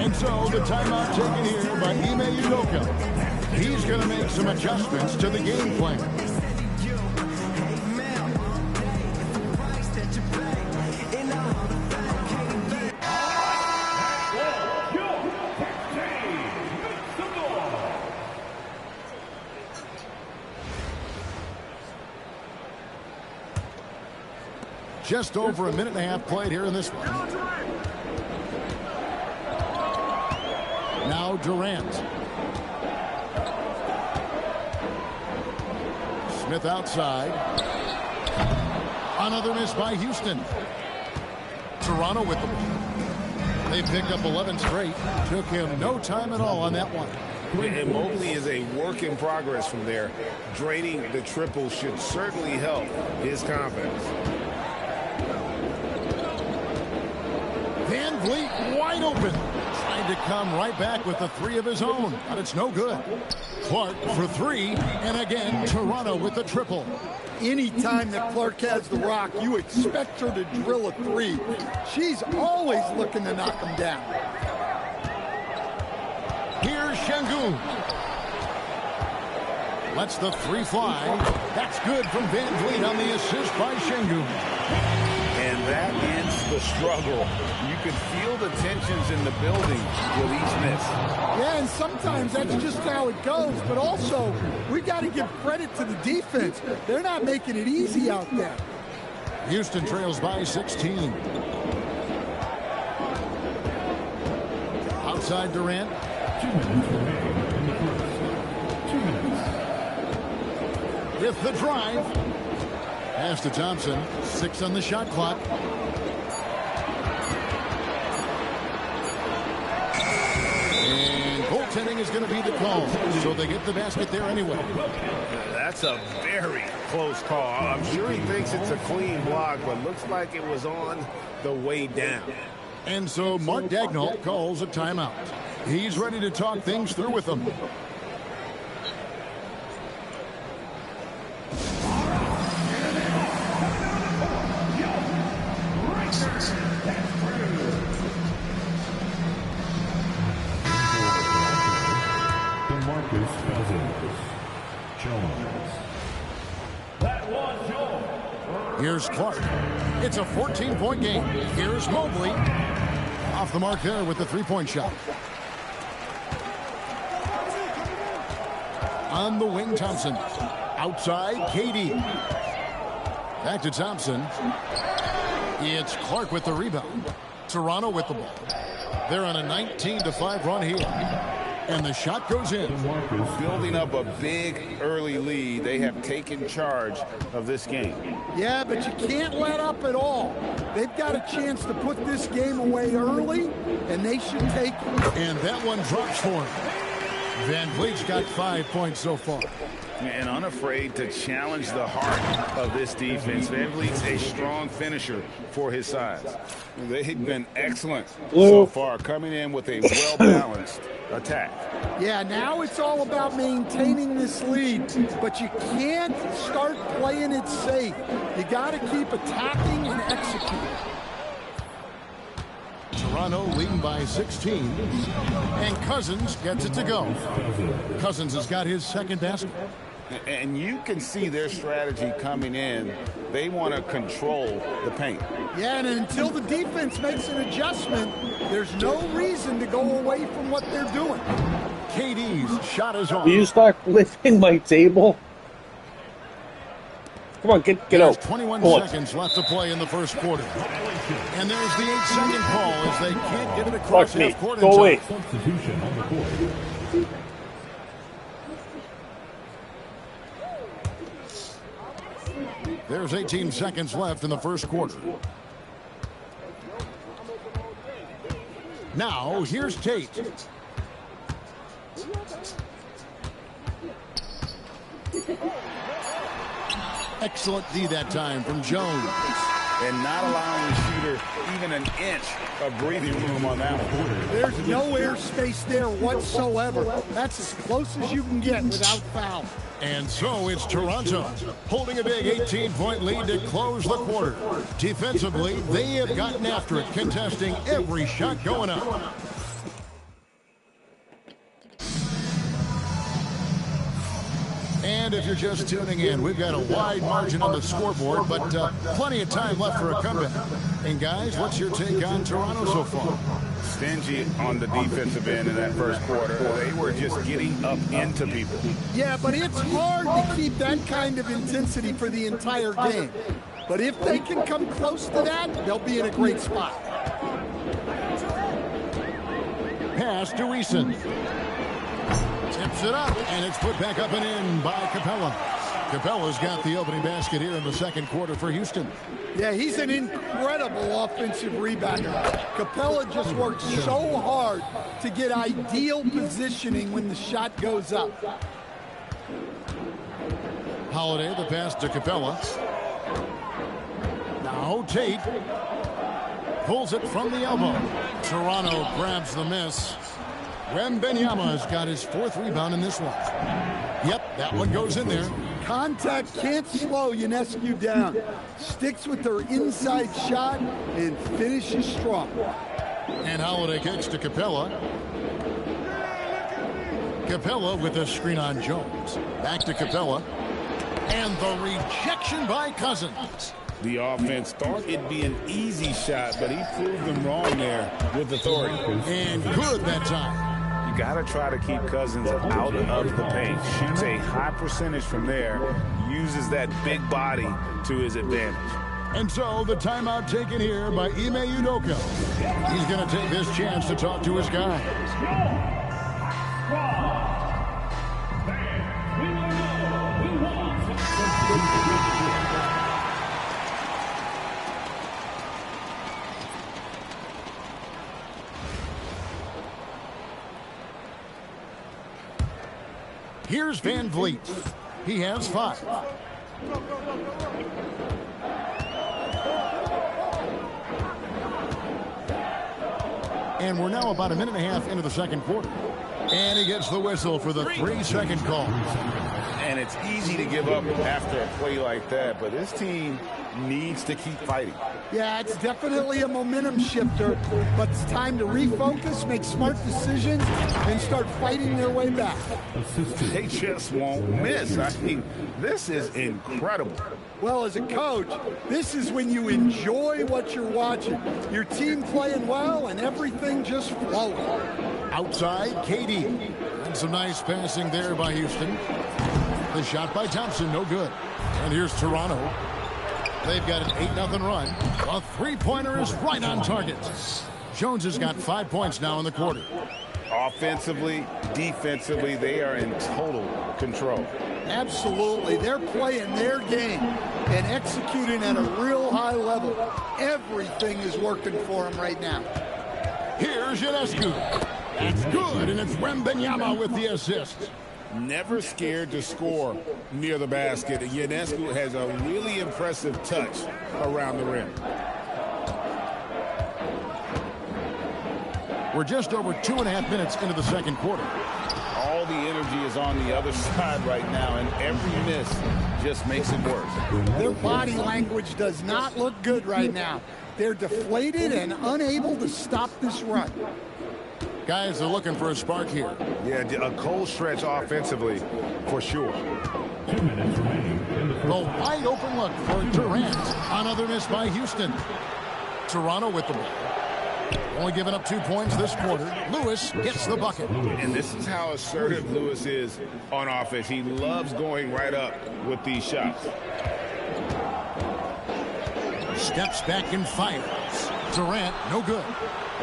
And so the timeout taken here by Ime Udoka. He's going to make some adjustments to the game plan. Just over a minute and a half played here in this one. Now Durant. Smith outside. Another miss by Houston. Toronto with the ball. They picked up 11 straight. Took him no time at all on that one. And Mobley is a work in progress from there. Draining the triple should certainly help his confidence. Van Vliet wide open. Trying to come right back with the three of his own, but it's no good. Clark for three, and again, Toronto with the triple. Anytime that Clark has the rock, you expect her to drill a three. She's always looking to knock him down. Here's Şengün. Lets the three fly. That's good from Van Vliet on the assist by Şengün. And that ends the struggle. You can feel the tensions in the building with each miss. Yeah, and sometimes that's just how it goes. But also, we got to give credit to the defense. They're not making it easy out there. Houston trails by 16. Outside Durant. 2 minutes remaining in the first. 2 minutes. With the drive. Pass to Thompson. 6 on the shot clock. And goaltending is going to be the call. So they get the basket there anyway. That's a very close call. I'm sure he thinks it's a clean block, but looks like it was on the way down. And so Mark Daigneault calls a timeout. He's ready to talk things through with them. Here's Clark. It's a 14-point game. Here's Mobley. Off the mark there with the three-point shot. On the wing, Thompson. Outside, KD. Back to Thompson. It's Clark with the rebound. Toronto with the ball. They're on a 19-5 run here. And the shot goes in. Building up a big early lead. They have taken charge of this game. Yeah, but you can't let up at all. They've got a chance to put this game away early, and they should take it. And that one drops for him. Van Vliet's got 5 points so far. And unafraid to challenge the heart of this defense. Van Vliet's a strong finisher for his size. They've been excellent so far, coming in with a well-balanced attack. Yeah, now it's all about maintaining this lead, but you can't start playing it safe. You got to keep attacking and executing. Toronto leading by 16, and Cousins gets it to go. Cousins has got his second basket. And you can see their strategy coming in. They want to control the paint. Yeah, and until the defense makes an adjustment, there's no reason to go away from what they're doing. KD's shot is on. Will you start lifting my table? Come on, get out. 21 seconds left to play in the first quarter. And there's the 8-second call as they can't get it across half court. Go away. Substitution on the court. There's 18 seconds left in the first quarter. Now, here's Tate. Excellent D that time from Jones. And not allowing the shooter even an inch of breathing room on that one. There's no airspace there whatsoever. That's as close as you can get without foul. And so it's Toronto holding a big 18-point lead to close the quarter. Defensively, they have gotten after it, contesting every shot going up. And if you're just tuning in, we've got a wide margin on the scoreboard, but plenty of time left for a comeback. And guys, what's your take on Toronto so far? Stingy on the defensive end in that first quarter. They were just getting up into people. Yeah, but it's hard to keep that kind of intensity for the entire game. But if they can come close to that, they'll be in a great spot. Pass to Eason. Tips it up, and it's put back up and in by Capella. Capella's got the opening basket here in the second quarter for Houston. Yeah, he's an incredible offensive rebounder. Capella just works so hard to get ideal positioning when the shot goes up. Holiday, the pass to Capella. Now Tate pulls it from the elbow. Toronto grabs the miss. Wembanyama's got his fourth rebound in this one. Yep, that one goes in there. Contact can't slow Ionescu down. Sticks with their inside shot and finishes strong. And Holiday kicks to Capella. Capella with a screen on Jones. Back to Capella. And the rejection by Cousins. The offense thought it'd be an easy shot, but he proved them wrong there with authority. And good that time. You got to try to keep Cousins out of the paint. Shoots a high percentage from there. Uses that big body to his advantage. And so the timeout taken here by Ime Udoka. He's going to take this chance to talk to his guys. Here's Van Vliet. He has 5. And we're now about a minute and a half into the second quarter. And he gets the whistle for the 3-second call. And it's easy to give up after a play like that, but this team needs to keep fighting. Yeah, it's definitely a momentum shifter, but it's time to refocus, make smart decisions, and start fighting their way back. They just won't miss. I mean, this is incredible. Well, as a coach, this is when you enjoy what you're watching. Your team playing well and everything just flowing. Outside, KD. And some nice passing there by Houston. The shot by Thompson, no good. And here's Toronto. They've got an 8-0 run. A three-pointer is right on target. Jones has got 5 points now in the quarter. Offensively, defensively, they are in total control. Absolutely. They're playing their game and executing at a real high level. Everything is working for them right now. Here's Ionescu. That's good, and it's Wembanyama with the assist. Never scared to score near the basket. Ionescu has a really impressive touch around the rim. We're just over 2.5 minutes into the second quarter. All the energy is on the other side right now, and every miss just makes it worse. Their body language does not look good right now. They're deflated and unable to stop this run. Guys are looking for a spark here. Yeah, a cold stretch offensively, for sure. 2 minutes remaining in the The first. wide open look for Durant. Another miss by Houston. Toronto with the ball. Only giving up 2 points this quarter. Lewis gets the bucket. And this is how assertive Lewis is on offense. He loves going right up with these shots. Steps back and fires. Durant, no good.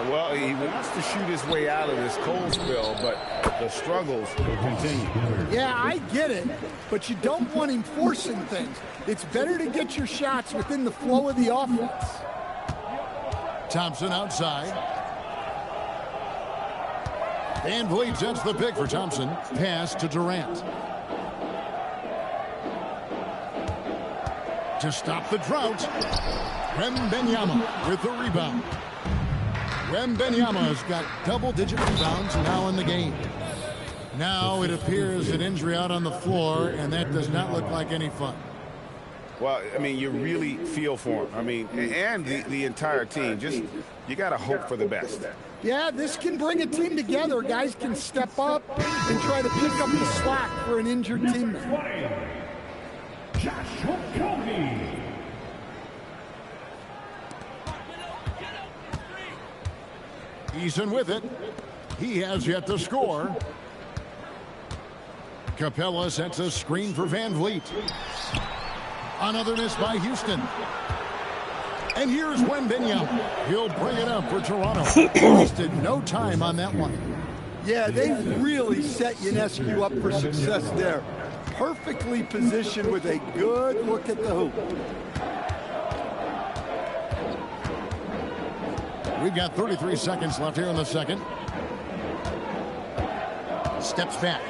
Well, he wants to shoot his way out of this cold spell, but the struggles will continue. Yeah, I get it, but you don't want him forcing things. It's better to get your shots within the flow of the offense. Thompson outside. Van Vliet sets the pick for Thompson. Pass to Durant. To stop the drought, Wembanyama with the rebound. Wembanyama has got double-digit rebounds now in the game. Now it appears an injury out on the floor, and that does not look like any fun. Well, I mean, you really feel for him. I mean, and the entire team. Just, you got to hope for the best. Yeah, this can bring a team together. Guys can step up and try to pick up the slack for an injured teammate. Joshua Kobe. Eason with it. He has yet to score. Capella sets a screen for Van Vliet. Another miss by Houston. And here's Wembanyama. He'll bring it up for Toronto. Wasted no time on that one. Yeah, they've really set Ionescu up for success there. Perfectly positioned with a good look at the hoop. We've got 33 seconds left here in the second. Steps back.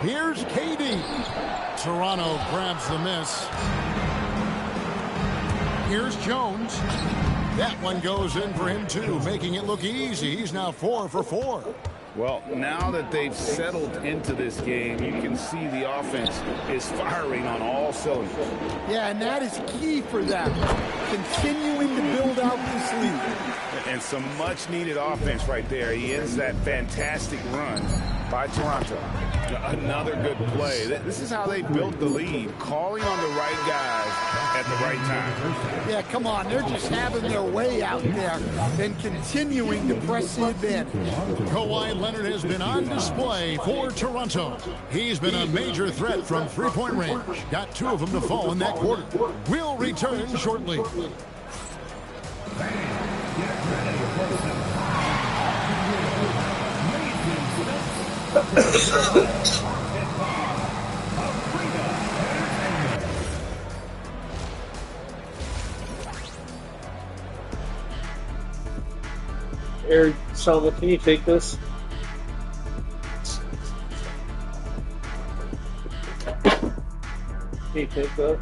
Here's KD. Toronto grabs the miss. Here's Jones. That one goes in for him too, making it look easy. He's now 4 for 4. Well, now that they've settled into this game, you can see the offense is firing on all cylinders. Yeah, and that is key for them. Continuing to build out this lead. And some much-needed offense right there. He ends that fantastic run by Toronto. Another good play. This is how they built the lead, calling on the right guys at the right time. Yeah, come on. They're just having their way out there and continuing to press the advantage. Kawhi Leonard has been on display for Toronto. He's been a major threat from three-point range. Got 2 of them to fall in that quarter. We'll return shortly. Eric, Selma, can you take this? Can you take that?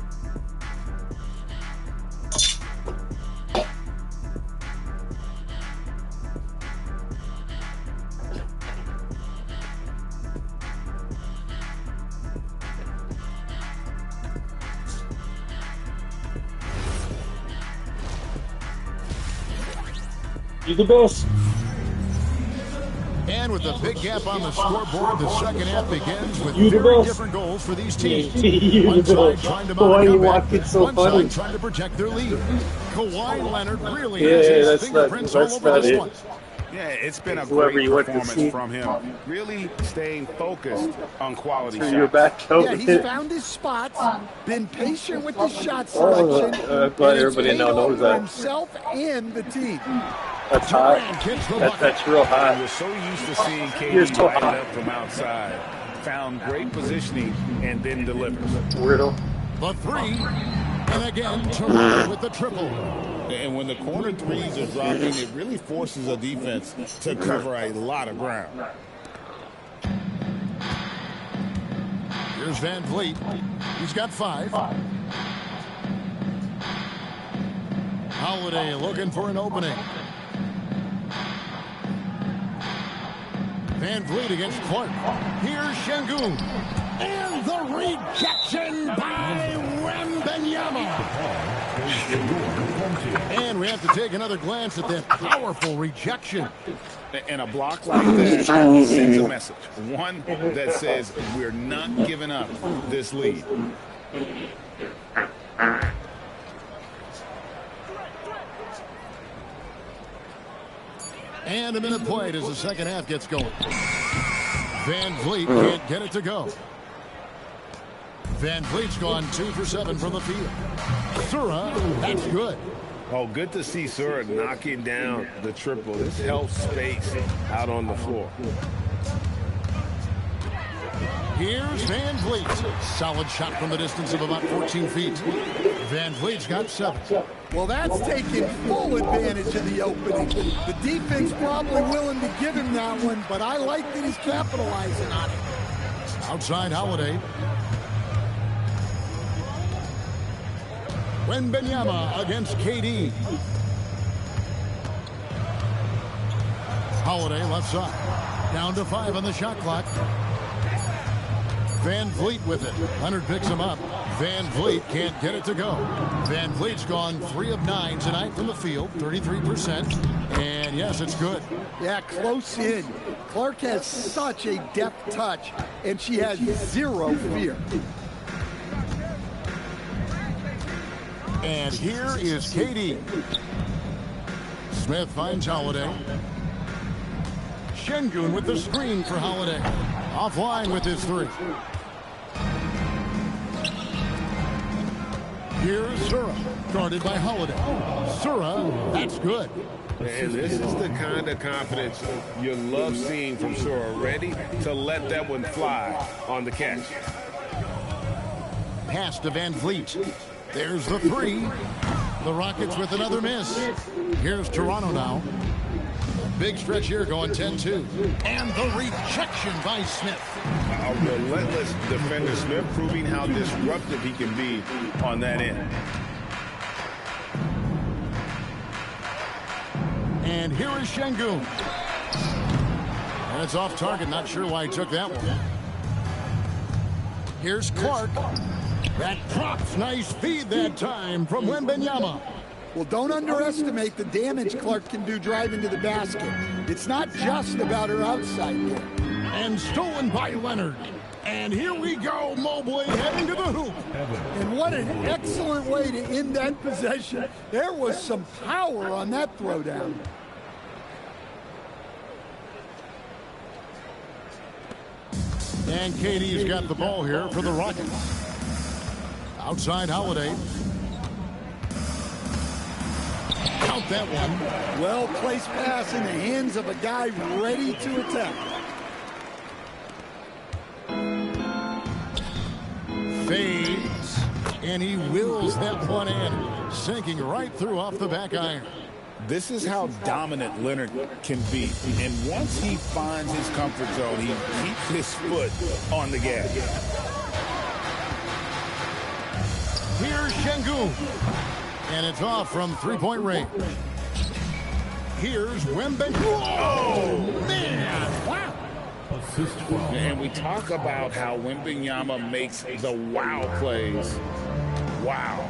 You the best. And with a big gap on the scoreboard, the second half begins with You the very best. different goals for these teams. You One the side best. trying to Why mount a you comeback, walking so one funny? side trying to protect their lead. Kawhi Leonard really Yeah, has his that's fingerprints not- all that's over not this it. one. Yeah, it's been a Whoever great you went to performance see. from him. Really staying focused on quality Turn your shots. back over Yeah, he's it. found his spots, been patient with his shot Oh, selection. glad and it's everybody paid now off knows for that. himself and the team. That's Durant hot. gets the bucket. That's real hot. We're so used to seeing You're KD so light it hot. up from outside. Found great positioning and then delivers. Weirdo. The 3, and again, Toronto with the triple. And when the corner threes are dropping, it really forces a defense to cover a lot of ground. Here's Van Vliet. He's got 5. Holiday looking for an opening. Van Vliet against Clark. Here's Şengün. And the rejection by Wembanyama. And we have to take another glance at that powerful rejection. And a block like that sends a message. One that says we're not giving up this lead. And a minute played as the second half gets going. Van Vliet can't get it to go. Van Vliet's gone 2 for 7 from the field. Sura, that's good. Oh, good to see Sura knocking down the triple. This helps space out on the floor. Here's Van Vliet. Solid shot from the distance of about 14 feet. Van Vliet's got 7. Well, that's taking full advantage of the opening. The defense probably willing to give him that one, but I like that he's capitalizing on it. Outside Holiday. Wembanyama against KD. Holiday left side. Down to 5 on the shot clock. Van Vliet with it. Leonard picks him up. Van Vliet can't get it to go. Van Vliet's gone 3 of 9 tonight from the field, 33%. And yes, it's good. Yeah, close in. Clark has such a deft touch, and she has 0 fear. And here is KD. Smith finds Holiday. Şengün with the screen for Holiday. Offline with his 3. Here's Sura, guarded by Holiday. Sura, that's good. And this is the kind of confidence you love seeing from Sura, ready to let that one fly on the catch. Pass to Van Vliet. There's the 3. The Rockets with another miss. Here's Toronto now. Big stretch here going 10-2. And the rejection by Smith. A relentless defender, Smith, proving how disruptive he can be on that end. And here is Şengün. And it's off target. Not sure why he took that one. Here's Clark. That drops. Nice feed that time from Wembanyama. Well, don't underestimate the damage Clark can do driving to the basket. It's not just about her outside game. And stolen by Leonard. And here we go, Mobley heading to the hoop. And what an excellent way to end that possession. There was some power on that throwdown. And KD's got the ball here for the Rockets. Outside Holiday. Count that one. Well-placed pass in the hands of a guy ready to attack. Fades, and he wills that one in, sinking right through off the back iron. This is how dominant Leonard can be. And once he finds his comfort zone, he keeps his foot on the gas. Here's Şengün, and it's off from three-point range. Here's Wembanyama. Oh, man. Wow. And we talk about how Wembanyama makes the wow plays. Wow.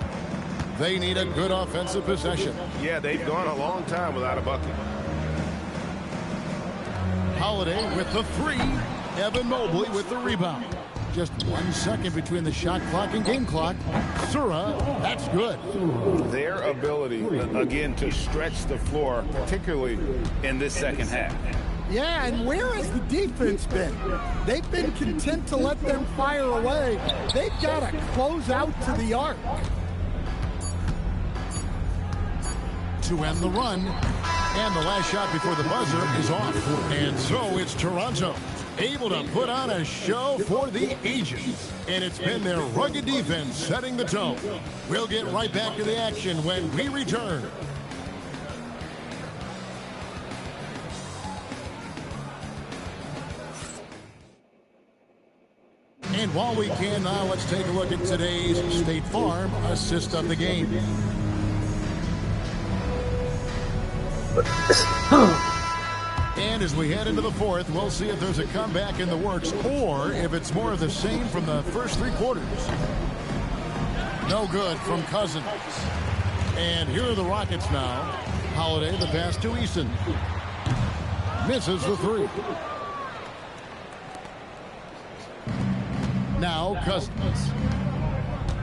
They need a good offensive possession. Yeah, they've gone a long time without a bucket. Holiday with the three. Evan Mobley with the rebound. Just 1 second between the shot clock and game clock. Sura, that's good. Their ability, again, to stretch the floor, particularly in this second half. Yeah, and where has the defense been? They've been content to let them fire away. They've got to close out to the arc. To end the run, and the last shot before the buzzer is off. And so it's Toronto, able to put on a show for the ages. And it's been their rugged defense setting the tone. We'll get right back to the action when we return. And while we can now, let's take a look at today's State Farm assist of the game. And as we head into the fourth, we'll see if there's a comeback in the works or if it's more of the same from the first three quarters. No good from Cousins. And here are the Rockets now. Holiday, the pass to Eason. Misses the three. Now Cousins.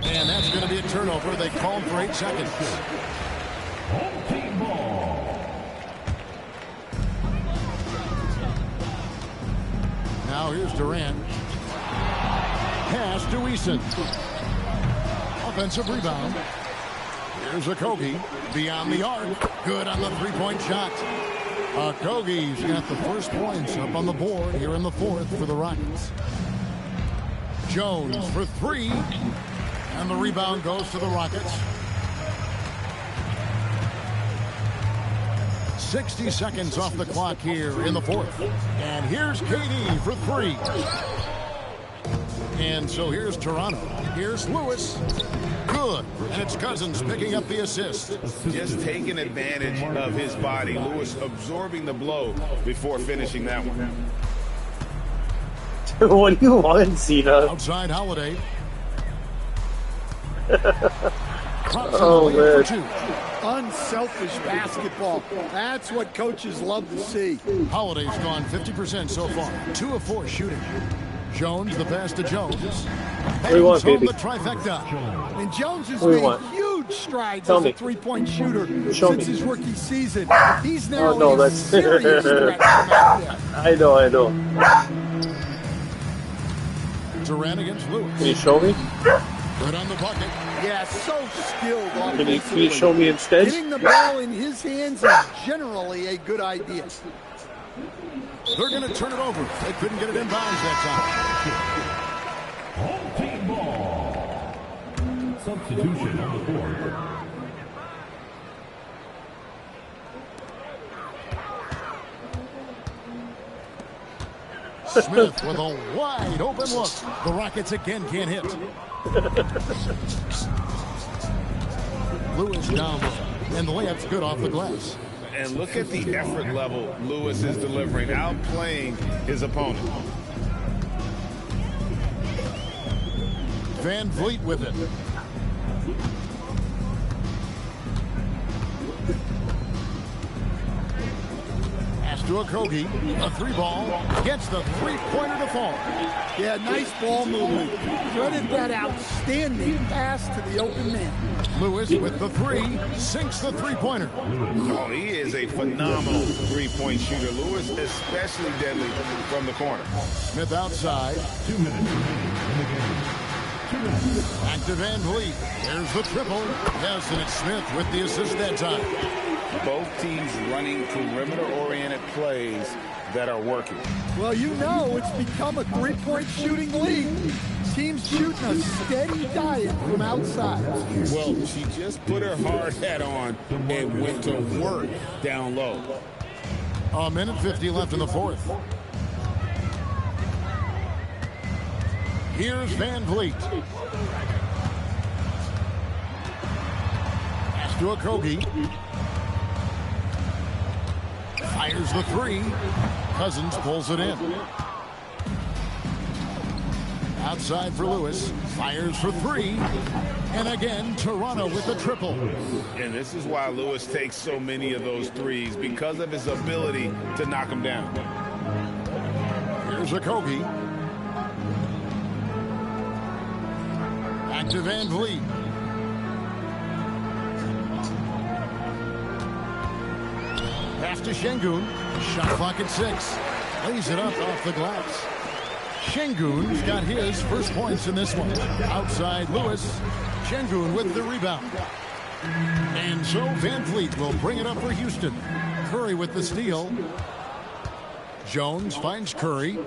And that's going to be a turnover. They called for 8 seconds. Now here's Durant. Pass to Eason. Offensive rebound. Here's Okogie. Beyond the arc. Good on the three-point shot. Okogie's got the first points up on the board here in the fourth for the Rockets. Jones for three. And the rebound goes to the Rockets. 60 seconds off the clock here in the fourth. And here's KD for three. And so here's Toronto. Here's Lewis. Good. And it's Cousins picking up the assist. Just taking advantage of his body. Lewis absorbing the blow before finishing that one. What do you want, Cena? Outside Holiday. Oh, man. For two. Unselfish basketball. That's what coaches love to see. Holiday's gone 50% so far. 2 of 4 shooting. Jones, the pass to Jones. What do you want, baby? The trifecta. And Jones has What do you made want? huge strides Tell as a me. three-point shooter Show since me. his rookie season. He's now Oh, no, a that's- serious threat from out there. I know. Durant against Lewis. Can you show me? Good on the bucket. Yeah, so skilled Can you offensively. show me instead? Getting the ball in his hands is generally a good idea. They're going to turn it over. They couldn't get it in bounds that Home team ball. Substitution on the board. time. Smith with a wide open look. The Rockets again can't hit. Lewis down low. And the layup's good off the glass. And look at the effort level Lewis is delivering, outplaying his opponent. Van Vliet with it. Pass to Okogie. A three ball. Gets the three-pointer to fall. Yeah, nice ball movement. Threaded that outstanding pass to the open man. Lewis with the three. Sinks the three-pointer. Oh, he is a phenomenal three-point shooter. Lewis especially deadly from the corner. Smith outside. 2 minutes in the game. 2 minutes. Back to Van Vliet. There's the triple. Yes, and it's Smith with the assist that time. Both teams running perimeter-oriented plays that are working. Well, you know it's become a three-point shooting league. Teams shooting a steady diet from outside. Well, she just put her hard hat on and went to work down low. A minute 50 left in the fourth. Here's Van Vliet. Pass to Okogie. Fires the three. Cousins pulls it in. Outside for Lewis. Fires for three. And again, Toronto with the triple. And this is why Lewis takes so many of those threes, because of his ability to knock them down. Here's Okogie. Back to Van Vliet. Pass to Şengün. Shot clock at 6. Lays it up off the glass. Şengün's got his first points in this one. Outside Lewis. Şengün with the rebound. And so Van Vliet will bring it up for Houston. Curry with the steal. Jones finds Curry.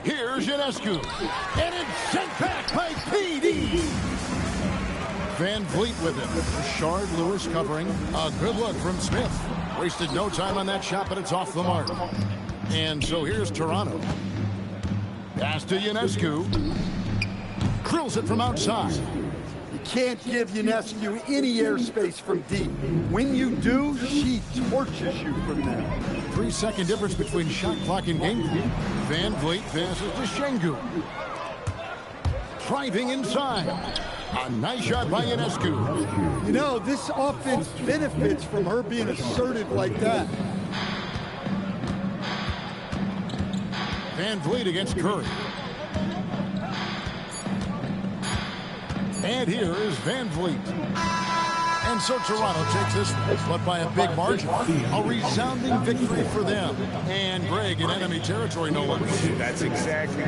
Here's Ionescu. And it's sent back by PD. Van Vliet with it. Shard Lewis covering. A good look from Smith. Wasted no time on that shot, but it's off the mark. And so here's Toronto. Pass to Ionescu. Drills it from outside. You can't give Ionescu any airspace from deep. When you do, she torches you from there. 3-second difference between shot clock and game clock. Van Vliet passes to Şengün. Driving inside. A nice shot by Ionescu. You know, this offense benefits from her being assertive like that. Van Vliet against Curry. And here is Van Vliet. And so Toronto takes this, but by a big margin. A resounding victory for them. And Greg in enemy territory, no less. That's exactly.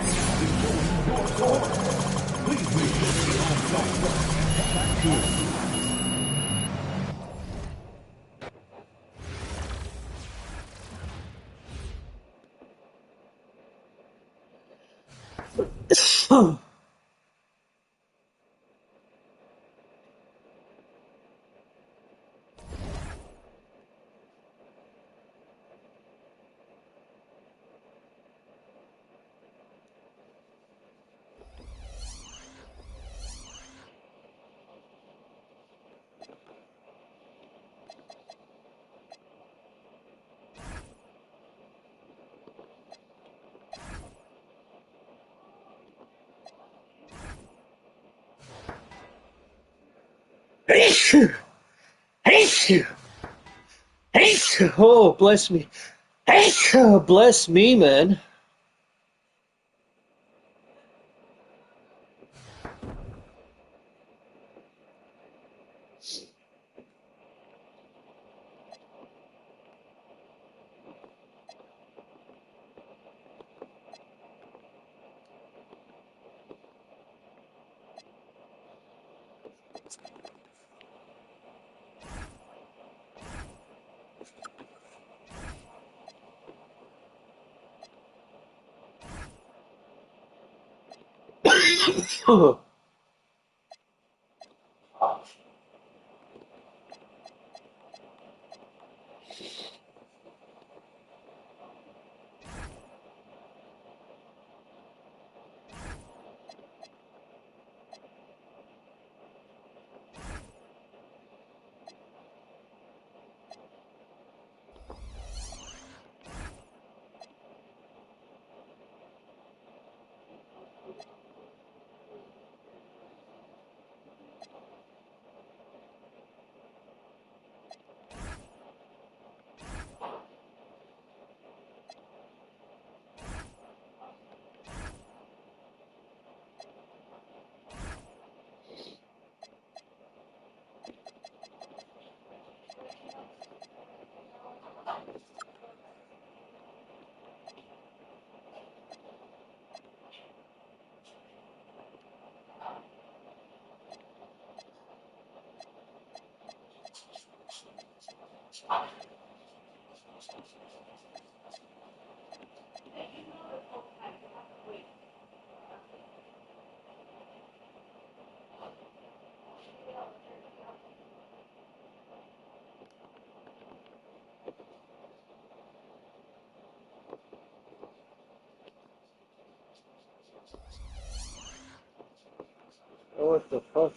Oh, bless me. Bless me, man. Oh. What the fuck?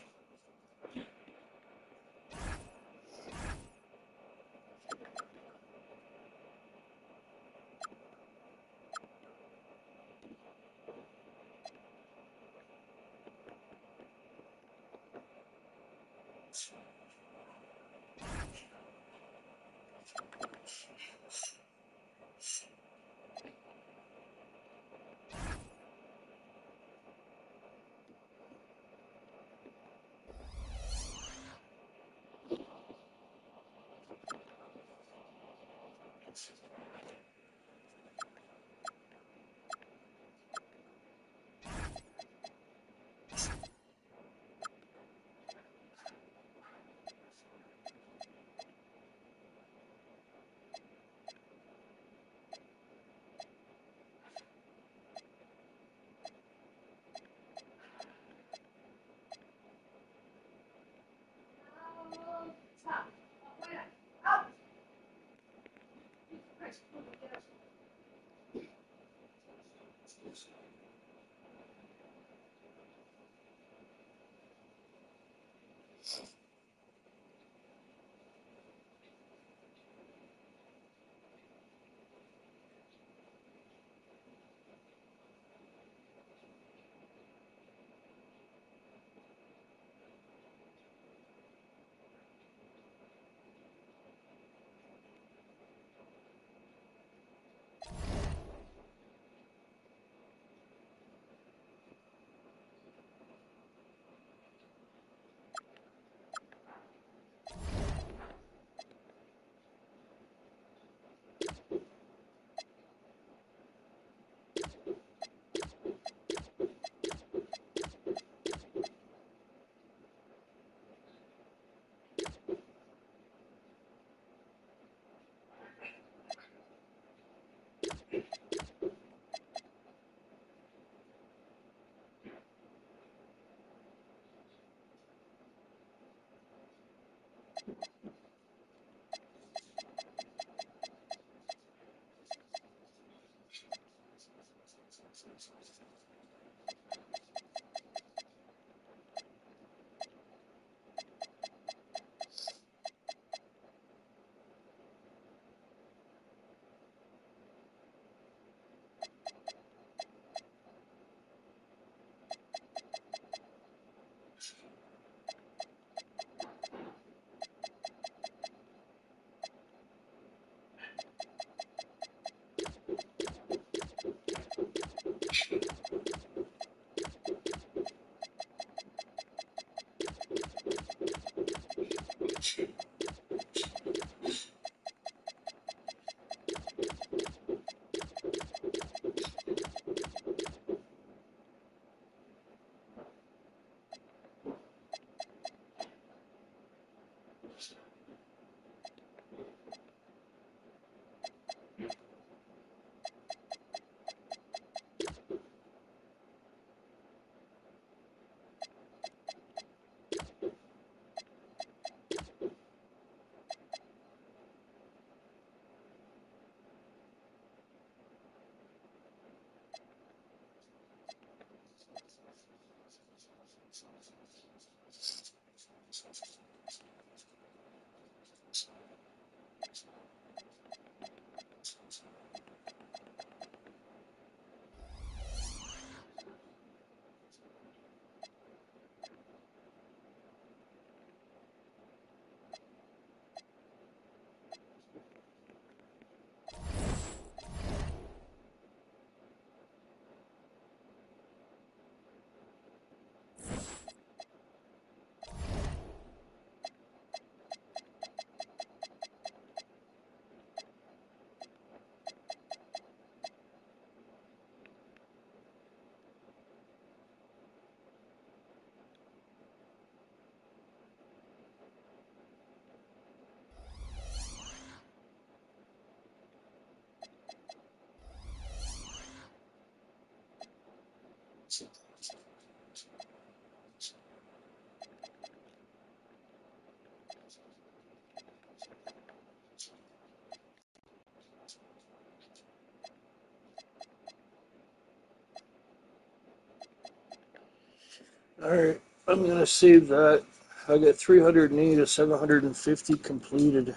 All right. I'm going to save that. I got 380 to 750 completed.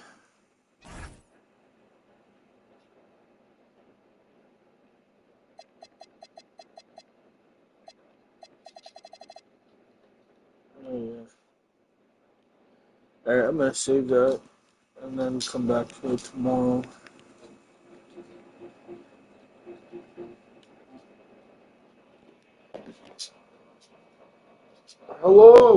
Oh, yeah. Alright, I'm going to save that and then come back to it tomorrow. Hello!